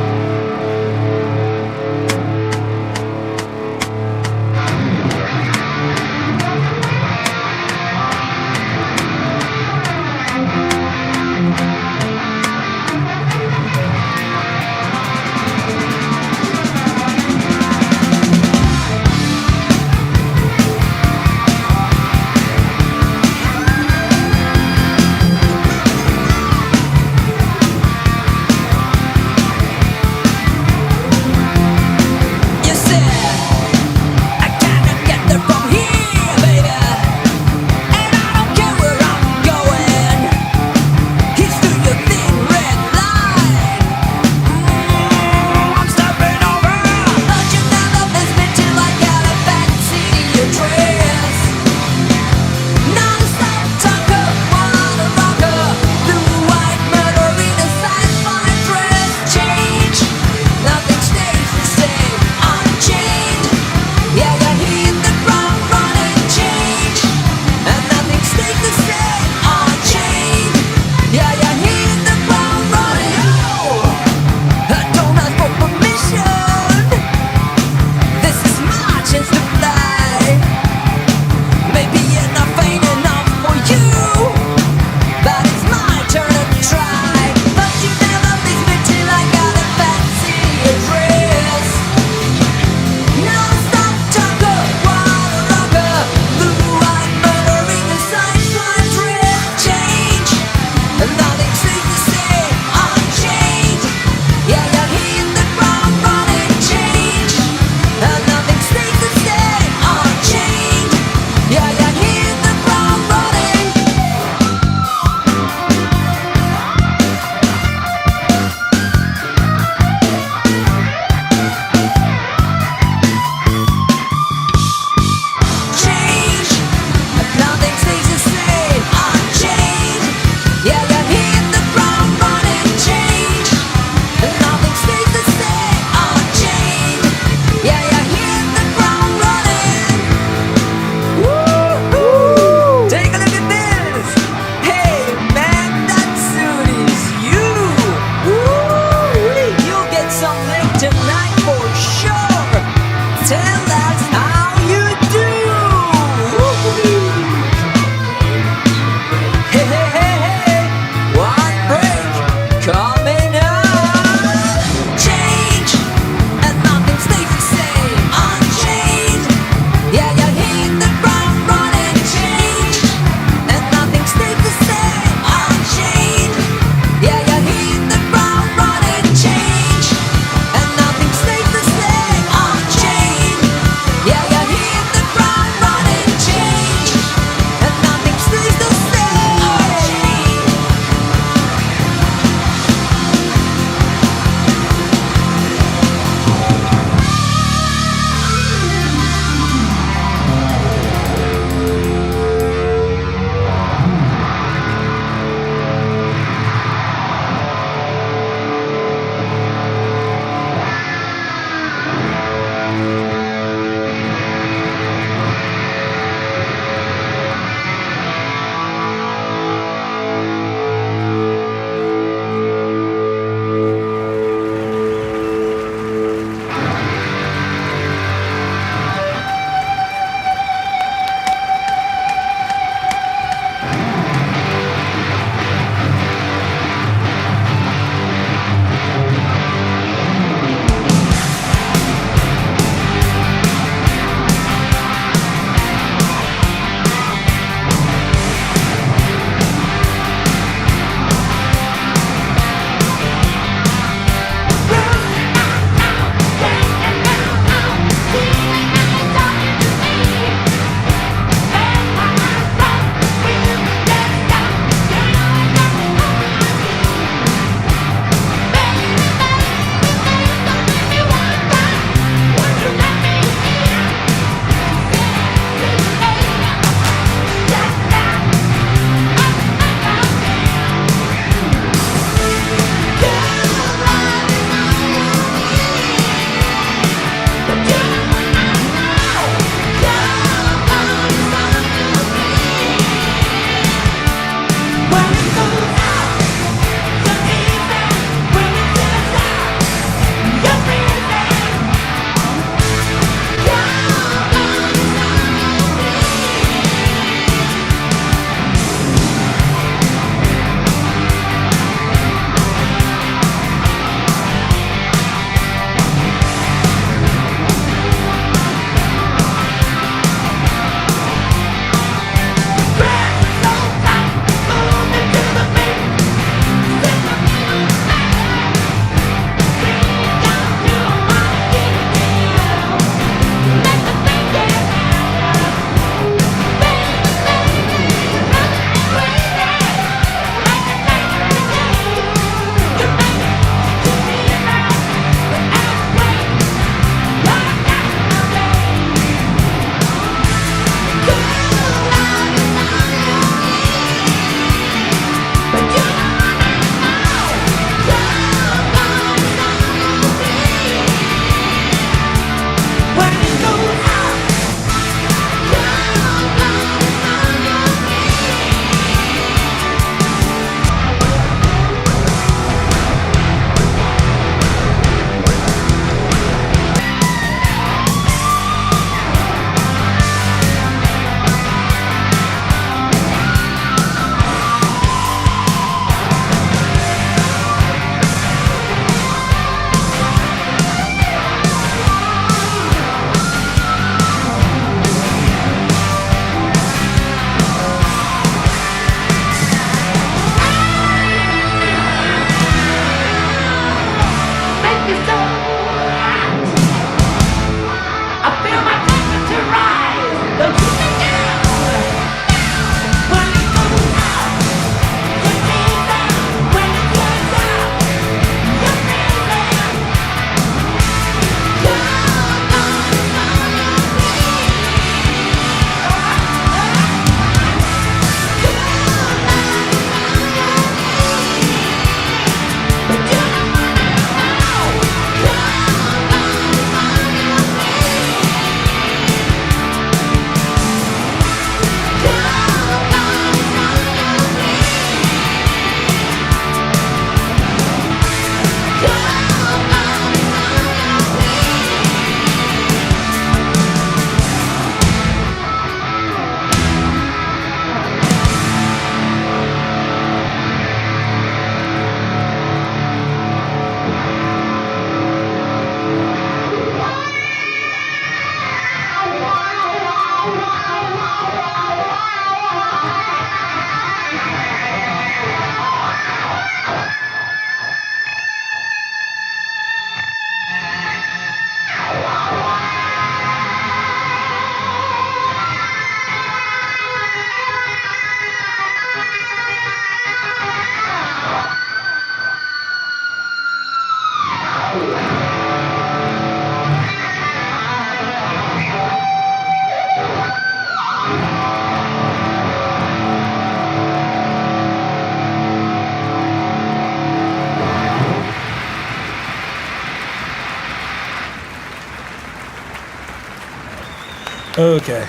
Okay.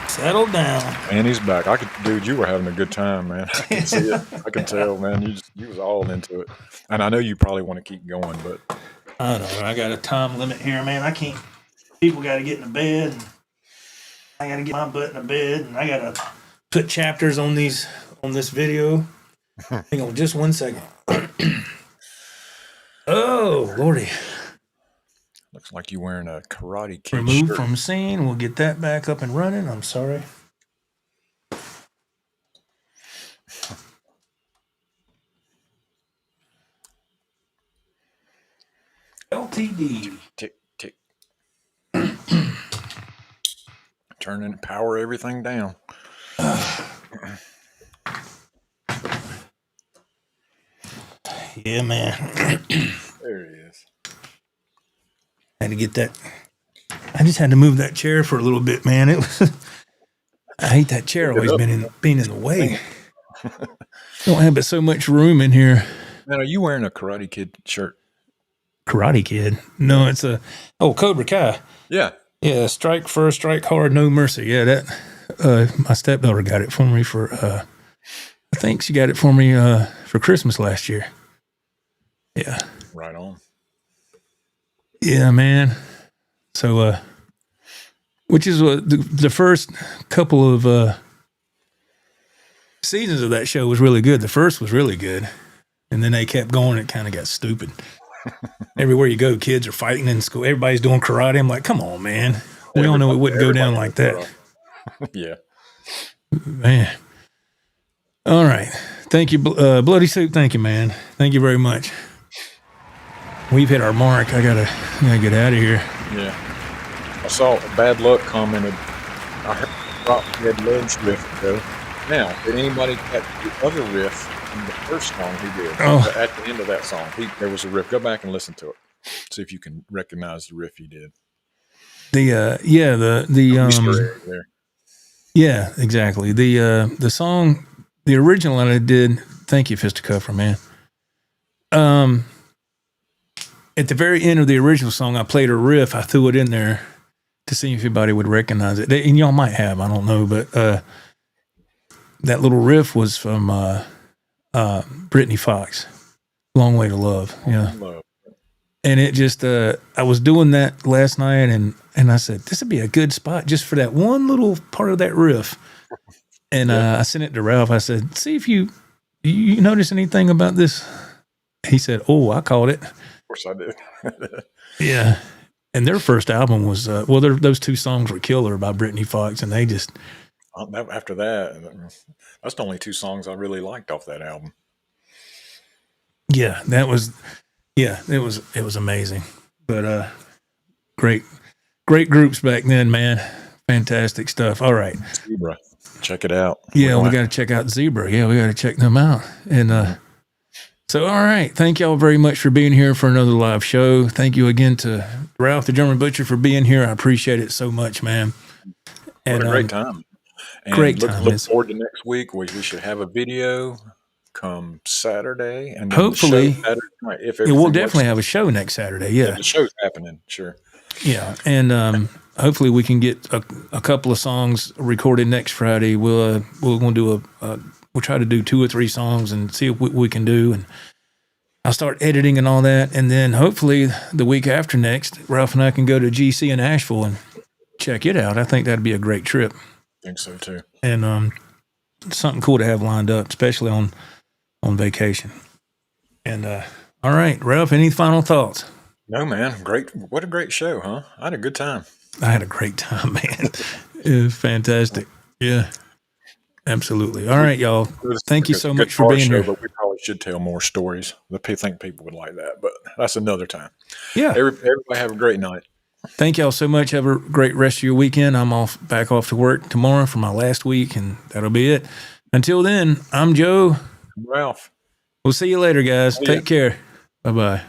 Settle down.
And he's back. Dude, you were having a good time, man. I can see it. I can tell, man. You was all into it. And I know you probably want to keep going, but
I know. I got a time limit here, man. I can't. People got to get in the bed. And I got to get my butt in the bed, and I got to put chapters on this video. Hang on, just 1 second. Oh, Lordy.
looks like you're wearing a Karate Kid
Remove
shirt.
from scene. We'll get that back up and running. I'm sorry. LTD.
Tick, tick. Turn and power everything down.
Yeah, man.
There he is.
Had to get that. I just had to move that chair for a little bit, man. It was. I hate that chair always being in the way. Don't have but so much room in here.
Man, are you wearing a Karate Kid shirt?
Karate Kid? No, it's Cobra Kai.
Yeah.
Yeah, strike first, strike hard, no mercy. Yeah, that my stepdaughter got it for me for. I think she got it for me for Christmas last year. Yeah.
Right on.
Yeah, man. So, which is the first couple of seasons of that show was really good. The first was really good, and then they kept going. It kind of got stupid. Everywhere you go, kids are fighting in school. Everybody's doing karate. I'm like, come on, man. We all know it wouldn't go down like that.
Yeah.
Man. All right. Thank you, Bloody Soup. Thank you, man. Thank you very much. We've hit our mark. I gotta get out of here.
Yeah. I saw Bad Luck commented, I heard Rock Dead Ledge riff ago. Now, did anybody catch the other riff from the first song he did?
Oh.
At the end of that song, there was a riff. Go back and listen to it. See if you can recognize the riff he did.
The
Easter egg there.
yeah, exactly. The song, the original that I did. Thank you, Fisticuffer, man. At the very end of the original song, I played a riff. I threw it in there to see if anybody would recognize it. And y'all might have, I don't know, but that little riff was from Brittany Fox, "Long Way to Love." Yeah.
Love.
And it just, I was doing that last night, and I said, this would be a good spot just for that one little part of that riff. And I sent it to Ralph. I said, see if you notice anything about this. He said, oh, I caught it.
Of course I did.
Yeah. And their first album was, those two songs were Killer by Brittany Fox, and they just.
After that, that's the only two songs I really liked off that album.
Yeah, it was amazing. But great groups back then, man. Fantastic stuff. All right.
Zebra. Check it out.
Yeah, we got to check out Zebra. Yeah, we got to check them out. And so, all right. Thank y'all very much for being here for another live show. Thank you again to Ralph the German Butcher for being here. I appreciate it so much, man. And
what a great time. And
great time.
Look forward to next week. We should have a video come Saturday, and then
hopefully,
the show Saturday night, if
we'll definitely have a show next Saturday. Yeah,
the show's happening. Sure.
Yeah, and hopefully we can get a couple of songs recorded next Friday. We're going to do we'll try to do 2 or 3 songs and see what we can do, and I'll start editing and all that, and then hopefully the week after next, Ralph and I can go to GC in Asheville and check it out. I think that'd be a great trip.
I think so too.
And something cool to have lined up, especially on vacation. And all right, Ralph, any final thoughts?
No, man. Great. What a great show, huh? I had a good time.
I had a great time, man. It was fantastic. Yeah, absolutely. All right, y'all. Thank you so much for being here.
But we probably should tell more stories. I think people would like that, but that's another time.
Yeah.
Everybody have a great night.
Thank y'all so much. Have a great rest of your weekend. I'm back off to work tomorrow for my last week, and that'll be it. Until then, I'm Joe.
Ralph.
We'll see you later, guys. Take care. Bye-bye.